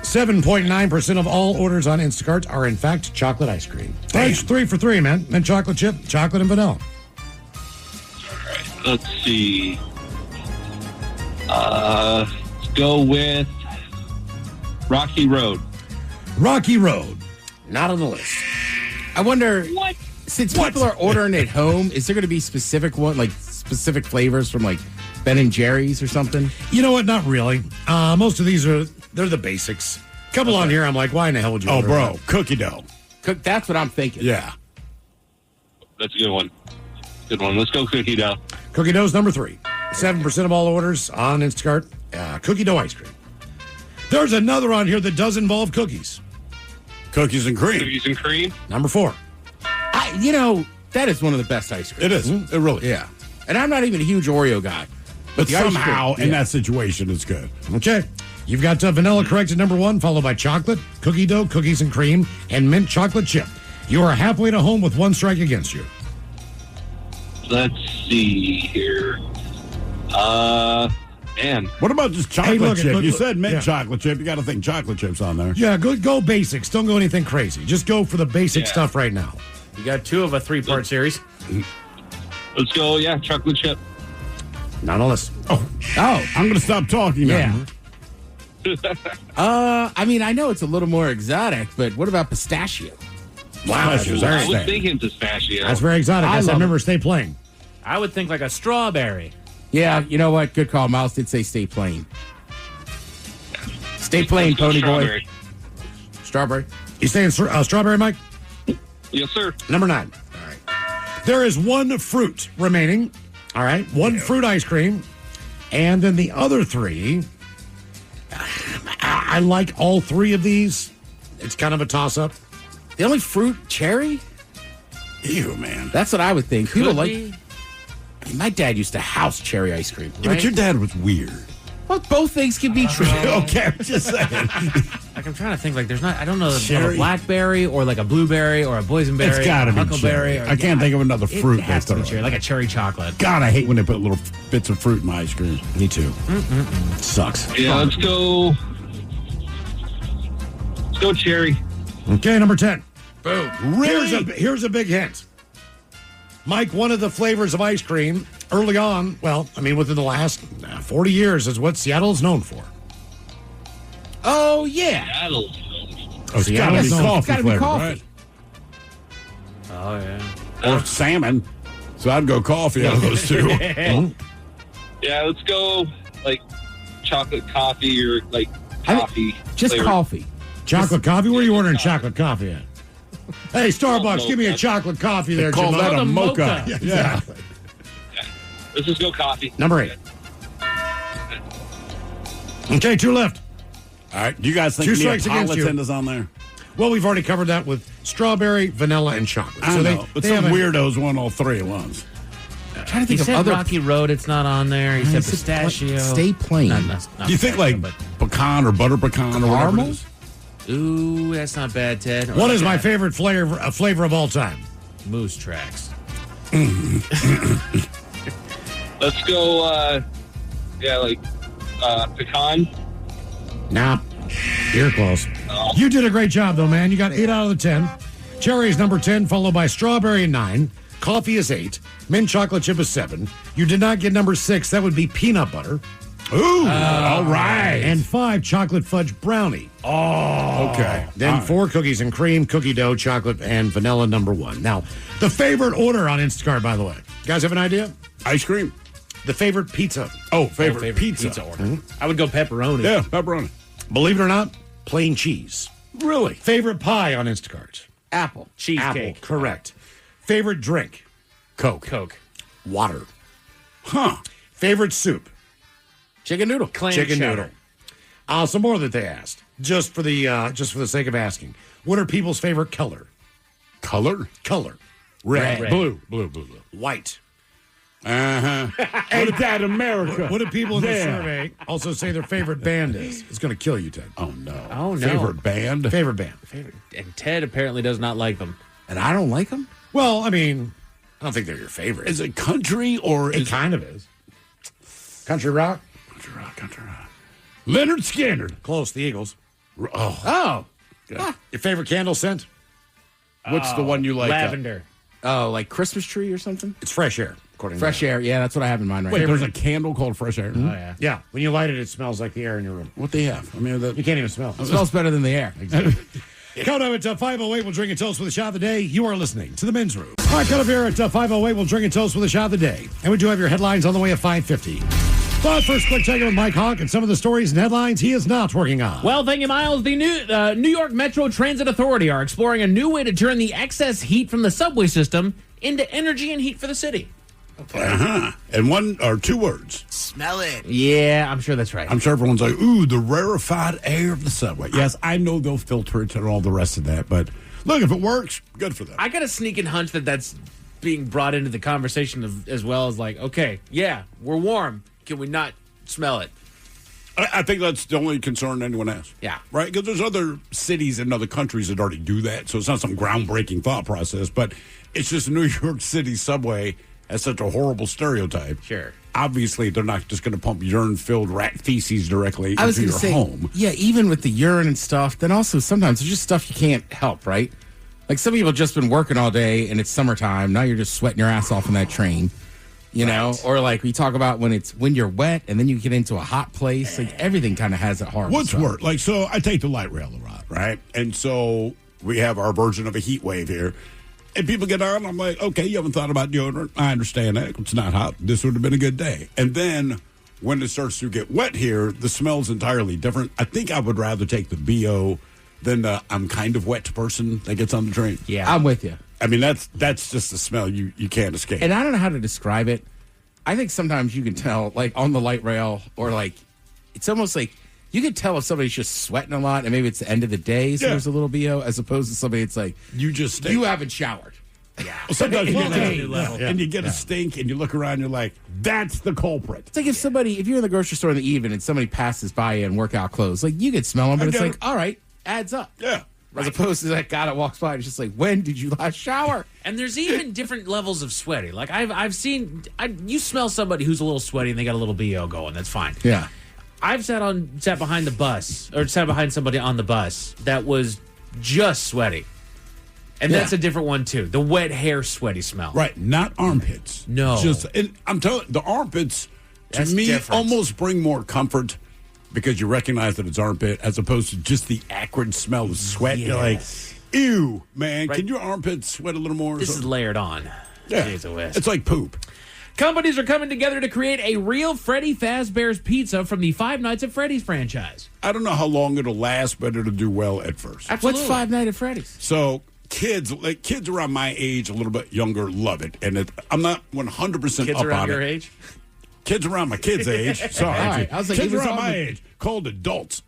Speaker 3: 7.9% of all orders on Instacart are, in fact, chocolate ice cream. That's 3 for 3, man. Mint chocolate chip, chocolate, and vanilla.
Speaker 6: All right, let's see. Let's go with Rocky Road.
Speaker 3: Rocky Road. Not on the list.
Speaker 1: I wonder,
Speaker 6: What?
Speaker 1: since people are ordering at home, is there going to be specific flavors from like Ben and Jerry's or something?
Speaker 3: You know what? Not really. Most of these they're the basics. Couple on here, I'm like, why in the hell would you
Speaker 2: Oh,
Speaker 3: order
Speaker 2: bro,
Speaker 3: that?
Speaker 2: cookie dough.
Speaker 1: That's what I'm thinking.
Speaker 2: Yeah.
Speaker 6: That's a good one. Good one. Let's go cookie dough.
Speaker 3: Cookie dough's number 3. 7% of all orders on Instacart, cookie dough ice cream. There's another on here that does involve cookies.
Speaker 2: Cookies and cream.
Speaker 6: Cookies and cream.
Speaker 3: Number 4.
Speaker 1: That is one of the best ice creams.
Speaker 2: It is. It really is.
Speaker 1: Yeah. And I'm not even a huge Oreo guy.
Speaker 2: But
Speaker 1: the ice cream,
Speaker 2: somehow, in
Speaker 1: yeah.
Speaker 2: that situation, it's good.
Speaker 3: Okay. You've got vanilla correct at number 1, followed by chocolate, cookie dough, cookies and cream, and mint chocolate chip. You are halfway to home with 1 strike against you.
Speaker 6: Let's see here. Man.
Speaker 2: What about just chocolate
Speaker 3: look,
Speaker 2: chip?
Speaker 3: look,
Speaker 2: You
Speaker 3: look,
Speaker 2: said mint
Speaker 3: yeah.
Speaker 2: chocolate chip. You got to think chocolate chips on there.
Speaker 3: Yeah, go basics. Don't go anything crazy. Just go for the basic
Speaker 6: Yeah.
Speaker 3: stuff right now.
Speaker 5: You got 2 of a 3-part series.
Speaker 6: Let's go, chocolate chip.
Speaker 3: Not on this.
Speaker 2: Oh, I'm going to stop talking now.
Speaker 1: I mean, I know it's a little more exotic, but what about pistachio?
Speaker 3: Wow, that's very
Speaker 10: I was
Speaker 3: exotic.
Speaker 10: thinking pistachio.
Speaker 3: That's very exotic. I remember Stay Plain.
Speaker 5: I would think like a strawberry.
Speaker 1: Yeah, you know what? Good call. Miles did say stay plain. Stay plain,
Speaker 10: Let's go
Speaker 1: pony
Speaker 10: strawberry.
Speaker 1: boy. Strawberry.
Speaker 3: You saying strawberry, Mike?
Speaker 10: Yes, sir.
Speaker 3: Number 9. All right. There is one fruit remaining. All right. One fruit ice cream. And then the other 3. I like all 3 of these. It's kind of a toss-up.
Speaker 1: The only fruit, cherry?
Speaker 2: Ew, man.
Speaker 1: That's what I would think. People
Speaker 5: Could
Speaker 1: like.
Speaker 5: be.
Speaker 1: My dad used to house cherry ice cream.
Speaker 2: Yeah, but your dad was weird.
Speaker 1: Well, both things can be true.
Speaker 2: Okay, I'm just saying.
Speaker 5: Like I'm trying to think. Like there's not. I don't know.
Speaker 2: Cherry.
Speaker 5: A blackberry or like a blueberry or a boysenberry.
Speaker 2: It's got to
Speaker 5: or a
Speaker 2: be
Speaker 5: huckleberry.
Speaker 2: cherry.
Speaker 5: Or,
Speaker 2: I can't think of another fruit.
Speaker 5: It has to be
Speaker 2: that's
Speaker 5: cherry, like a cherry chocolate.
Speaker 2: God, I hate when they put little bits of fruit in my ice cream.
Speaker 3: Me too.
Speaker 2: Sucks.
Speaker 10: Yeah, let's go. Let's go cherry.
Speaker 3: Okay, number 10.
Speaker 1: Boom.
Speaker 3: Here's a big hint. Mike, one of the flavors of ice cream early on, within the last 40 years is what Seattle is known for.
Speaker 1: Oh, yeah.
Speaker 10: Seattle.
Speaker 2: Oh, it's got to be
Speaker 1: It's
Speaker 2: coffee
Speaker 1: gotta be
Speaker 2: flavor,
Speaker 1: coffee.
Speaker 2: right?
Speaker 5: Oh yeah.
Speaker 2: Or salmon. So I'd go coffee out of those two.
Speaker 10: Yeah, let's go like chocolate coffee or like coffee.
Speaker 1: Just
Speaker 10: flavor.
Speaker 1: coffee.
Speaker 3: Chocolate coffee? Where are you ordering chocolate coffee at? Hey, Starbucks, give me a
Speaker 10: mocha.
Speaker 3: chocolate coffee there,
Speaker 2: Call
Speaker 3: Jamal.
Speaker 2: that a mocha.
Speaker 3: Yeah, exactly.
Speaker 10: Let's just go coffee.
Speaker 3: Number 8. Okay, 2 left.
Speaker 2: All right. Do you guys think
Speaker 3: Two strikes against you.
Speaker 2: Neapolitan is on there?
Speaker 3: Well, we've already covered that with strawberry, vanilla, and chocolate.
Speaker 2: I know, but
Speaker 3: they
Speaker 2: some
Speaker 3: have a-
Speaker 2: weirdos want all 3 at once.
Speaker 1: I'm trying to
Speaker 5: He
Speaker 1: think of
Speaker 5: said
Speaker 1: other.
Speaker 5: Rocky Road. It's not on there. He said
Speaker 1: said
Speaker 5: pistachio.
Speaker 1: stay plain.
Speaker 5: Not
Speaker 2: Do you think like
Speaker 5: pistachio,
Speaker 2: pecan or butter pecan or whatever
Speaker 1: Caramel?
Speaker 2: it is?
Speaker 5: but- Ooh, that's not bad, Ted. Or
Speaker 3: What
Speaker 5: like
Speaker 3: is my
Speaker 5: a
Speaker 3: favorite flavor of all time?
Speaker 5: Moose tracks.
Speaker 10: Let's go. Pecan.
Speaker 3: Nah, you're close. You did a great job, though, man. You got 8 out of the 10. Cherry is number 10, followed by strawberry 9. Coffee is 8. Mint chocolate chip is 7. You did not get number 6. That would be peanut butter.
Speaker 2: Ooh, all right.
Speaker 3: And 5, chocolate fudge brownie.
Speaker 2: Okay.
Speaker 3: Then
Speaker 2: All right.
Speaker 3: 4, cookies and cream, cookie dough, chocolate, and vanilla number 1. Now, the favorite order on Instacart, by the way. You guys have an idea?
Speaker 2: Ice cream.
Speaker 3: The favorite pizza.
Speaker 2: Oh, favorite pizza.
Speaker 5: order. I would go pepperoni.
Speaker 2: Yeah, pepperoni.
Speaker 3: Believe it or not, plain cheese.
Speaker 2: Really?
Speaker 3: Favorite pie on Instacart.
Speaker 1: Apple.
Speaker 5: Cheesecake.
Speaker 3: Apple, correct. Favorite drink.
Speaker 5: Coke.
Speaker 3: Water.
Speaker 2: Huh.
Speaker 3: Favorite soup.
Speaker 1: Chicken noodle.
Speaker 5: Clam
Speaker 3: Chicken
Speaker 5: chowder.
Speaker 3: noodle. Some more that they asked, just for the sake of asking. What are people's favorite color?
Speaker 2: Color?
Speaker 3: Color.
Speaker 5: Red.
Speaker 2: Blue.
Speaker 3: White.
Speaker 2: Uh-huh. What is that, America?
Speaker 3: What do people in the
Speaker 2: There.
Speaker 3: survey also say their favorite band is? It's going to kill you, Ted.
Speaker 2: Oh, no.
Speaker 5: Oh, no.
Speaker 2: Favorite band?
Speaker 3: Favorite band.
Speaker 5: And Ted apparently does not like them.
Speaker 1: And I don't like them?
Speaker 3: Well, I mean, I don't think they're your favorite.
Speaker 2: Is it country or
Speaker 3: It
Speaker 2: is
Speaker 3: kind of is. Country rock?
Speaker 2: Country rock. Leonard Skinner.
Speaker 3: Close, the Eagles.
Speaker 1: Oh.
Speaker 3: Your favorite candle scent?
Speaker 2: What's the one you like?
Speaker 5: Lavender.
Speaker 1: Oh, like Christmas tree or something?
Speaker 3: It's fresh air, according
Speaker 1: Fresh
Speaker 3: to
Speaker 1: air. Yeah, that's what I have in mind right
Speaker 2: Wait,
Speaker 1: now.
Speaker 2: there's a candle called Fresh Air.
Speaker 5: Oh, yeah.
Speaker 3: Yeah, when you light it, it smells like the air in your room.
Speaker 2: What they have? I mean,
Speaker 3: You can't even smell
Speaker 1: It
Speaker 3: it.
Speaker 1: smells better than the air.
Speaker 3: Coming up at 508, we'll drink and toast with a shot of the day. You are listening to the Men's Room. All right, coming up here at 508, we'll drink and toast with a shot of the day. And we do have your headlines on the way at 550. But first, quick check in with Mike Hawk and some of the stories and headlines he is not working on.
Speaker 5: Well, thank you, Miles. The New York Metro Transit Authority are exploring a new way to turn the excess heat from the subway system into energy and heat for the city.
Speaker 2: Uh-huh. And 1 or 2 words.
Speaker 8: Smell it.
Speaker 5: Yeah, I'm sure that's right.
Speaker 2: I'm sure everyone's like, ooh, the rarefied air of the subway. Yes, I know they'll filter it and all the rest of that, but look, if it works, good for them.
Speaker 5: I got a sneaking hunch that that's being brought into the conversation as well as like, okay, yeah, we're warm. Can we not smell it?
Speaker 2: I think that's the only concern anyone has.
Speaker 5: Yeah.
Speaker 2: Right? Because there's other cities and other countries that already do that, so it's not some groundbreaking thought process, but it's just New York City subway has such a horrible stereotype.
Speaker 5: Sure.
Speaker 2: Obviously, they're not just going to pump urine-filled rat feces directly
Speaker 1: I was
Speaker 2: into
Speaker 1: going
Speaker 2: your
Speaker 1: to say,
Speaker 2: home.
Speaker 1: yeah, even with the urine and stuff, then also sometimes there's just stuff you can't help, right? Like some people have just been working all day and it's summertime. Now you're just sweating your ass off in that train. You know, or like we talk about when you're wet and then you get into a hot place. Like everything kind of has that horrible
Speaker 2: What's
Speaker 1: stuff.
Speaker 2: worse? Like, so I take the light rail a lot, right? And so we have our version of a heat wave here. And people get on, I'm like, okay, you haven't thought about deodorant. I understand that. It's not hot. This would have been a good day. And then when it starts to get wet here, the smell's entirely different. I think I would rather take the BO than the I'm kind of wet person that gets on the train.
Speaker 5: Yeah.
Speaker 1: I'm with you.
Speaker 2: I mean, that's just the smell you can't escape.
Speaker 1: And I don't know how to describe it. I think sometimes you can tell, like on the light rail, or like it's almost like you can tell if somebody's just sweating a lot, and maybe it's the end of the day, so there's a little BO, as opposed to somebody it's like
Speaker 2: you just stink.
Speaker 1: you haven't showered.
Speaker 2: Yeah. Well, sometimes you get and you get
Speaker 1: Yeah.
Speaker 2: a stink, and you look around, you're like, that's the culprit.
Speaker 1: It's like if you're in the grocery store in the evening and somebody passes by you in workout clothes, like you could smell them, but it's like, all right, adds up.
Speaker 2: Yeah.
Speaker 1: As opposed to that guy that walks by and it's just like, when did you last shower?
Speaker 5: And there's even different levels of sweaty. Like I've seen, you smell somebody who's a little sweaty and they got a little BO going. That's fine.
Speaker 1: Yeah.
Speaker 5: I've sat behind the bus or sat behind somebody on the bus that was just sweaty. And that's a different one too. The wet hair sweaty smell.
Speaker 2: Right. Not armpits.
Speaker 5: No.
Speaker 2: And I'm telling you, the armpits to
Speaker 5: That's
Speaker 2: me
Speaker 5: different.
Speaker 2: almost bring more comfort because you recognize that it's armpit as opposed to just the acrid smell of sweat. You're like, ew, man,
Speaker 5: Right.
Speaker 2: can your armpits sweat a little more?
Speaker 5: This is layered on.
Speaker 2: Yeah.
Speaker 5: Jeez, West.
Speaker 2: It's like poop.
Speaker 5: Companies are coming together to create a real Freddy Fazbear's Pizza from the Five Nights at Freddy's franchise.
Speaker 2: I don't know how long it'll last, but it'll do well at first.
Speaker 5: Absolutely.
Speaker 1: What's Five Nights at Freddy's?
Speaker 2: So kids around my age, a little bit younger, love it. And I'm not 100%
Speaker 5: Kids
Speaker 2: up
Speaker 5: around
Speaker 2: on
Speaker 5: your
Speaker 2: it.
Speaker 5: age?
Speaker 2: Kids around my kids' age. Sorry.
Speaker 1: All right. I was like,
Speaker 2: kids
Speaker 1: he was
Speaker 2: around
Speaker 1: on
Speaker 2: my
Speaker 1: the-
Speaker 2: age, called adults.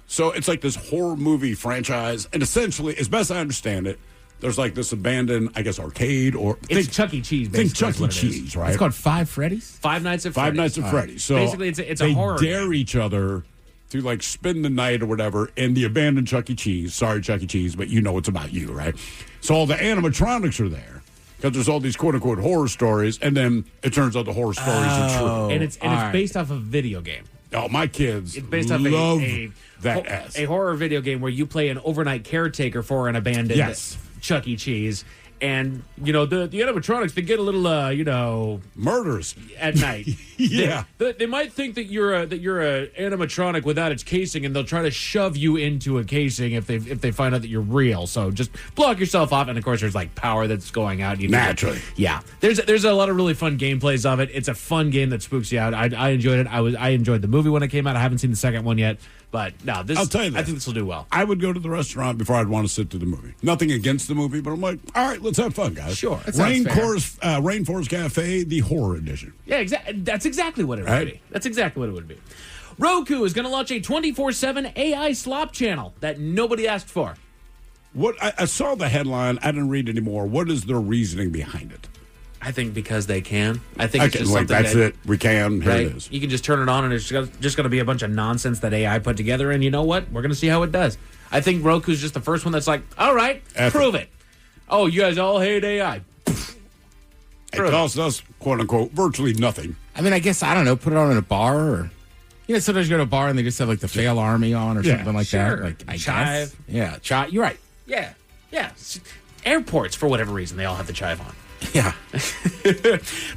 Speaker 2: So it's like this horror movie franchise. And essentially, as best I understand it, there's like this abandoned, I guess, arcade or
Speaker 5: It's Chuck E. Cheese,
Speaker 2: think
Speaker 5: basically.
Speaker 2: Chuck
Speaker 5: is
Speaker 2: E.
Speaker 5: what it is.
Speaker 2: Cheese, right?
Speaker 1: It's called Five Freddy's?
Speaker 5: Five Nights at
Speaker 2: Five
Speaker 5: Freddy's.
Speaker 2: Nights at Freddy's. So
Speaker 5: Basically, it's a
Speaker 2: they
Speaker 5: horror
Speaker 2: dare
Speaker 5: game.
Speaker 2: each other to like spend the night or whatever in the abandoned Chuck E. Cheese. Sorry, Chuck E. Cheese, but you know it's about you, right? So all the animatronics are there because there's all these quote unquote horror stories, and then it turns out the horror stories are true.
Speaker 5: And it's based off of a video game.
Speaker 2: Oh, my kids
Speaker 5: It's based off
Speaker 2: love
Speaker 5: a
Speaker 2: that
Speaker 5: a horror video game where you play an overnight caretaker for an abandoned
Speaker 2: Yes.
Speaker 5: Chuck E. Cheese. And, the animatronics, they get a little,
Speaker 2: murders
Speaker 5: at night.
Speaker 2: Yeah.
Speaker 5: They might think that you're a animatronic without its casing, and they'll try to shove you into a casing if they find out that you're real. So just block yourself off, and of course there's like power that's going out. You need to-
Speaker 2: Naturally.
Speaker 5: yeah. There's a lot of really fun gameplays of it. It's a fun game that spooks you out. I enjoyed it. I enjoyed the movie when it came out. I haven't seen the second one yet, but no, this
Speaker 2: I'll tell you this.
Speaker 5: I think this will do well.
Speaker 2: I would go to the restaurant before I'd want to sit through the movie. Nothing against the movie, but I'm like, all right, let's have fun, guys.
Speaker 5: Sure. That sounds
Speaker 2: Rainforest Cafe, the horror edition.
Speaker 5: Yeah, that's exactly what it would
Speaker 2: Right?
Speaker 5: be. That's exactly what it would be. Roku is going to launch a 24/7 AI slop channel that nobody asked for.
Speaker 2: What I saw the headline. I didn't read anymore. What is their reasoning behind it?
Speaker 5: I think because they can. I think it's
Speaker 2: Okay,
Speaker 5: just
Speaker 2: like,
Speaker 5: something
Speaker 2: that's
Speaker 5: that,
Speaker 2: it. We can. Here
Speaker 5: right?
Speaker 2: it is.
Speaker 5: You can just turn it on, and it's just going to be a bunch of nonsense that AI put together. And you know what? We're going to see how it does. I think Roku's just the first one that's like, all right, prove it. Oh, you guys all hate AI.
Speaker 2: It costs us, quote unquote, virtually nothing.
Speaker 1: I mean, I guess, I don't know, put it on in a bar or, sometimes you go to a bar and they just have like the Fail Army on or
Speaker 2: Yeah,
Speaker 1: something like
Speaker 5: sure.
Speaker 1: that. Like, I
Speaker 5: Chive.
Speaker 1: guess. Yeah, Chive. You're right.
Speaker 5: Yeah. Airports, for whatever reason, they all have the chive on.
Speaker 1: Yeah.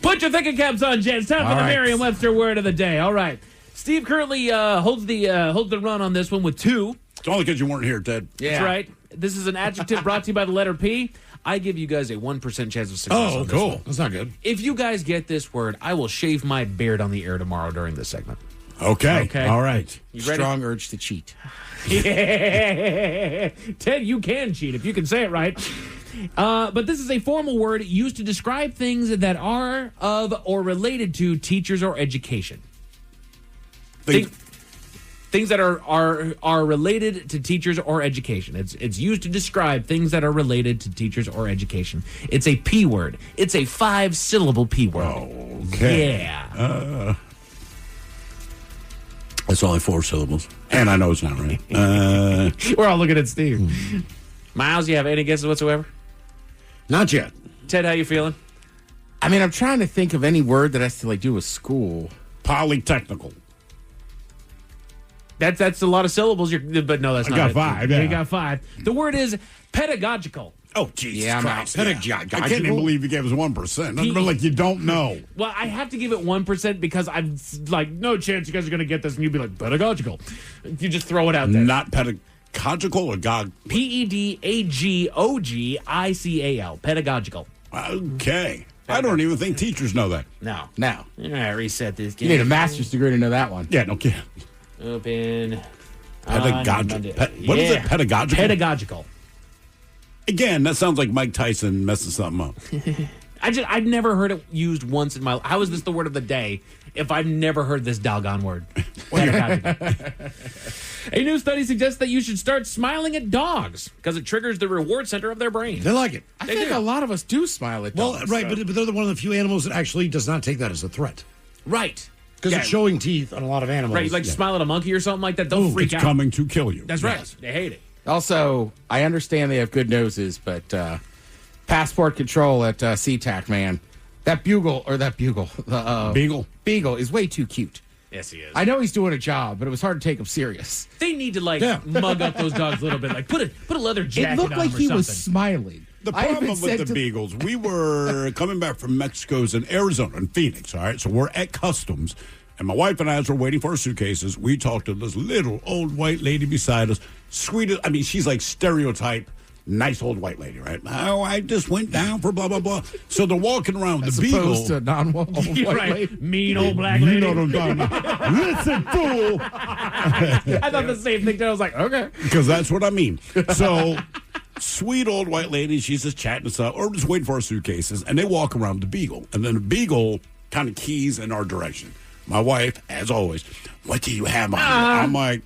Speaker 5: Put your thinking caps on, Jen. It's time for
Speaker 1: All
Speaker 5: the
Speaker 1: right.
Speaker 5: Merriam-Webster word of the day. All right. Steve currently holds the run on this one with 2.
Speaker 2: It's only because you weren't here, Ted.
Speaker 5: That's right. This is an adjective brought to you by the letter P. I give you guys a 1% chance of success on this one.
Speaker 2: That's not good.
Speaker 5: If you guys get this word, I will shave my beard on the air tomorrow during this segment.
Speaker 2: Okay.
Speaker 5: Okay.
Speaker 2: All right.
Speaker 5: You ready?
Speaker 1: Strong urge to cheat.
Speaker 5: Yeah. Ted, you can cheat if you can say it right. But this is a formal word used to describe things that are of or related to teachers or education. Things that are related to teachers or education. It's used to describe things that are related to teachers or education. It's a P word. It's a 5-syllable P word.
Speaker 2: Okay.
Speaker 5: Yeah.
Speaker 2: It's only 4 syllables. And I know it's not right.
Speaker 5: We're all looking at Steve. Miles, you have any guesses whatsoever?
Speaker 2: Not yet.
Speaker 5: Ted, how you feeling?
Speaker 1: I mean, I'm trying to think of any word that has to do with school.
Speaker 2: Polytechnical.
Speaker 5: That's a lot of syllables. But no, that's
Speaker 2: I
Speaker 5: not
Speaker 2: got
Speaker 5: it.
Speaker 2: 5, yeah.
Speaker 5: You got 5. The word is pedagogical.
Speaker 2: Oh, Jesus
Speaker 1: Yeah, I'm
Speaker 2: Christ.
Speaker 1: out.
Speaker 2: I can't even believe you gave us 1%. Nothing but like you don't know.
Speaker 5: Well, I have to give it 1% because I'm like, no chance you guys are going to get this, and you'd be like, pedagogical. You just throw it out there.
Speaker 2: Not pedagogical or God?
Speaker 5: Pedagogical. Pedagogical.
Speaker 2: Okay. I don't even think teachers know that.
Speaker 5: No.
Speaker 1: Now,
Speaker 5: All right, reset this
Speaker 1: you
Speaker 5: game.
Speaker 1: need a master's degree to know that one.
Speaker 2: Yeah, no kidding.
Speaker 5: Open.
Speaker 2: Pedagogical. What is it? Pedagogical?
Speaker 5: Pedagogical.
Speaker 2: Again, that sounds like Mike Tyson messing something up.
Speaker 5: I've never heard it used once in my life. How is this the word of the day if I've never heard this doggone word? Pedagogical. A new study suggests that you should start smiling at dogs because it triggers the reward center of their brain.
Speaker 3: They like it.
Speaker 1: I think a lot of us do smile at dogs.
Speaker 3: Well, right, but they're one of the few animals that actually does not take that as a threat.
Speaker 5: Right.
Speaker 3: Because it's showing teeth on a lot of animals.
Speaker 5: Right, like smile at a monkey or something like that. They'll freak
Speaker 2: It's
Speaker 5: out.
Speaker 2: coming to kill you.
Speaker 5: That's right. They hate it.
Speaker 1: Also, I understand they have good noses, but passport control at SeaTac, man, the Beagle is way too cute.
Speaker 5: Yes, he is.
Speaker 1: I know he's doing a job, but it was hard to take him serious.
Speaker 5: They need to mug up those dogs a little bit. Like put a leather jacket
Speaker 1: It looked
Speaker 5: on
Speaker 1: like
Speaker 5: him or
Speaker 1: he
Speaker 5: something.
Speaker 1: was smiling.
Speaker 2: The
Speaker 1: I even
Speaker 2: problem
Speaker 1: said
Speaker 2: with the Beagles, we were coming back from Mexico's in Arizona and Phoenix, all right? So we're at customs, and my wife and I, as we're waiting for our suitcases, we talked to this little old white lady beside us. Sweetest, I mean, she's like stereotype, nice old white lady, right? Oh, I just went down for blah, blah, blah. So they're walking around with
Speaker 1: As
Speaker 2: the Beagle.
Speaker 1: opposed to non-old white
Speaker 5: Right.
Speaker 1: lady.
Speaker 5: Mean old black lady.
Speaker 2: You know what I'm talking about. Listen, fool.
Speaker 5: I thought the same thing. I was like, okay.
Speaker 2: Because that's what I mean. So, sweet old white lady, she's just chatting us up, or just waiting for our suitcases, and they walk around the Beagle. And then the Beagle kind of keys in our direction. My wife, as always, what do you have on you? I'm like,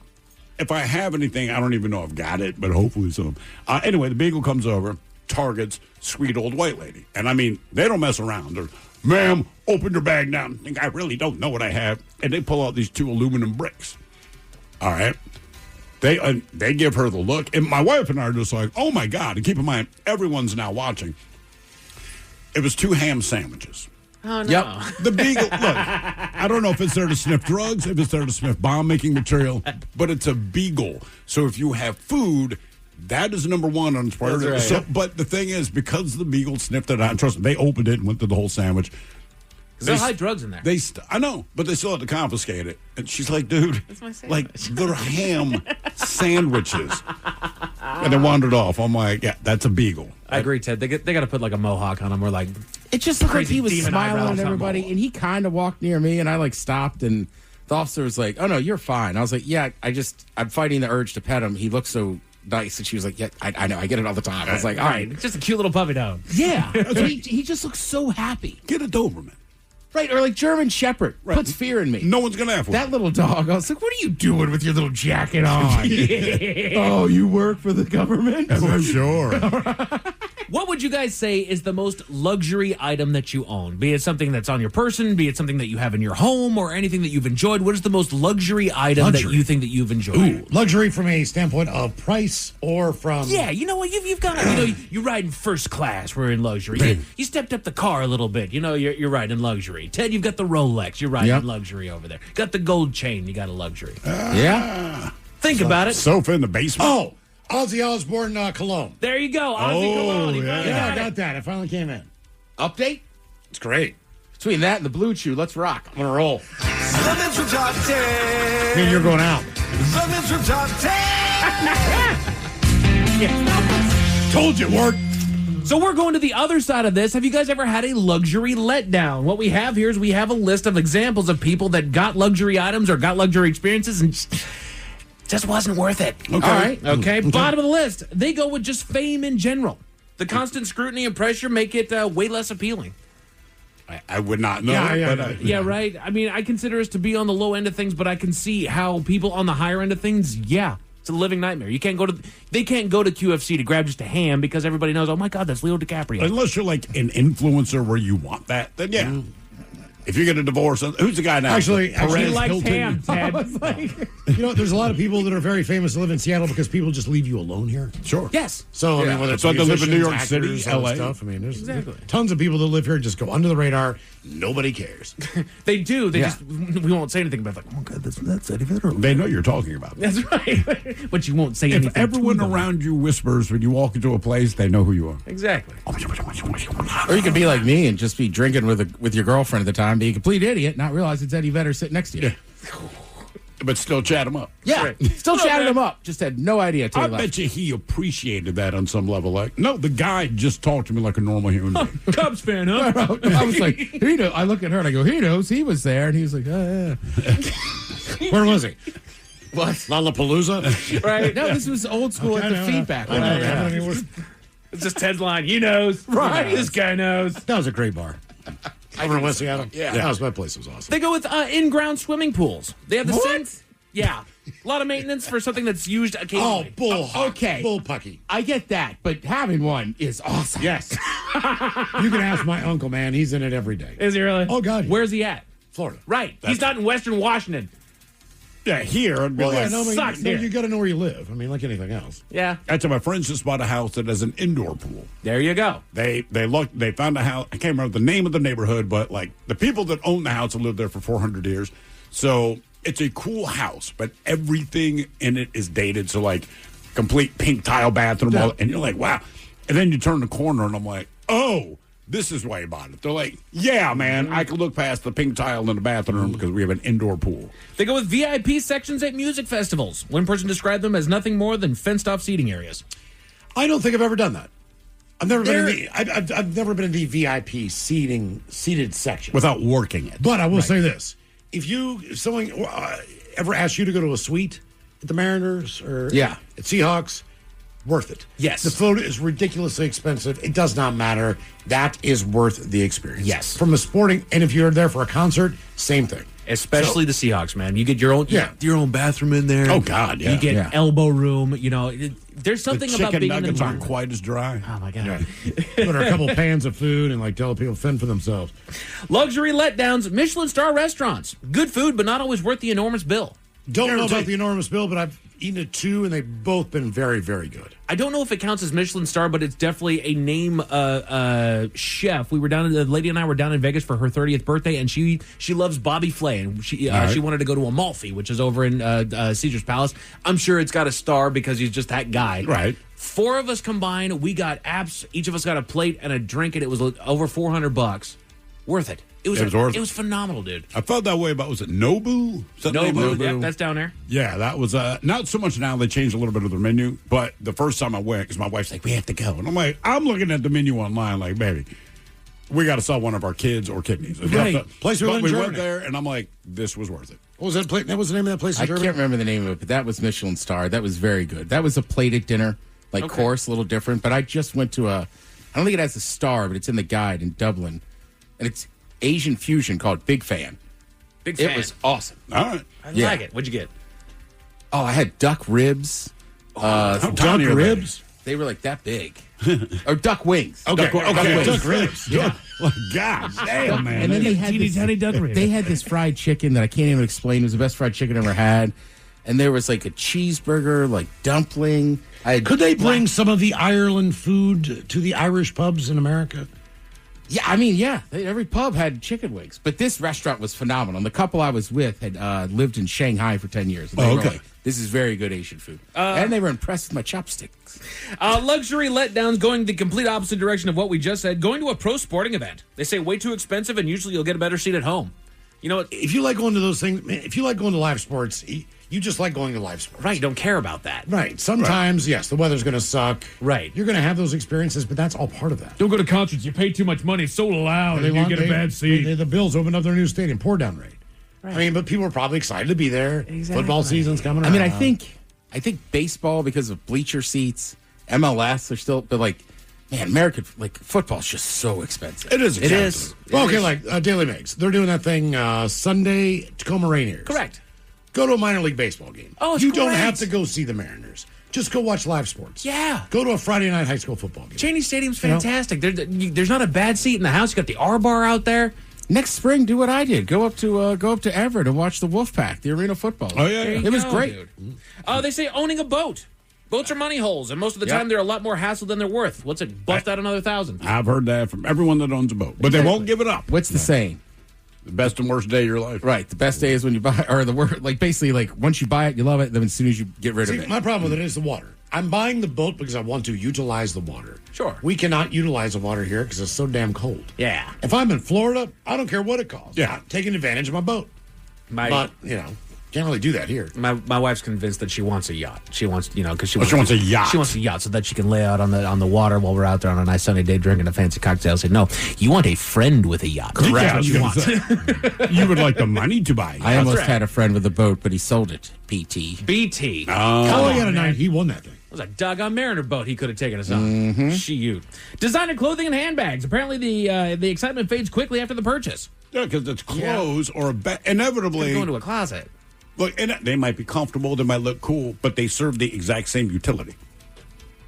Speaker 2: if I have anything, I don't even know I've got it, but hopefully some. Anyway, the Beagle comes over, targets sweet old white lady. And I mean, they don't mess around. They're, ma'am, open your bag now. I really don't know what I have. And they pull out these 2 aluminum bricks. All right. They give her the look. And my wife and I are just like, oh, my God. And keep in mind, everyone's now watching. It was 2 ham sandwiches.
Speaker 5: Oh, no.
Speaker 1: Yep.
Speaker 2: The Beagle, look, I don't know if it's there to sniff drugs, if it's there to sniff bomb-making material, but it's a Beagle. So if you have food, that is number one on its priority.
Speaker 1: That's right.
Speaker 2: So, but the thing is, because the Beagle sniffed it out, trust me, they opened it and went through the whole sandwich.
Speaker 5: They'll hide drugs in there.
Speaker 2: I know, but they still had to confiscate it. And she's like, dude, like, they're ham sandwiches. And they wandered off. I'm like, yeah, that's a Beagle.
Speaker 5: I agree, Ted. They got to put like a mohawk on them. We're like,
Speaker 1: It just looked like
Speaker 5: Crazy
Speaker 1: he was
Speaker 5: demon
Speaker 1: smiling
Speaker 5: eyebrows
Speaker 1: at
Speaker 5: on
Speaker 1: everybody,
Speaker 5: him.
Speaker 1: and he kind of walked near me, and I like stopped, and the officer was like, "Oh no, you're fine." I was like, "Yeah, I'm fighting the urge to pet him. He looks so nice," and she was like, "Yeah, I know, I get it all the time." I was like, "All right,
Speaker 5: it's just a cute little puppy dog.
Speaker 1: yeah." he just looks so happy,
Speaker 2: Get a Doberman.
Speaker 1: right? Or like German Shepherd puts fear in me.
Speaker 2: No one's going to have one.
Speaker 1: That little dog. I was like, "What are you doing with your little jacket on?" Oh, you work for the government?
Speaker 2: Sure.
Speaker 5: What would you guys say is the most luxury item that you own? Be it something that's on your person, be it something that you have in your home, or anything that you've enjoyed. What is the most luxury item that you think that you've enjoyed?
Speaker 3: Ooh, luxury from a standpoint of price or from...
Speaker 5: Yeah, you know what? You've got, you're riding first class. We're in luxury. You stepped up the car a little bit. You're riding luxury. Ted, you've got the Rolex. You're riding luxury over there. Got the gold chain. You got a luxury.
Speaker 1: Yeah.
Speaker 5: Think about it.
Speaker 2: Sofa in the basement.
Speaker 3: Oh, Ozzy Osbourne cologne.
Speaker 5: There you go. Ozzy Cologne. He finally
Speaker 3: Yeah, I
Speaker 5: got it.
Speaker 3: got that. It finally came in.
Speaker 1: Update?
Speaker 3: It's great.
Speaker 1: Between that and the Blue Chew, let's rock.
Speaker 3: I'm going to roll.
Speaker 4: The Men's Room Top 10.
Speaker 3: Me and you're going out.
Speaker 4: The Men's Room Top 10.
Speaker 3: Told you it worked.
Speaker 5: So we're going to the other side of this. Have you guys ever had a luxury letdown? What we have here is we have a list of examples of people that got luxury items or got luxury experiences and just wasn't worth it.
Speaker 2: Okay.
Speaker 5: All right. Okay. Bottom of the list. They go with just fame in general. The constant scrutiny and pressure make it way less appealing.
Speaker 2: I would not know.
Speaker 5: Yeah, right. I mean, I consider us to be on the low end of things, but I can see how people on the higher end of things, it's a living nightmare. They can't go to QFC to grab just a ham because everybody knows, oh my God, that's Leo DiCaprio.
Speaker 2: Unless you're like an influencer where you want that, then yeah. If you get a divorce, who's the guy now?
Speaker 3: Actually,
Speaker 5: He likes
Speaker 3: Hilton.
Speaker 5: ham, Ted.
Speaker 3: You know, there's a lot of people that are very famous that live in Seattle because people just leave you alone here.
Speaker 2: Sure.
Speaker 5: Yes.
Speaker 3: So, I mean, whether it's
Speaker 2: So they live in New
Speaker 3: musicians,
Speaker 2: York City,
Speaker 3: actors, all that
Speaker 2: LA.
Speaker 3: stuff. I mean, there's tons of people that live here just go under the radar. Nobody cares.
Speaker 5: They do. They just, we won't say anything about it. Like, oh, God, that's Eddie Vedder.
Speaker 2: They know you're talking about.
Speaker 5: That's right. But you won't say
Speaker 2: If
Speaker 5: anything.
Speaker 2: everyone
Speaker 5: to them.
Speaker 2: around you whispers when you walk into a place, they know who you are.
Speaker 5: Exactly.
Speaker 1: Or you could be like me and just be drinking with your girlfriend at the time, be a complete idiot, not realize it's Eddie Vedder sitting next to you.
Speaker 2: But still chat him up.
Speaker 1: Yeah, still chatted him up. Just had no idea.
Speaker 2: I bet you he appreciated that on some level. Like, no, the guy just talked to me like a normal human being.
Speaker 5: Cubs fan, huh?
Speaker 1: I was like, he knows. I look at her and I go, he knows. He was there, and he was like, oh, yeah.
Speaker 3: Where was he?
Speaker 1: What?
Speaker 3: Lollapalooza?
Speaker 5: Right.
Speaker 1: No, this was old school at the feedback.
Speaker 3: I know
Speaker 1: Right,
Speaker 3: that.
Speaker 1: yeah.
Speaker 3: I mean, we're-
Speaker 5: It's just Ted's line. He knows.
Speaker 1: Right.
Speaker 5: This guy knows.
Speaker 3: that was a great bar. Over in West Seattle?
Speaker 1: Yeah.
Speaker 3: That was my place. It was awesome.
Speaker 5: They go with in-ground swimming pools. They have the
Speaker 1: What?
Speaker 5: same. Yeah. A lot of maintenance for something that's used occasionally.
Speaker 3: bull.
Speaker 1: okay.
Speaker 3: Bull pucky.
Speaker 1: I get that, but having one is awesome.
Speaker 3: Yes. You can ask my uncle, man. He's in it every day.
Speaker 5: Is he really?
Speaker 3: Oh, God.
Speaker 5: Where's he at?
Speaker 3: Florida.
Speaker 5: Right. He's not in Western Washington.
Speaker 2: Yeah, here, I'd be
Speaker 3: Well, yeah,
Speaker 2: like,
Speaker 3: no, I mean,
Speaker 5: sucks
Speaker 3: no,
Speaker 5: here.
Speaker 3: you got to know where you live. I mean, like anything else.
Speaker 5: Yeah.
Speaker 2: actually, my friends just bought a house that has an indoor pool.
Speaker 5: There you go.
Speaker 2: They found a house. I can't remember the name of the neighborhood, but like the people that own the house have lived there for 400 years. So it's a cool house, but everything in it is dated. So like complete pink tile bathroom, and you're like, wow. And then you turn the corner, and I'm like, oh, this is why I bought it. They're like, yeah, man, I can look past the pink tile in the bathroom because we have an indoor pool.
Speaker 5: They go with VIP sections at music festivals. One person described them as nothing more than fenced-off seating areas.
Speaker 3: I don't think I've ever done that. I've never been in the. I've never been in the VIP seated section.
Speaker 2: Without working it.
Speaker 3: But I will say this: if someone ever asked you to go to a suite at the Mariners or
Speaker 1: Yeah.
Speaker 3: at Seahawks, worth it.
Speaker 5: Yes.
Speaker 3: The food is ridiculously expensive. It does not matter. That is worth the experience.
Speaker 5: Yes.
Speaker 3: From a sporting, and if you're there for a concert, same thing.
Speaker 5: Especially the Seahawks, man. You get your own,
Speaker 3: Yeah.
Speaker 5: your own bathroom in there.
Speaker 2: Oh, God, yeah.
Speaker 5: You get
Speaker 1: Yeah.
Speaker 5: elbow room. You know, there's
Speaker 2: The
Speaker 5: something about
Speaker 2: chicken
Speaker 5: being in the
Speaker 2: nuggets aren't
Speaker 5: environment.
Speaker 2: quite as dry.
Speaker 5: Oh my god!
Speaker 3: Put a couple pans of food and like tell people fend for themselves.
Speaker 5: Luxury letdowns, Michelin star restaurants. Good food, but not always worth the enormous bill.
Speaker 3: Don't know about the enormous bill, but I've eaten it too, and they've both been very, very good.
Speaker 5: I don't know if it counts as Michelin star, but it's definitely a name chef. We were down. The lady and I were down in Vegas for her 30th birthday, and she loves Bobby Flay, and she wanted to go to Amalfi, which is over in Caesar's Palace. I'm sure it's got a star because he's just that guy.
Speaker 2: Right.
Speaker 5: 4 of us combined, we got apps. Each of us got a plate and a drink, and it was over $400. Worth it. It was
Speaker 2: worth it.
Speaker 5: It was phenomenal, dude.
Speaker 2: I felt that way about, was it Nobu? Is that the name of it?
Speaker 5: Yep, that's down there.
Speaker 2: Yeah, that was not so much now. They changed a little bit of their menu, but the first time I went, because my wife's like, we have to go. And I'm like, I'm looking at the menu online, like, baby, we got to sell one of our kids or kidneys.
Speaker 3: Right. Place we
Speaker 2: but
Speaker 3: went in
Speaker 2: we
Speaker 3: Germany.
Speaker 2: went there, and I'm like, this was worth it.
Speaker 3: What was that place? What was the name of that place in
Speaker 1: I
Speaker 3: Germany?
Speaker 1: can't remember the name of it, but that was Michelin star. That was very good. That was a plated dinner, like course, a little different. But I just went to I don't think it has a star, but it's in the guide in Dublin, and it's Asian fusion called Big Fan.
Speaker 5: Big fan.
Speaker 1: It was awesome.
Speaker 2: All right.
Speaker 5: I
Speaker 1: Yeah.
Speaker 5: like it. What'd you get?
Speaker 1: Oh, I had duck ribs.
Speaker 2: How
Speaker 3: Duck
Speaker 2: tiny are they?
Speaker 3: ribs.
Speaker 1: They were like that big, or duck wings.
Speaker 2: Okay, okay.
Speaker 1: wings.
Speaker 2: Duck ribs. Yeah. Like, God damn, man.
Speaker 1: And then they had
Speaker 5: Teeny
Speaker 1: this,
Speaker 5: tiny duck ribs.
Speaker 1: They had this fried chicken that I can't even explain. It was the best fried chicken I ever had. And there was like a cheeseburger, like dumpling.
Speaker 3: Could they bring some of the Ireland food to the Irish pubs in America?
Speaker 1: Yeah, I mean, yeah. Every pub had chicken wings. But this restaurant was phenomenal. And the couple I was with had lived in Shanghai for 10 years. And they were
Speaker 2: okay.
Speaker 1: like, this is very good Asian food. And they were impressed with my chopsticks.
Speaker 5: Luxury letdowns going the complete opposite direction of what we just said. Going to a pro sporting event. They say way too expensive, and usually you'll get a better seat at home. You know what?
Speaker 3: If you like going to those things, man, if you like going to live sports, you just like going to live sports.
Speaker 5: Right, don't care about that.
Speaker 3: Right. Sometimes, yes, the weather's going to suck.
Speaker 5: Right.
Speaker 3: You're going to have those experiences, but that's all part of that.
Speaker 5: Don't go to concerts. You pay too much money. It's so loud,
Speaker 3: The Bills opened up their new stadium, pour down rate. Right. I mean, but people are probably excited to be there.
Speaker 5: Exactly.
Speaker 3: Football season's coming around.
Speaker 1: I mean, I think baseball, because of bleacher seats, MLS are still, but like, man, American, like, football's just so expensive.
Speaker 2: It is.
Speaker 5: It is.
Speaker 3: Well, okay, like Daily Megs. They're doing that thing Sunday, Tacoma Rainiers.
Speaker 5: Correct.
Speaker 3: Go to a minor league baseball game.
Speaker 5: Oh, it's
Speaker 3: you don't
Speaker 5: great.
Speaker 3: have to go see the Mariners. Just go watch live sports.
Speaker 5: Yeah.
Speaker 3: Go to a Friday night high school football game.
Speaker 5: Cheney Stadium's
Speaker 3: You know?
Speaker 5: fantastic. There's not a bad seat in the house. You got the R bar out there.
Speaker 1: Next spring, do what I did. Go up to Everett and watch the Wolfpack, the arena football.
Speaker 2: Oh, yeah.
Speaker 1: It was great.
Speaker 5: Dude. They say owning a boat. Boats are money holes, and most of the time they're a lot more hassle than they're worth. What's it? Bust out another $1,000.
Speaker 2: I've heard that from everyone that owns a boat, but they won't give it up.
Speaker 1: What's the saying?
Speaker 2: The best and worst day of your life.
Speaker 1: Right. The best day is when you buy, or the worst, like basically, like once you buy it, you love it. Then as soon as you get rid of it.
Speaker 3: My problem with it is the water. I'm buying the boat because I want to utilize the water.
Speaker 5: Sure.
Speaker 3: We cannot utilize the water here because it's so damn cold.
Speaker 5: Yeah.
Speaker 3: If I'm in Florida, I don't care what it costs.
Speaker 2: Yeah.
Speaker 3: I'm taking advantage of my boat. But, can't really do that here.
Speaker 5: My wife's convinced that she wants a yacht. She wants, because she
Speaker 2: wants a yacht.
Speaker 5: She wants a yacht so that she can lay out on the water while we're out there on a nice sunny day drinking a fancy cocktail. I said, no, you want a friend with a yacht.
Speaker 2: Correct.
Speaker 5: That's what you want.
Speaker 2: You would like the money to buy.
Speaker 1: I almost had a friend with a boat, but he sold it.
Speaker 5: BT.
Speaker 3: Oh, he had a night. He won that thing.
Speaker 5: It was a doggone Mariner boat he could have taken us on. Shoot. Designer clothing and handbags. Apparently the excitement fades quickly after the purchase.
Speaker 2: Yeah, because it's clothes or inevitably
Speaker 5: go into a closet.
Speaker 2: Look, and they might be comfortable, they might look cool, but they serve the exact same utility.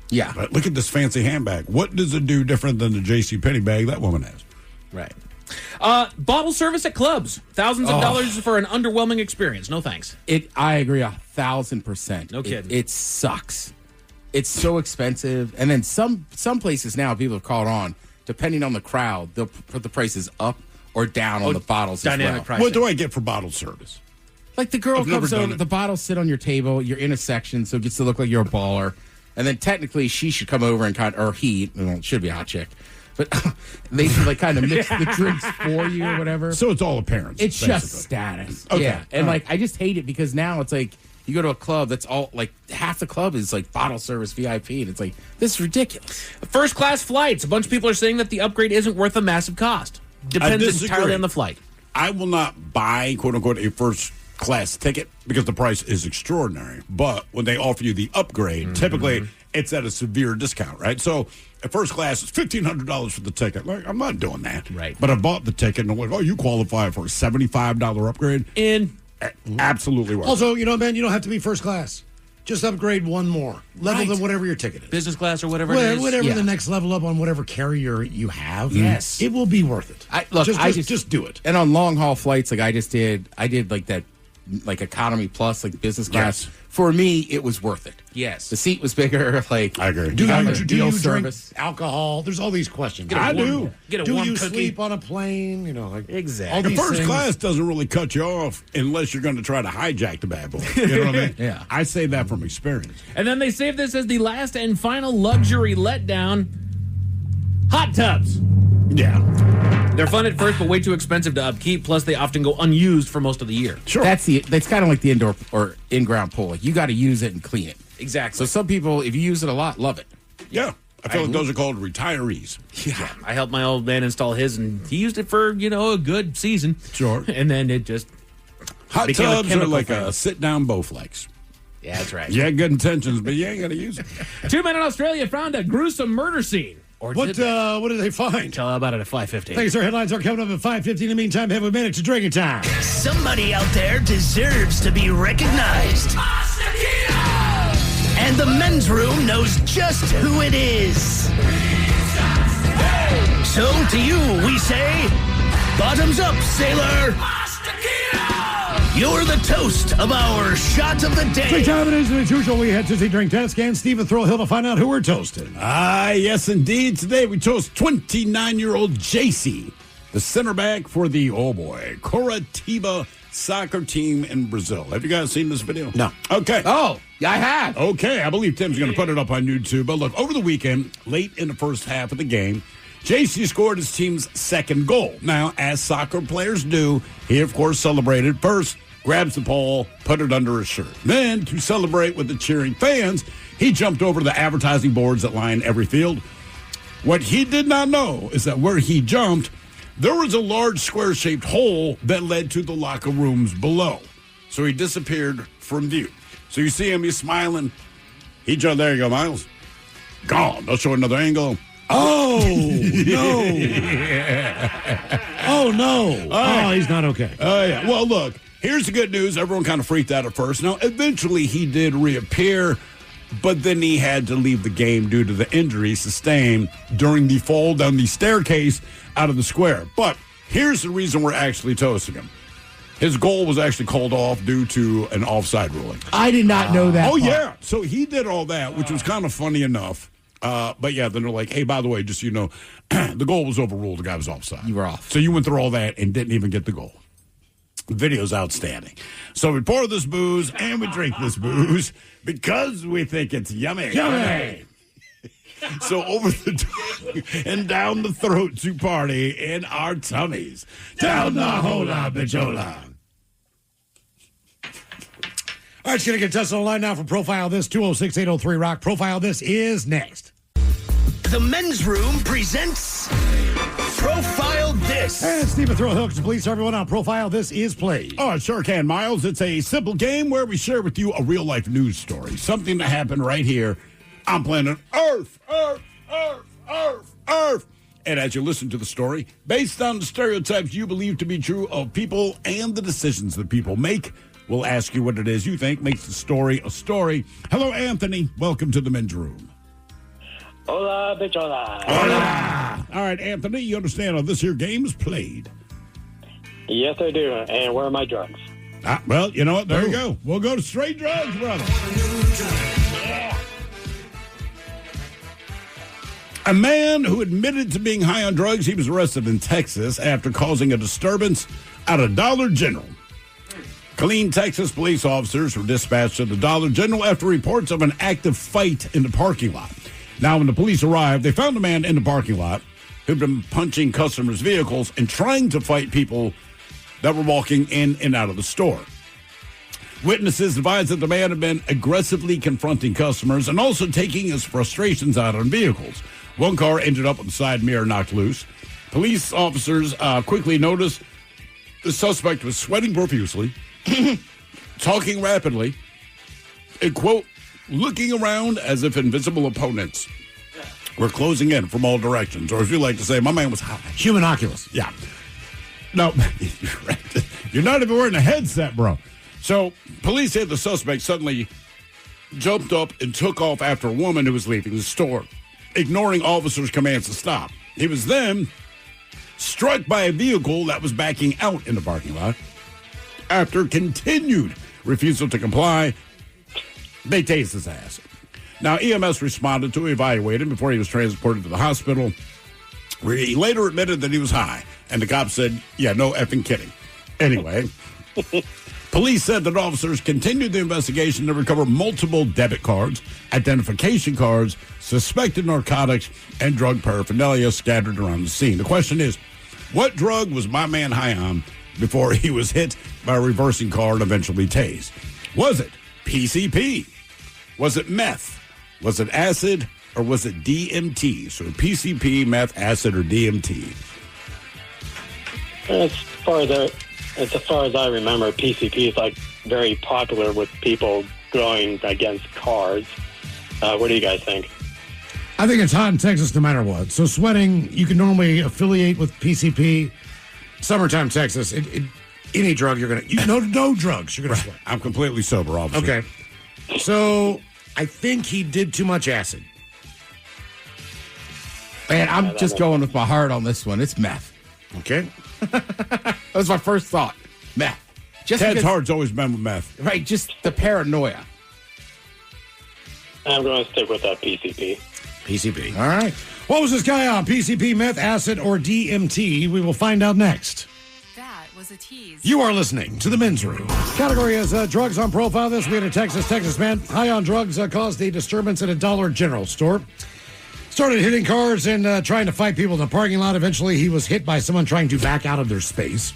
Speaker 1: Yeah.
Speaker 2: But look at this fancy handbag. What does it do different than the JCPenney bag that woman has?
Speaker 5: Right. Bottle service at clubs. Thousands of dollars for an underwhelming experience. No thanks.
Speaker 1: I agree 1,000%.
Speaker 5: No kidding.
Speaker 1: It sucks. It's so expensive. And then some places now, people have caught on, depending on the crowd, they'll put the prices up or down on the bottles
Speaker 5: dynamic
Speaker 1: as well.
Speaker 5: pricing.
Speaker 2: What do I get for bottle service?
Speaker 1: Like the girl
Speaker 2: I've never
Speaker 1: comes
Speaker 2: done
Speaker 1: over,
Speaker 2: it.
Speaker 1: the bottles sit on your table, you're in a section, so it gets to look like you're a baller. And then technically she should come over and or he, well, it should be a hot chick, but they should like kind of mix the drinks for you or whatever.
Speaker 2: So it's all appearance.
Speaker 1: It's
Speaker 2: basically.
Speaker 1: just status.
Speaker 2: Okay.
Speaker 1: Yeah. And
Speaker 2: All
Speaker 1: like, I just hate it because now it's like, you go to a club that's all like half the club is like bottle service VIP, and it's like, this is ridiculous.
Speaker 5: First class flights. A bunch of people are saying that the upgrade isn't worth a massive cost. Depends
Speaker 2: disagree.
Speaker 5: entirely on the flight.
Speaker 2: I will not buy, quote unquote, a first class ticket because the price is extraordinary. But when they offer you the upgrade, typically it's at a severe discount, right? So at first class, it's $1,500 for the ticket. Like, I'm not doing that.
Speaker 5: Right.
Speaker 2: But I bought the ticket and I'm like, oh, you qualify for a $75 upgrade. Absolutely worth it.
Speaker 3: Also, man, you don't have to be first class. Just upgrade one more level than whatever your ticket is.
Speaker 5: Business class or whatever it is.
Speaker 3: Whatever the next level up on whatever carrier you have.
Speaker 5: Yes.
Speaker 3: It will be worth it. Just do it.
Speaker 1: And on long haul flights, like I did like that, like economy plus, like business class.
Speaker 2: Yes.
Speaker 1: For me, it was worth it.
Speaker 5: Yes.
Speaker 1: The seat was bigger. Like,
Speaker 2: I agree.
Speaker 3: Do you drink
Speaker 1: service.
Speaker 3: alcohol? There's all these questions.
Speaker 2: I do.
Speaker 5: Get a
Speaker 3: Do
Speaker 5: warm
Speaker 3: you
Speaker 5: cookie.
Speaker 3: sleep on a plane?
Speaker 5: Exactly.
Speaker 3: all
Speaker 2: The
Speaker 3: these
Speaker 2: first
Speaker 3: things.
Speaker 2: class doesn't really cut you off unless you're going to try to hijack the bad boy. You know what I mean?
Speaker 1: Yeah.
Speaker 2: I say that from experience.
Speaker 5: And then they save this as the last and final luxury letdown. Hot tubs.
Speaker 2: Yeah.
Speaker 5: They're fun at first, but way too expensive to upkeep. Plus, they often go unused for most of the year.
Speaker 2: Sure.
Speaker 1: That's kind of like the indoor or in-ground pool. Like, you got to use it and clean it.
Speaker 5: Exactly.
Speaker 1: So some people, if you use it a lot, love it.
Speaker 2: Yeah. I feel like those are called retirees.
Speaker 5: Yeah. I helped my old man install his, and he used it for, a good season.
Speaker 2: Sure.
Speaker 5: And then it just
Speaker 2: Hot
Speaker 5: became a
Speaker 2: tubs are
Speaker 5: chemical
Speaker 2: like
Speaker 5: thing.
Speaker 2: a sit-down Bowflex.
Speaker 5: Yeah, that's right.
Speaker 2: You had good intentions, but you ain't going to use it.
Speaker 5: 2 men in Australia found a gruesome murder scene. Or
Speaker 3: What
Speaker 5: did they?
Speaker 3: did they find?
Speaker 5: Tell about it at 5:15.
Speaker 3: Thanks. Our headlines are coming up at 5:15. In the meantime, have a minute to drinking time.
Speaker 11: Somebody out there deserves to be recognized. And the men's room knows just who it is. So to you, we say, bottoms up, sailor. You're the toast of our shot of the day.
Speaker 3: Great time it is, and as usual, we head to the drink test. And Stephen Throwhill to find out who we're toasting.
Speaker 2: Yes, indeed. Today we toast 29-year-old JC, the center back for the, Curitiba soccer team in Brazil. Have you guys seen this video?
Speaker 3: No.
Speaker 2: Okay.
Speaker 1: Oh, yeah, I have.
Speaker 2: Okay, I believe Tim's going to put it up on YouTube. But look, over the weekend, late in the first half of the game, JC scored his team's second goal. Now, as soccer players do, he, of course, celebrated first, grabs the ball, put it under his shirt. Then, to celebrate with the cheering fans, he jumped over the advertising boards that line every field. What he did not know is that where he jumped, there was a large square-shaped hole that led to the locker rooms below. So he disappeared from view. So you see him, he's smiling. He jumped. There you go, Miles. Gone. I'll show another angle.
Speaker 3: Oh, no. Oh, no. Oh, he's not okay.
Speaker 2: Oh, yeah. Well, look, here's the good news. Everyone kind of freaked out at first. Now, eventually he did reappear, but then he had to leave the game due to the injury sustained during the fall down the staircase out of the square. But Here's the reason we're actually toasting him. His goal was actually called off due to an offside ruling.
Speaker 1: I did not know that.
Speaker 2: Oh,
Speaker 1: part.
Speaker 2: yeah. So he did all that, which was kind of funny enough. But, yeah, then they're like, hey, by the way, just so you know, the goal was overruled. The guy was offside.
Speaker 1: You were off.
Speaker 2: So you went through all that and didn't even get the goal. The video's outstanding. So we pour this booze and we drink this booze because we think it's yummy.
Speaker 3: Yummy!
Speaker 2: So over the tongue and down the throat to party in our tummies. Down the hola bijola.
Speaker 3: All right, it's going to get tested online now for Profile This, 206-803-ROCK. Profile This is next.
Speaker 11: The Men's Room presents Profile This.
Speaker 3: And Stephen Throw hooks, please, everyone on Profile This is played.
Speaker 2: Oh, it sure can, Miles. It's a simple game where we share with you a real-life news story. Something that happened right here on planet Earth. And as you listen to the story, based on the stereotypes you believe to be true of people and the decisions that people make, we'll ask you what it is you think makes the story a story. Hello, Anthony. Welcome to the Men's Room.
Speaker 6: Hola, bichola.
Speaker 2: Hola. All right, Anthony, you understand how this here game is played.
Speaker 6: Yes, I do. And where are my drugs?
Speaker 2: Well, you know what? There you go. We'll go to straight drugs, brother. A man who admitted to being high on drugs, he was arrested in Texas after causing a disturbance at a Dollar General. Killeen, Texas police officers were dispatched to the Dollar General after reports of an active fight in the parking lot. Now, when the police arrived, they found a man in the parking lot who'd been punching customers' vehicles and trying to fight people that were walking in and out of the store. Witnesses advised that the man had been aggressively confronting customers and also taking his frustrations out on vehicles. One car ended up with the side mirror knocked loose. Police officers quickly noticed the suspect was sweating profusely, talking rapidly, and, quote, looking around as if invisible opponents were closing in from all directions. Or as you like to say, my man was high.
Speaker 3: Human Oculus.
Speaker 2: Yeah. No, you're not even wearing a headset, bro. So police said the suspect suddenly jumped up and took off after a woman who was leaving the store, ignoring officers' commands to stop. He was then struck by a vehicle that was backing out in the parking lot. After continued refusal to comply, they tased his ass. Now, EMS responded to evaluate him before he was transported to the hospital, where he later admitted that he was high. And the cop said, yeah, no effing kidding. Anyway, police said that officers continued the investigation to recover multiple debit cards, identification cards, suspected narcotics, and drug paraphernalia scattered around the scene. The question is, what drug was my man high on before he was hit by a reversing car and eventually tased? Was it PCP? Was it meth? Was it acid? Or was it DMT? So PCP, meth, acid, or DMT?
Speaker 6: As far as I remember, PCP is like very popular with people going against cars. What do you guys think?
Speaker 3: I think it's hot in Texas no matter what. So sweating, you can normally affiliate with PCP. Summertime Texas, any drug you're going to... No drugs, you're going to sweat.
Speaker 2: I'm completely sober, obviously.
Speaker 3: Okay. So I think he did too much acid.
Speaker 1: Man, I'm just going with my heart on this one. It's meth.
Speaker 3: Okay.
Speaker 1: That was my first thought. Meth.
Speaker 2: Just Ted's heart's always been with meth.
Speaker 1: Right, just the paranoia.
Speaker 6: I'm going to stick with that PCP.
Speaker 3: PCP. All right. What was this guy on? PCP, meth, acid, or DMT? We will find out next.
Speaker 12: That was a tease.
Speaker 3: You are listening to the Men's Room. Category is drugs on profile. This week in Texas man high on drugs caused a disturbance at a Dollar General store. Started hitting cars and trying to fight people in the parking lot. Eventually, he was hit by someone trying to back out of their space.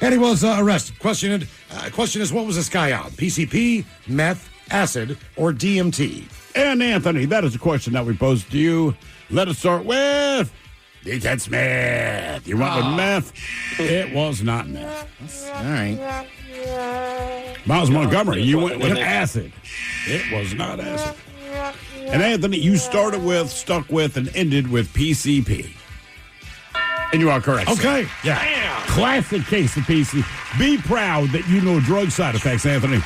Speaker 3: And he was arrested. Question is, what was this guy on? PCP, meth, acid, or DMT?
Speaker 2: And Anthony, that is a question that we posed to you. Let us start with that's meth. You went with meth? It was not meth.
Speaker 1: All right.
Speaker 2: Miles Montgomery, you went with acid. It was not acid. And Anthony, you stuck with, and ended with PCP. And you are correct.
Speaker 3: Okay.
Speaker 2: Sir. Yeah. Classic case of PCP. Be proud that you know drug side effects, Anthony.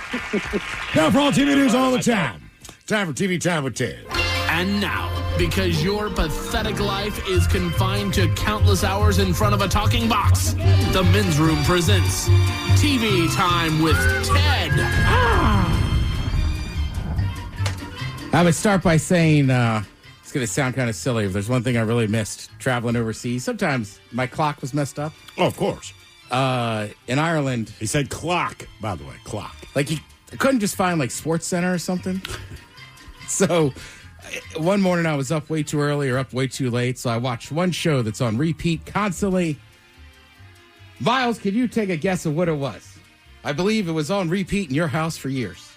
Speaker 3: Now for all TV news all the time. Time for TV Time with Ted.
Speaker 11: And now,
Speaker 13: because your pathetic life is confined to countless hours in front of a talking box. The Men's Room presents TV Time with Ted.
Speaker 1: I would start by saying it's going to sound kind of silly. If there's one thing I really missed traveling overseas, sometimes my clock was messed up.
Speaker 2: Oh, of course.
Speaker 1: In Ireland.
Speaker 2: He said clock, by the way, clock.
Speaker 1: Like, I couldn't just find, like, Sports Center or something. So, one morning I was up way too early or up way too late, so I watched one show that's on repeat constantly. Miles, can you take a guess of what it was? I believe it was on repeat in your house for years.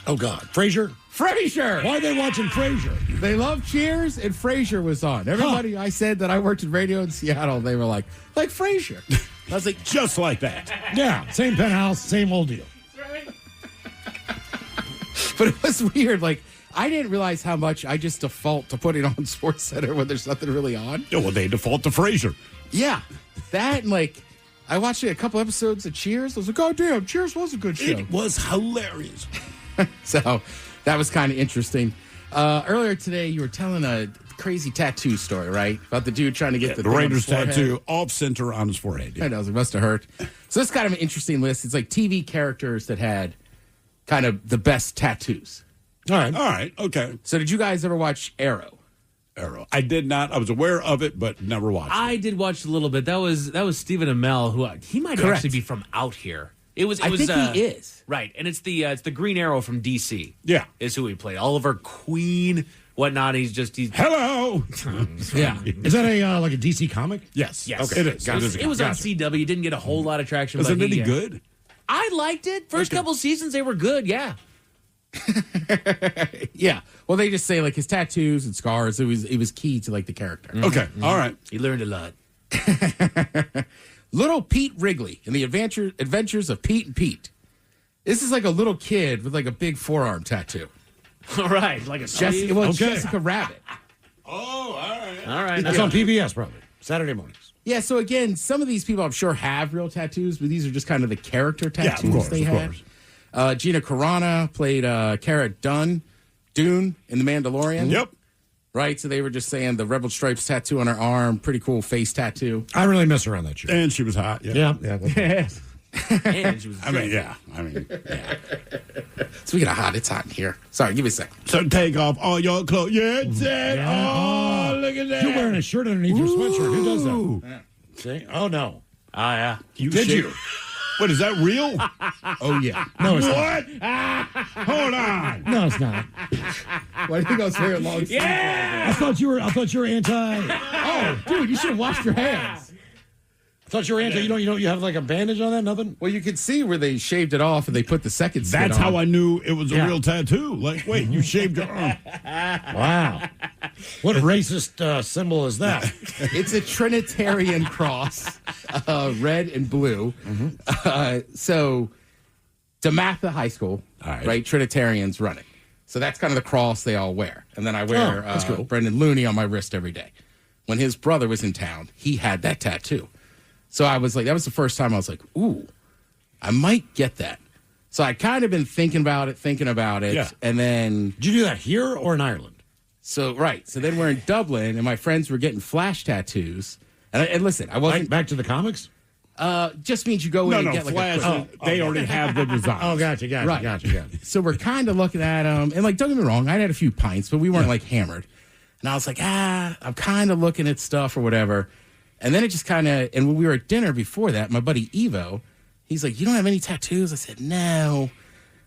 Speaker 3: Oh, God. Frasier?
Speaker 1: Frasier!
Speaker 3: Why are they watching Frasier?
Speaker 1: They love Cheers, and Frasier was on. Everybody, I said that I worked in radio in Seattle, they were like Frasier. I was like,
Speaker 2: just like that.
Speaker 3: Yeah, same penthouse, same old deal.
Speaker 1: But it was weird. Like, I didn't realize how much I just default to putting on Sports Center when there's nothing really on.
Speaker 2: Oh, well, they default to Frasier.
Speaker 1: Yeah. That, and like, I watched a couple episodes of Cheers. I was like, oh, damn, Cheers was a good show.
Speaker 2: It was hilarious.
Speaker 1: So that was kind of interesting. Earlier today, you were telling a crazy tattoo story, right? About the dude trying to get
Speaker 2: the Raiders tattoo off center on his forehead.
Speaker 1: I know, it must have hurt. So it's kind of an interesting list. It's like TV characters that had kind of the best tattoos.
Speaker 2: All right, okay.
Speaker 1: So did you guys ever watch Arrow?
Speaker 2: I did not. I was aware of it, but never watched it.
Speaker 5: I did watch a little bit. That was Stephen Amell, who he might
Speaker 1: Correct.
Speaker 5: actually be from out here. I
Speaker 1: think he is.
Speaker 5: Right, and it's the Green Arrow from DC.
Speaker 2: Yeah.
Speaker 5: Is who he played. Oliver Queen, whatnot. He's
Speaker 2: Hello!
Speaker 3: Yeah. Is that like a DC comic?
Speaker 2: Yes.
Speaker 5: Yes.
Speaker 2: Okay. It is.
Speaker 5: It was on CW. Didn't get a whole lot of traction.
Speaker 2: Was
Speaker 5: but
Speaker 2: it any good?
Speaker 5: I liked it. First couple seasons, they were good, yeah.
Speaker 1: Yeah. Well, they just say like his tattoos and scars. It was key to like the character.
Speaker 2: Okay. All right.
Speaker 5: He learned a lot.
Speaker 1: Little Pete Wrigley and the Adventures of Pete and Pete. This is like a little kid with like a big forearm tattoo.
Speaker 5: All right, like a
Speaker 1: Jessica Rabbit.
Speaker 2: Oh, all right.
Speaker 5: All right.
Speaker 3: That's on PBS probably Saturday mornings.
Speaker 1: Yeah. So again, some of these people I'm sure have real tattoos, but these are just kind of the character tattoos
Speaker 2: of course,
Speaker 1: they had. Gina Carano played Cara Dune in The Mandalorian.
Speaker 2: Yep.
Speaker 1: Right, so they were just saying the Rebel Stripes tattoo on her arm, pretty cool face tattoo.
Speaker 3: I really miss her on that show.
Speaker 2: And she was hot.
Speaker 3: Yeah.
Speaker 5: And she was
Speaker 2: yeah.
Speaker 1: Speaking of hot, it's hot in here. Sorry, give me a second.
Speaker 2: So take off all your clothes. Yeah, Ted.
Speaker 3: Yeah.
Speaker 2: Oh, look at that.
Speaker 3: You're wearing a shirt underneath your sweatshirt. Who does that? Yeah. See? Oh, no.
Speaker 5: yeah.
Speaker 2: Did you? What, is that real?
Speaker 1: Oh, yeah.
Speaker 3: No, it's
Speaker 2: what?
Speaker 3: not.
Speaker 2: Hold on.
Speaker 3: No, it's not.
Speaker 1: Why do you go wearing long sleeves?
Speaker 3: I thought you were anti.
Speaker 1: Oh, dude, you should have washed your hands.
Speaker 3: I thought you were anti. You have like a bandage on that? Nothing?
Speaker 1: Well, you could see where they shaved it off and they put the second skin
Speaker 2: That's
Speaker 1: on.
Speaker 2: how I knew it was a real tattoo. Like, wait, you shaved your arm.
Speaker 3: Wow. What racist symbol is that?
Speaker 1: It's a Trinitarian cross, red and blue.
Speaker 3: Mm-hmm.
Speaker 1: So, DeMatha High School, right? Trinitarians run it. So that's kind of the cross they all wear. And then I wear Brendan Looney on my wrist every day. When his brother was in town, he had that tattoo. So I was like, that was the first time I was like, ooh, I might get that. So I kind of been thinking about it.
Speaker 3: Yeah.
Speaker 1: And then.
Speaker 3: Did you do that here or in Ireland?
Speaker 1: So, right. So then we're in Dublin, and my friends were getting flash tattoos. And listen, I wasn't.
Speaker 3: Back to the comics?
Speaker 1: Just means you go in and get like
Speaker 2: flash,
Speaker 1: a quick.
Speaker 2: they already have the design.
Speaker 3: Oh, gotcha.
Speaker 1: So we're kind of looking at them. And like, don't get me wrong, I had a few pints, but we weren't like hammered. And I was like, I'm kind of looking at stuff or whatever. And then it just kind of, and when we were at dinner before that, my buddy Evo, he's like, you don't have any tattoos? I said, no.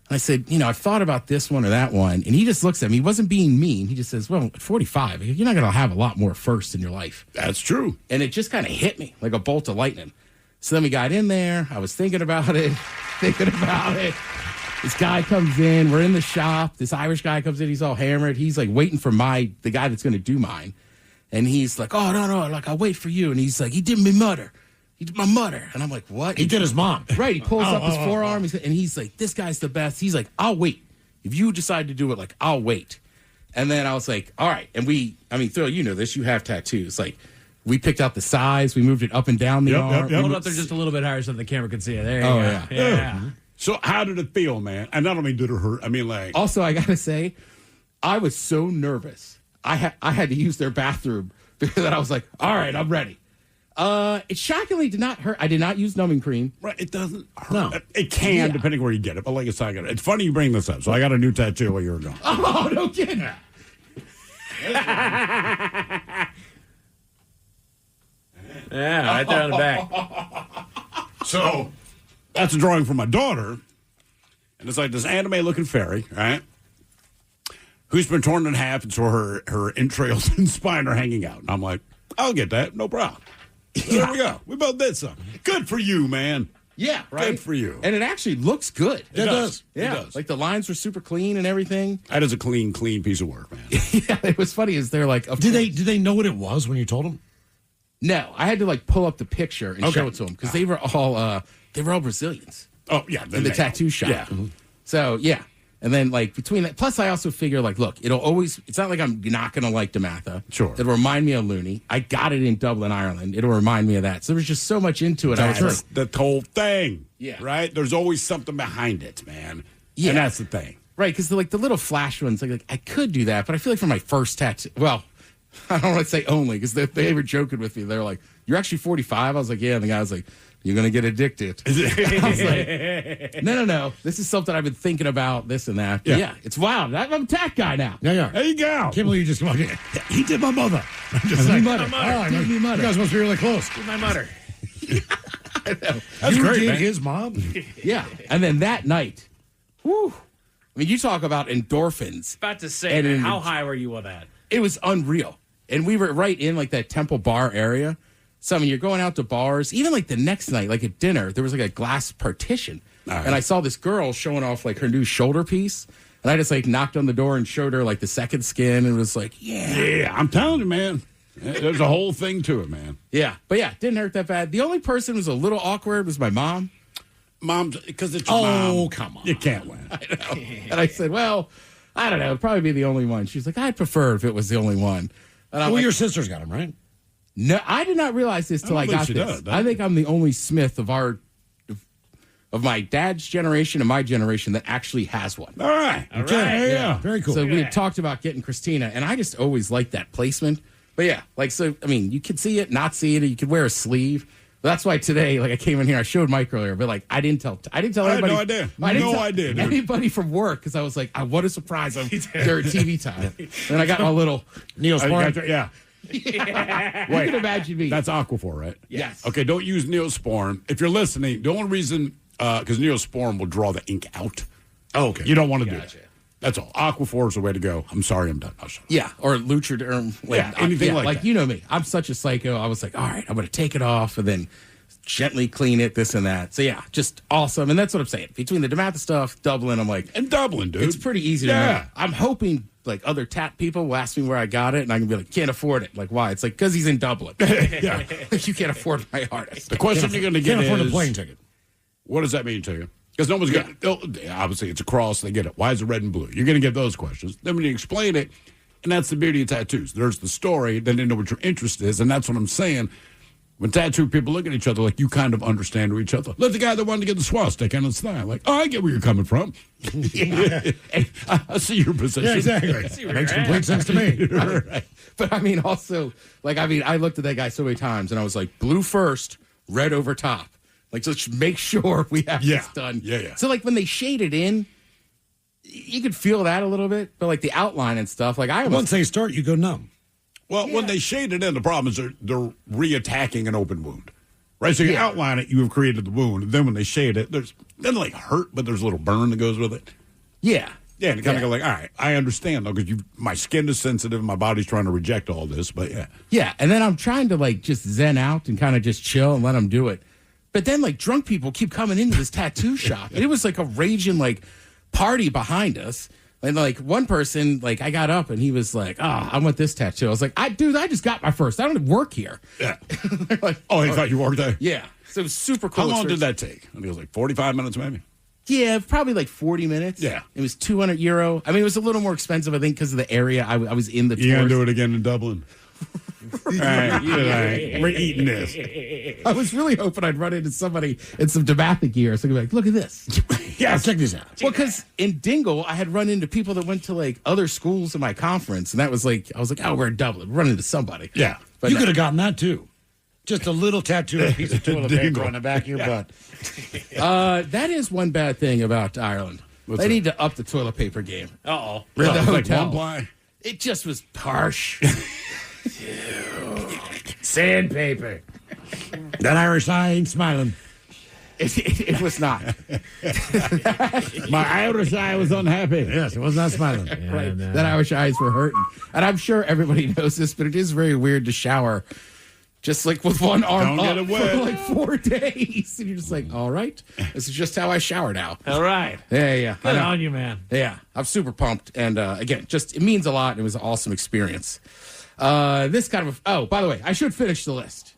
Speaker 1: And I said, I've thought about this one or that one. And he just looks at me. He wasn't being mean. He just says, well, at 45, you're not going to have a lot more firsts in your life.
Speaker 2: That's true.
Speaker 1: And it just kind of hit me like a bolt of lightning. So then we got in there. I was thinking about it. This guy comes in. We're in the shop. This Irish guy comes in. He's all hammered. He's like waiting for the guy that's going to do mine. And he's like, oh, no, like, I'll wait for you. And he's like, he did me mother. He did my mother. And I'm like, what?
Speaker 3: He did his mom.
Speaker 1: Right. He pulls up his forearm. And he's like, this guy's the best. He's like, I'll wait. If you decide to do it, like, I'll wait. And then I was like, all right. And Phil, you know this. You have tattoos. Like, we picked out the size. We moved it up and down the arm.
Speaker 5: Hold up there just a little bit higher so the camera can see it. There you go.
Speaker 1: Yeah.
Speaker 2: So how did it feel, man? And not only did it hurt, I mean, like.
Speaker 1: Also, I got to say, I was so nervous. I had to use their bathroom because I was like, all right, I'm ready. It shockingly did not hurt. I did not use numbing cream.
Speaker 2: Right, it doesn't hurt.
Speaker 3: No.
Speaker 2: It can, depending where you get it. But like I said, it's funny you bring this up. So I got a new tattoo a year ago.
Speaker 1: Oh, no kidding.
Speaker 5: Yeah, right there on the back.
Speaker 2: So that's a drawing from my daughter. And it's like this anime-looking fairy, right? Who's been torn in half, and so her entrails and spine are hanging out. And I'm like, I'll get that. No problem. So there we go. We both did something. Good for you, man.
Speaker 1: Yeah, right.
Speaker 2: Good for you.
Speaker 1: And it actually looks good.
Speaker 2: It does.
Speaker 1: Yeah,
Speaker 2: It does.
Speaker 1: like the lines were super clean and everything.
Speaker 2: That is a clean piece of work, man.
Speaker 1: Yeah, it was funny. Is they're like,
Speaker 3: Did they know what it was when you told them?
Speaker 1: No, I had to like pull up the picture and show it to them because they were all Brazilians.
Speaker 2: Oh yeah,
Speaker 1: in the tattoo shop.
Speaker 2: Yeah.
Speaker 1: So yeah, and then like between that, plus I also figure like, look, it'll always. It's not like I'm not gonna like Damatha.
Speaker 2: Sure.
Speaker 1: It'll remind me of Looney. I got it in Dublin, Ireland. It'll remind me of that. So there's just so much into it.
Speaker 2: That's the whole thing.
Speaker 1: Yeah.
Speaker 2: Right. There's always something behind it, man.
Speaker 1: Yeah.
Speaker 2: And that's the thing.
Speaker 1: Right, because the little flash ones, like I could do that, but I feel like for my first tattoo, well, I don't want to say only because they were joking with me. They're like, "You're actually 45." I was like, "Yeah." And the guy was like, "You're gonna get addicted." I was like, "No. This is something I've been thinking about. This and that." But yeah, it's wild. I'm a tat guy now.
Speaker 3: Yeah.
Speaker 2: There you go.
Speaker 3: Can't believe you just come out here. He did my mother.
Speaker 1: Just like,
Speaker 3: Mutter. You guys must be really close.
Speaker 5: Did my mutter.
Speaker 2: That's
Speaker 3: you
Speaker 2: great,
Speaker 3: did
Speaker 2: man.
Speaker 3: his mom.
Speaker 1: Yeah, and then that night, whew, I mean, you talk about endorphins.
Speaker 5: About to say, man, how high were you on that?
Speaker 1: It was unreal. And we were right in like that Temple Bar area. So, I mean, you're going out to bars. Even like the next night, like at dinner, there was like a glass partition.
Speaker 2: Right.
Speaker 1: And I saw this girl showing off like her new shoulder piece. And I just like knocked on the door and showed her like the second skin and was like, yeah.
Speaker 2: Yeah, I'm telling you, man. There's a whole thing to it, man.
Speaker 1: Yeah. But yeah, didn't hurt that bad. The only person who was a little awkward was my mom.
Speaker 2: Mom's, because it's your mom.
Speaker 3: Oh, come on.
Speaker 2: You can't win.
Speaker 1: I know. And I said, well, I don't know. It'd probably be the only one. She's like, I'd prefer if it was the only one. And I'm
Speaker 3: Well,
Speaker 1: like,
Speaker 3: your sister's got him, right?
Speaker 1: No, I did not realize this till I got this. I think I'm the only Smith of my dad's generation and my generation that actually has one.
Speaker 2: All right.
Speaker 3: Okay. Yeah. Very cool.
Speaker 1: So we had talked about getting Christina, and I just always liked that placement. But yeah, like, so, I mean, you could see it, not see it, or you could wear a sleeve. But that's why today, like, I came in here, I showed Mike earlier, but like, I didn't tell anybody.
Speaker 2: I had no idea.
Speaker 1: I didn't
Speaker 2: No
Speaker 1: tell
Speaker 2: idea, dude.
Speaker 1: anybody from work because I was like, I want to surprise them during TV time. And I got my little
Speaker 3: Neosporin.
Speaker 2: Yeah.
Speaker 1: You can imagine me.
Speaker 2: That's Aquaphor, right?
Speaker 1: Yes.
Speaker 2: Okay, don't use Neosporin. If you're listening, the only reason, because Neosporin will draw the ink out.
Speaker 3: Oh, okay.
Speaker 2: You don't want to do that. That's all. Aquaphor is the way to go. I'm sorry, I'm done. I'll shut up.
Speaker 1: Yeah, or Lutriderm.
Speaker 2: Yeah, anything like that.
Speaker 1: You know me. I'm such a psycho. I was like, all right, I'm going to take it off and then gently clean it, this and that. So, yeah, just awesome. And that's what I'm saying. Between the Damatha stuff, Dublin, I'm like.
Speaker 2: And Dublin, dude.
Speaker 1: It's pretty easy to know. I'm hoping, like, other tat people will ask me where I got it, and I can be like, can't afford it. Like, why? It's like, because he's in Dublin.
Speaker 2: Yeah.
Speaker 1: Like, you can't afford my artist.
Speaker 2: The question you're going to get
Speaker 3: Can't afford
Speaker 2: is,
Speaker 3: a plane ticket.
Speaker 2: what does that mean to you? Because no one's going to, obviously it's a cross, they get it. Why is it red and blue? You're going to get those questions. Then when you explain it, and that's the beauty of tattoos. There's the story, then they know what your interest is, and that's what I'm saying. When tattoo people look at each other, like, you kind of understand each other. Let the guy that wanted to get the swastika on his thigh, like, oh, I get where you're coming from. I see your position.
Speaker 3: Yeah, exactly. Makes complete sense to me.
Speaker 1: Right. But I mean, also, like, I looked at that guy so many times, and I was like, blue first, red over top. Like, so let's make sure we have this done.
Speaker 2: Yeah.
Speaker 1: So, like, when they shade it in, you could feel that a little bit, but like the outline and stuff, like
Speaker 3: once they start, you go numb.
Speaker 2: Well, when they shade it in, the problem is they're reattacking an open wound. Right? So you outline it, you have created the wound. And then when they shade it, it doesn't like hurt, but there's a little burn that goes with it.
Speaker 1: Yeah.
Speaker 2: Yeah, and you kind of go like, all right, I understand, though, because my skin is sensitive, my body's trying to reject all this, but yeah.
Speaker 1: Yeah, and then I'm trying to, like, just zen out and kind of just chill and let them do it. But then, like, drunk people keep coming into this tattoo shop. And it was, like, a raging, like, party behind us. And, like, one person, like, I got up and he was like, I want this tattoo. I was like, I just got my first. I don't work here.
Speaker 2: Yeah.
Speaker 1: They're like,
Speaker 2: oh, he thought you worked there?
Speaker 1: Yeah. So it was super cool.
Speaker 2: How long did that take? I think it was like 45 minutes, maybe?
Speaker 1: Yeah, probably like 40 minutes.
Speaker 2: Yeah.
Speaker 1: It was €200. I mean, it was a little more expensive, I think, because of the area I was in the tour.
Speaker 2: You going to do it again in Dublin? Right. We're eating this.
Speaker 1: I was really hoping I'd run into somebody in some Damatha gear. So I'd be like, look at this.
Speaker 3: Yeah, check this out.
Speaker 1: Well, because in Dingle, I had run into people that went to like other schools in my conference. And that was like, I was like, oh, we're in Dublin. Run into somebody.
Speaker 3: Yeah.
Speaker 1: But
Speaker 3: You could have gotten that, too. Just a little tattoo, a piece of toilet paper on the back of your butt.
Speaker 1: That is one bad thing about Ireland. They need to up the toilet paper game.
Speaker 5: Uh-oh.
Speaker 1: Really? The
Speaker 2: Like
Speaker 1: hotel.
Speaker 2: one ply?
Speaker 1: It just was harsh.
Speaker 5: Sandpaper.
Speaker 3: That Irish eye ain't smiling.
Speaker 1: It was not.
Speaker 2: My Irish eye was unhappy.
Speaker 3: Yes, it was not smiling.
Speaker 1: Right. That Irish eyes were hurting. And I'm sure everybody knows this, but it is very weird to shower just like with one arm
Speaker 2: Don't get
Speaker 1: up
Speaker 2: it wet.
Speaker 1: for like 4 days. And you're just like, all right, this is just how I shower now.
Speaker 5: All right.
Speaker 1: Yeah.
Speaker 5: Good on you, man.
Speaker 1: Yeah, I'm super pumped. And again, just it means a lot. It was an awesome experience. This kind of, oh, by the way, I should finish the list.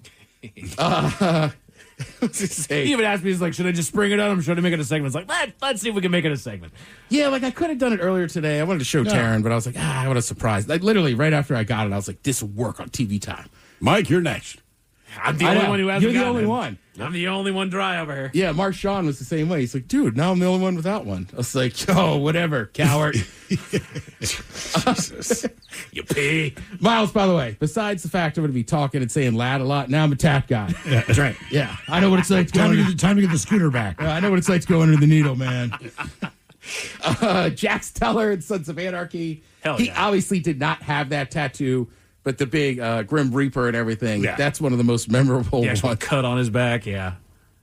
Speaker 1: What's it say?
Speaker 5: He even asked me, he's like, should I just spring it on him? Should I make it a segment? It's like, let's see if we can make it a segment.
Speaker 1: Yeah, like I could have done it earlier today. I wanted to show Taryn, but I was like, I would have surprised. Like literally right after I got it, I was like, this will work on TV time.
Speaker 2: Mike, you're next.
Speaker 5: I'm the only one who hasn't
Speaker 1: You're the
Speaker 5: gotten
Speaker 1: only
Speaker 5: it.
Speaker 1: one.
Speaker 5: I'm the only one dry over here.
Speaker 1: Yeah, Mark Sean was the same way. He's like, dude, now I'm the only one without one. I was like, oh, whatever, coward.
Speaker 5: You pee.
Speaker 1: Miles, by the way, besides the fact I'm going to be talking and saying lad a lot, now I'm a tap guy.
Speaker 3: Yeah, that's right.
Speaker 1: Yeah, I know what it's like to go
Speaker 3: Time
Speaker 1: under,
Speaker 3: to get the scooter back.
Speaker 1: I know what it's like to go under the needle, man. Jax Teller and Sons of Anarchy.
Speaker 5: Hell
Speaker 1: He
Speaker 5: yeah.
Speaker 1: obviously did not have that tattoo, but the big Grim Reaper and everything,
Speaker 3: Yeah.
Speaker 1: that's one of the most memorable
Speaker 5: The actual
Speaker 1: ones.
Speaker 5: cut on his back, yeah.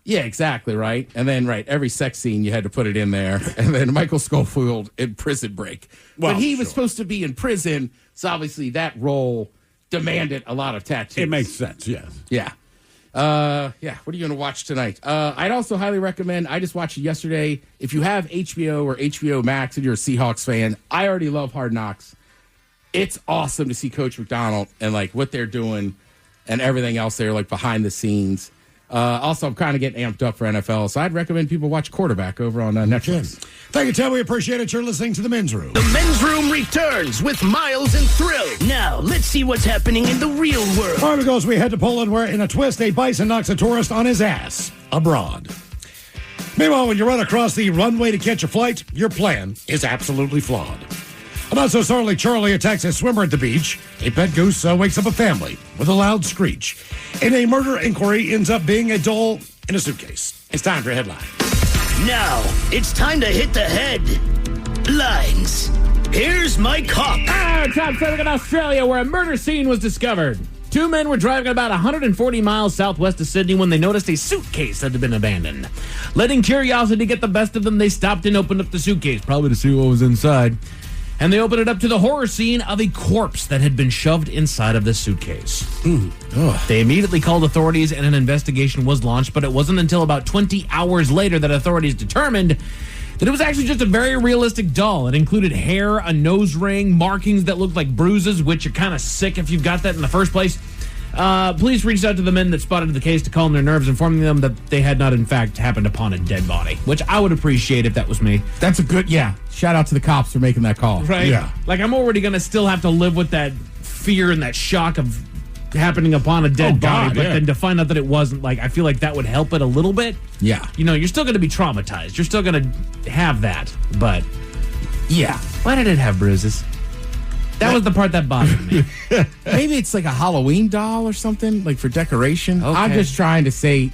Speaker 1: Yeah, exactly, right? And then, every sex scene, you had to put it in there. And then Michael Schofield in Prison Break.
Speaker 2: Well,
Speaker 1: but he was
Speaker 2: sure.
Speaker 1: supposed to be in prison, so obviously that role demanded a lot of tattoos.
Speaker 2: It makes sense, yes.
Speaker 1: Yeah. What are you going to watch tonight? I'd also highly recommend, I just watched it yesterday. If you have HBO or HBO Max and you're a Seahawks fan, I already love Hard Knocks. It's awesome to see Coach McDonald and, what they're doing and everything else there, behind the scenes. Also, I'm kind of getting amped up for NFL, so I'd recommend people watch Quarterback over on Netflix.
Speaker 3: Thank you, Ted. We appreciate it. You're listening to The Men's Room.
Speaker 11: The Men's Room returns with Miles and Thrill. Now, let's see what's happening in the real world.
Speaker 3: All right, goes. We head to Poland where, in a twist, a bison knocks a tourist on his ass abroad. Meanwhile, when you run across the runway to catch a flight, your plan is absolutely flawed. A not-so-sorely Charlie attacks a swimmer at the beach. A pet goose wakes up a family with a loud screech. And a murder inquiry ends up being a doll in a suitcase. It's time for a headline.
Speaker 11: Now, it's time to hit the headlines. Here's Mike Hawk.
Speaker 5: Top setting in Australia where a murder scene was discovered. 2 men were driving about 140 miles southwest of Sydney when they noticed a suitcase that had been abandoned. Letting curiosity get the best of them, they stopped and opened up the suitcase, probably to see what was inside. And they opened it up to the horror scene of a corpse that had been shoved inside of the suitcase. They immediately called authorities and an investigation was launched, but it wasn't until about 20 hours later that authorities determined that it was actually just a very realistic doll. It included hair, a nose ring, markings that looked like bruises, which are kind of sick if you've got that in the first place. Police reached out to the men that spotted the case to calm their nerves, informing them that they had not, in fact, happened upon a dead body, which I would appreciate if that was me.
Speaker 1: That's a good, shout out to the cops for making that call.
Speaker 5: Right?
Speaker 3: Yeah.
Speaker 5: Like, I'm already going to still have to live with that fear and that shock of happening upon a dead body, but then to find out that it wasn't, I feel like that would help it a little bit.
Speaker 1: Yeah.
Speaker 5: You're still going to be traumatized. You're still going to have that, but why did it have bruises? That was the part that bothered me.
Speaker 1: Maybe it's like a Halloween doll or something, for decoration.
Speaker 5: Okay.
Speaker 1: I'm just trying to save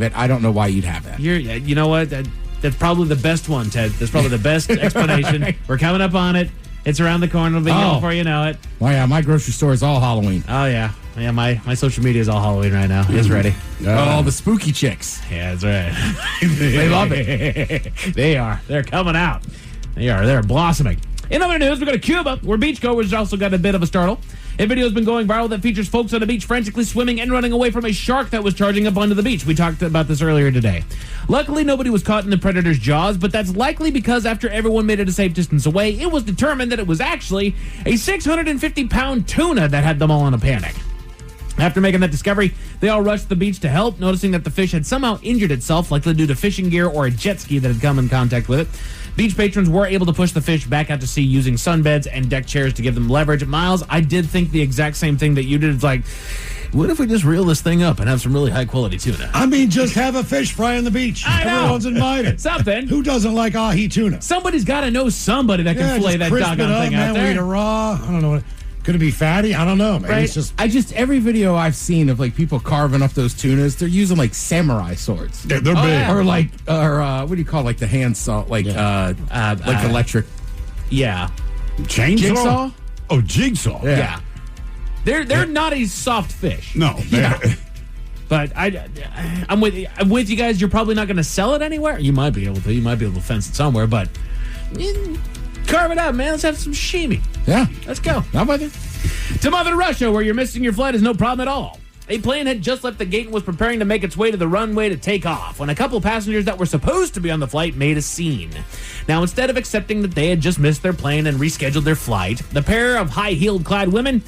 Speaker 1: it. I don't know why you'd have that.
Speaker 5: You know what? That's probably the best one, Ted. That's probably the best explanation.
Speaker 1: Right.
Speaker 5: We're coming up on it. It's around the corner. It'll be here before you know it.
Speaker 1: Well, yeah, my grocery store is all Halloween.
Speaker 5: Oh, yeah. Yeah, my social media is all Halloween right now. It's ready.
Speaker 1: Oh, the spooky chicks.
Speaker 5: Yeah, that's right.
Speaker 1: They love it.
Speaker 5: They are. They're coming out. They're blossoming. In other news, we go to Cuba, where beachgoers also got a bit of a startle. A video has been going viral that features folks on the beach frantically swimming and running away from a shark that was charging up onto the beach. We talked about this earlier today. Luckily, nobody was caught in the predator's jaws, but that's likely because after everyone made it a safe distance away, it was determined that it was actually a 650-pound tuna that had them all in a panic. After making that discovery, they all rushed to the beach to help, noticing that the fish had somehow injured itself, likely due to fishing gear or a jet ski that had come in contact with it. Beach patrons were able to push the fish back out to sea using sunbeds and deck chairs to give them leverage. Miles, I did think the exact same thing that you did. It's like, what if we just reel this thing up and have some really high-quality tuna?
Speaker 3: I mean, just have a fish fry on the beach.
Speaker 5: I know.
Speaker 3: Everyone's invited.
Speaker 5: Something.
Speaker 3: Who doesn't like ahi tuna?
Speaker 5: Somebody's got to know somebody that can fillet
Speaker 3: just
Speaker 5: that
Speaker 3: crisp
Speaker 5: doggone
Speaker 3: it up,
Speaker 5: thing
Speaker 3: man.
Speaker 5: out there.
Speaker 3: We eat it raw. I don't know. Could it be fatty? I don't know, man.
Speaker 5: Right.
Speaker 3: It's just
Speaker 1: every video I've seen of like people carving up those tunas, they're using like samurai swords.
Speaker 3: they're big.
Speaker 5: yeah.
Speaker 1: Or like, what do you call like the hand saw, like electric
Speaker 5: Yeah.
Speaker 2: Chainsaw?
Speaker 1: jigsaw?
Speaker 2: Oh, jigsaw.
Speaker 5: Yeah. They're not a soft fish.
Speaker 2: No.
Speaker 5: But I'm with you guys. You're probably not going to sell it anywhere. You might be able to. You might be able to fence it somewhere, but carve it up, man. Let's have some sashimi.
Speaker 1: Yeah.
Speaker 5: Let's go.
Speaker 1: How about it?
Speaker 5: To Mother Russia, where you're missing your flight is no problem at all. A plane had just left the gate and was preparing to make its way to the runway to take off when a couple passengers that were supposed to be on the flight made a scene. Now, instead of accepting that they had just missed their plane and rescheduled their flight, the pair of high-heeled clad women,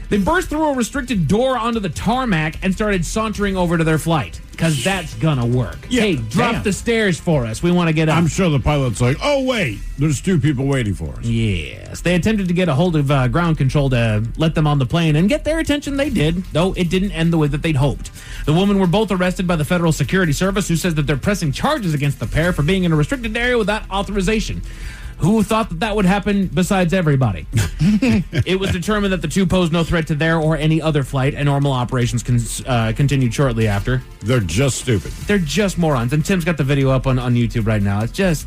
Speaker 5: they burst through a restricted door onto the tarmac and started sauntering over to their flight. Because that's gonna work.
Speaker 2: Yeah,
Speaker 5: hey, drop the stairs for us. We want to get up.
Speaker 2: I'm sure the pilot's like, oh, wait, there's two people waiting for us.
Speaker 5: Yes. They attempted to get a hold of ground control to let them on the plane and get their attention. They did, though it didn't end the way that they'd hoped. The women were both arrested by the Federal Security Service, who says that they're pressing charges against the pair for being in a restricted area without authorization. Who thought that would happen besides everybody? It was determined that the two posed no threat to their or any other flight, and normal operations continued shortly after.
Speaker 2: They're just stupid.
Speaker 5: They're just morons. And Tim's got the video up on YouTube right now. It's just...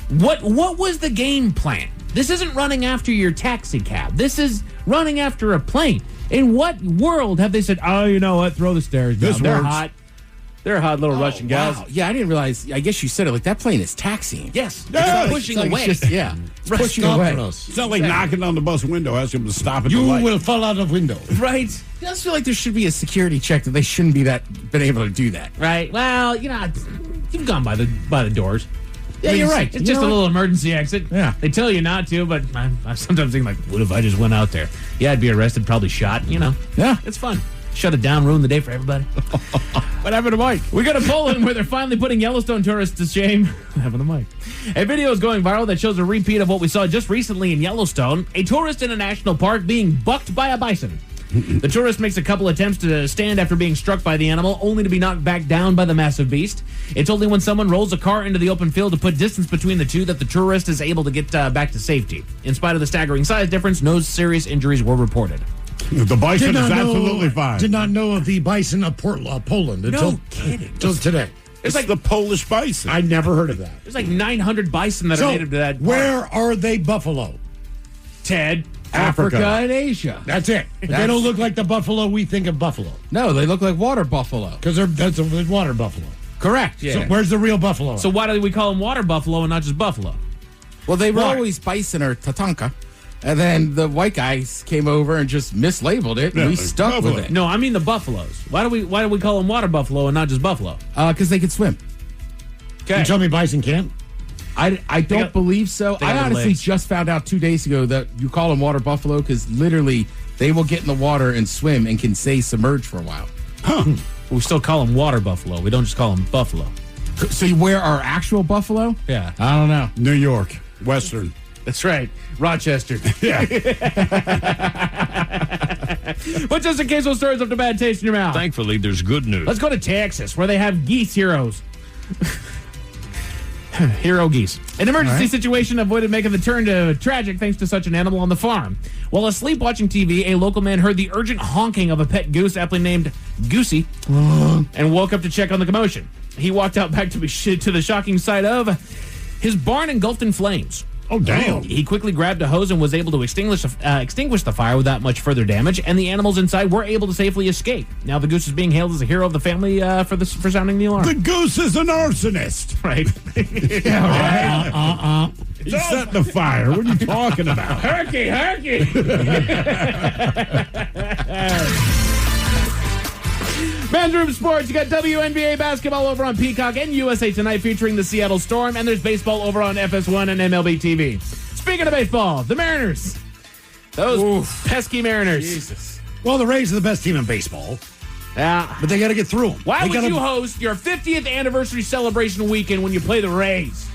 Speaker 5: What was the game plan? This isn't running after your taxi cab. This is running after a plane. In what world have they said, oh, you know what, throw the stairs down. They're
Speaker 2: works.
Speaker 5: hot. They're hot little Russian guys.
Speaker 1: Wow. Yeah, I didn't realize. I guess you said it like that plane is taxiing.
Speaker 5: Yes.
Speaker 2: Yeah,
Speaker 5: It's pushing
Speaker 1: It's like
Speaker 5: away.
Speaker 1: it's just- yeah. It's pushing
Speaker 3: stop
Speaker 1: away.
Speaker 3: for us.
Speaker 2: It's not like knocking on the bus window, asking them to stop at
Speaker 3: You
Speaker 2: the light.
Speaker 3: will fall out of window.
Speaker 5: Right.
Speaker 1: I just feel like there should be a security check that they shouldn't be been able to do that.
Speaker 5: Right. Well, you know, you've gone by the doors.
Speaker 1: Yeah, you're right.
Speaker 5: It's
Speaker 1: You
Speaker 5: just
Speaker 1: know
Speaker 5: a
Speaker 1: what?
Speaker 5: little emergency exit.
Speaker 1: Yeah.
Speaker 5: They tell you not to, but I sometimes think, like, what if I just went out there? Yeah, I'd be arrested, probably shot, you know.
Speaker 1: Yeah.
Speaker 5: It's fun. Shut it down, ruin the day for everybody.
Speaker 1: What happened to Mike?
Speaker 5: We go to Poland, where they're finally putting Yellowstone tourists to shame. What happened to Mike? A video is going viral that shows a repeat of what we saw just recently in Yellowstone. A tourist in a national park being bucked by a bison. The tourist makes a couple attempts to stand after being struck by the animal, only to be knocked back down by the massive beast. It's only when someone rolls a car into the open field to put distance between the two that the tourist is able to get back to safety. In spite of the staggering size difference, no serious injuries were reported.
Speaker 2: The bison is absolutely fine.
Speaker 3: Did not know of the bison of Poland until
Speaker 5: kidding.
Speaker 3: Until today.
Speaker 2: It's like the Polish bison.
Speaker 3: I never heard of that.
Speaker 5: There's like 900 bison that are native to that park.
Speaker 3: Where are they buffalo?
Speaker 5: Ted?
Speaker 1: Africa and Asia.
Speaker 3: That's it. But they don't look like the buffalo we think of buffalo.
Speaker 1: No, they look like water buffalo.
Speaker 3: Because that's a water buffalo.
Speaker 1: Correct. Yeah.
Speaker 3: So where's the real buffalo?
Speaker 5: So why do we call them water buffalo and not just buffalo?
Speaker 1: Well, they were
Speaker 3: Why?
Speaker 1: always bison or tatanka. And then the white guys came over and just mislabeled it, and
Speaker 2: Yeah,
Speaker 1: we stuck
Speaker 2: buffalo.
Speaker 1: with it.
Speaker 5: No, I mean the buffaloes. Why do we call them water buffalo and not just buffalo?
Speaker 1: Because they could swim.
Speaker 5: Okay.
Speaker 3: You tell me bison can't?
Speaker 1: I don't believe so.
Speaker 5: they
Speaker 1: I
Speaker 5: got
Speaker 1: honestly
Speaker 5: legs.
Speaker 1: just found out 2 days ago that you call them water buffalo because literally they will get in the water and swim and can stay submerged for a while.
Speaker 5: We still call them water buffalo. We don't just call them buffalo.
Speaker 1: So where are actual buffalo?
Speaker 5: Yeah.
Speaker 1: I don't know.
Speaker 2: New York, Western.
Speaker 5: That's right. Rochester.
Speaker 2: Yeah.
Speaker 5: But just in case those stories left a bad taste in your mouth.
Speaker 4: Thankfully, there's good news.
Speaker 5: Let's go to Texas, where they have geese heroes. Hero geese. An emergency situation avoided making the turn to tragic thanks to such an animal on the farm. While asleep watching TV, a local man heard the urgent honking of a pet goose aptly named Goosey and woke up to check on the commotion. He walked out back to the shocking sight of his barn engulfed in flames.
Speaker 2: Oh, damn.
Speaker 5: He quickly grabbed a hose and was able to extinguish the fire without much further damage, and the animals inside were able to safely escape. Now the goose is being hailed as a hero of the family for sounding the alarm.
Speaker 2: The goose is an arsonist.
Speaker 5: Right.
Speaker 2: He's setting the fire. What are you talking about?
Speaker 5: Herky, herky. Men's Room Sports, you got WNBA basketball over on Peacock and USA Tonight featuring the Seattle Storm, and there's baseball over on FS1 and MLB TV. Speaking of baseball, the Mariners. Those pesky Mariners.
Speaker 1: Jesus.
Speaker 3: Well, the Rays are the best team in baseball.
Speaker 5: Yeah.
Speaker 3: But they got to get through them.
Speaker 5: Why would you host your 50th anniversary celebration weekend when you play the Rays?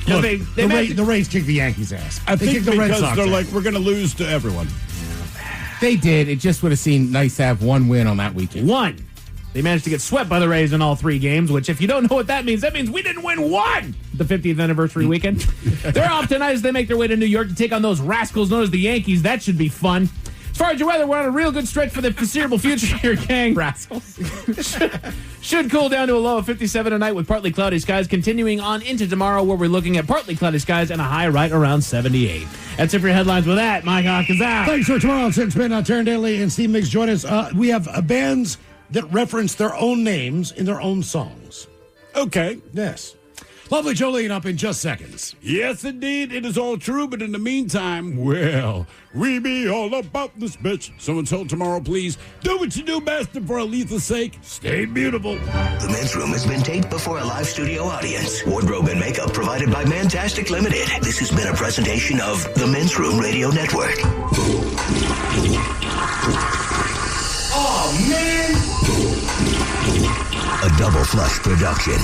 Speaker 3: Look, the Rays kicked the Yankees' ass.
Speaker 2: I think
Speaker 3: kicked the Red
Speaker 2: because
Speaker 3: Sox
Speaker 2: they're
Speaker 3: ass.
Speaker 2: like, we're going to lose to everyone.
Speaker 1: They did. It just would have seemed nice to have one win on that weekend.
Speaker 5: One. They managed to get swept by the Rays in all 3 games, which if you don't know what that means we didn't win one the 50th anniversary weekend. They're off tonight as they make their way to New York to take on those rascals known as the Yankees. That should be fun. As far as your weather, we're on a real good stretch for the foreseeable future here, gang.
Speaker 1: Rascals.
Speaker 5: Should cool down to a low of 57 tonight with partly cloudy skies, continuing on into tomorrow where we're looking at partly cloudy skies and a high right around 78. That's it for your headlines with that. My God, is out.
Speaker 3: Thanks for tomorrow. Since Ben, Taryn Daly and Steve Mix join us. We have bands that reference their own names in their own songs.
Speaker 2: Okay.
Speaker 3: Yes. Lovely Jolene up in just seconds.
Speaker 2: Yes, indeed. It is all true. But in the meantime, well, we be all about this bitch. So until tomorrow, please do what you do best. And for Aletha's sake, stay beautiful.
Speaker 4: The Men's Room has been taped before a live studio audience. Wardrobe and makeup provided by Mantastic Limited. This has been a presentation of the Men's Room Radio Network. Oh, man! A Double Flush production.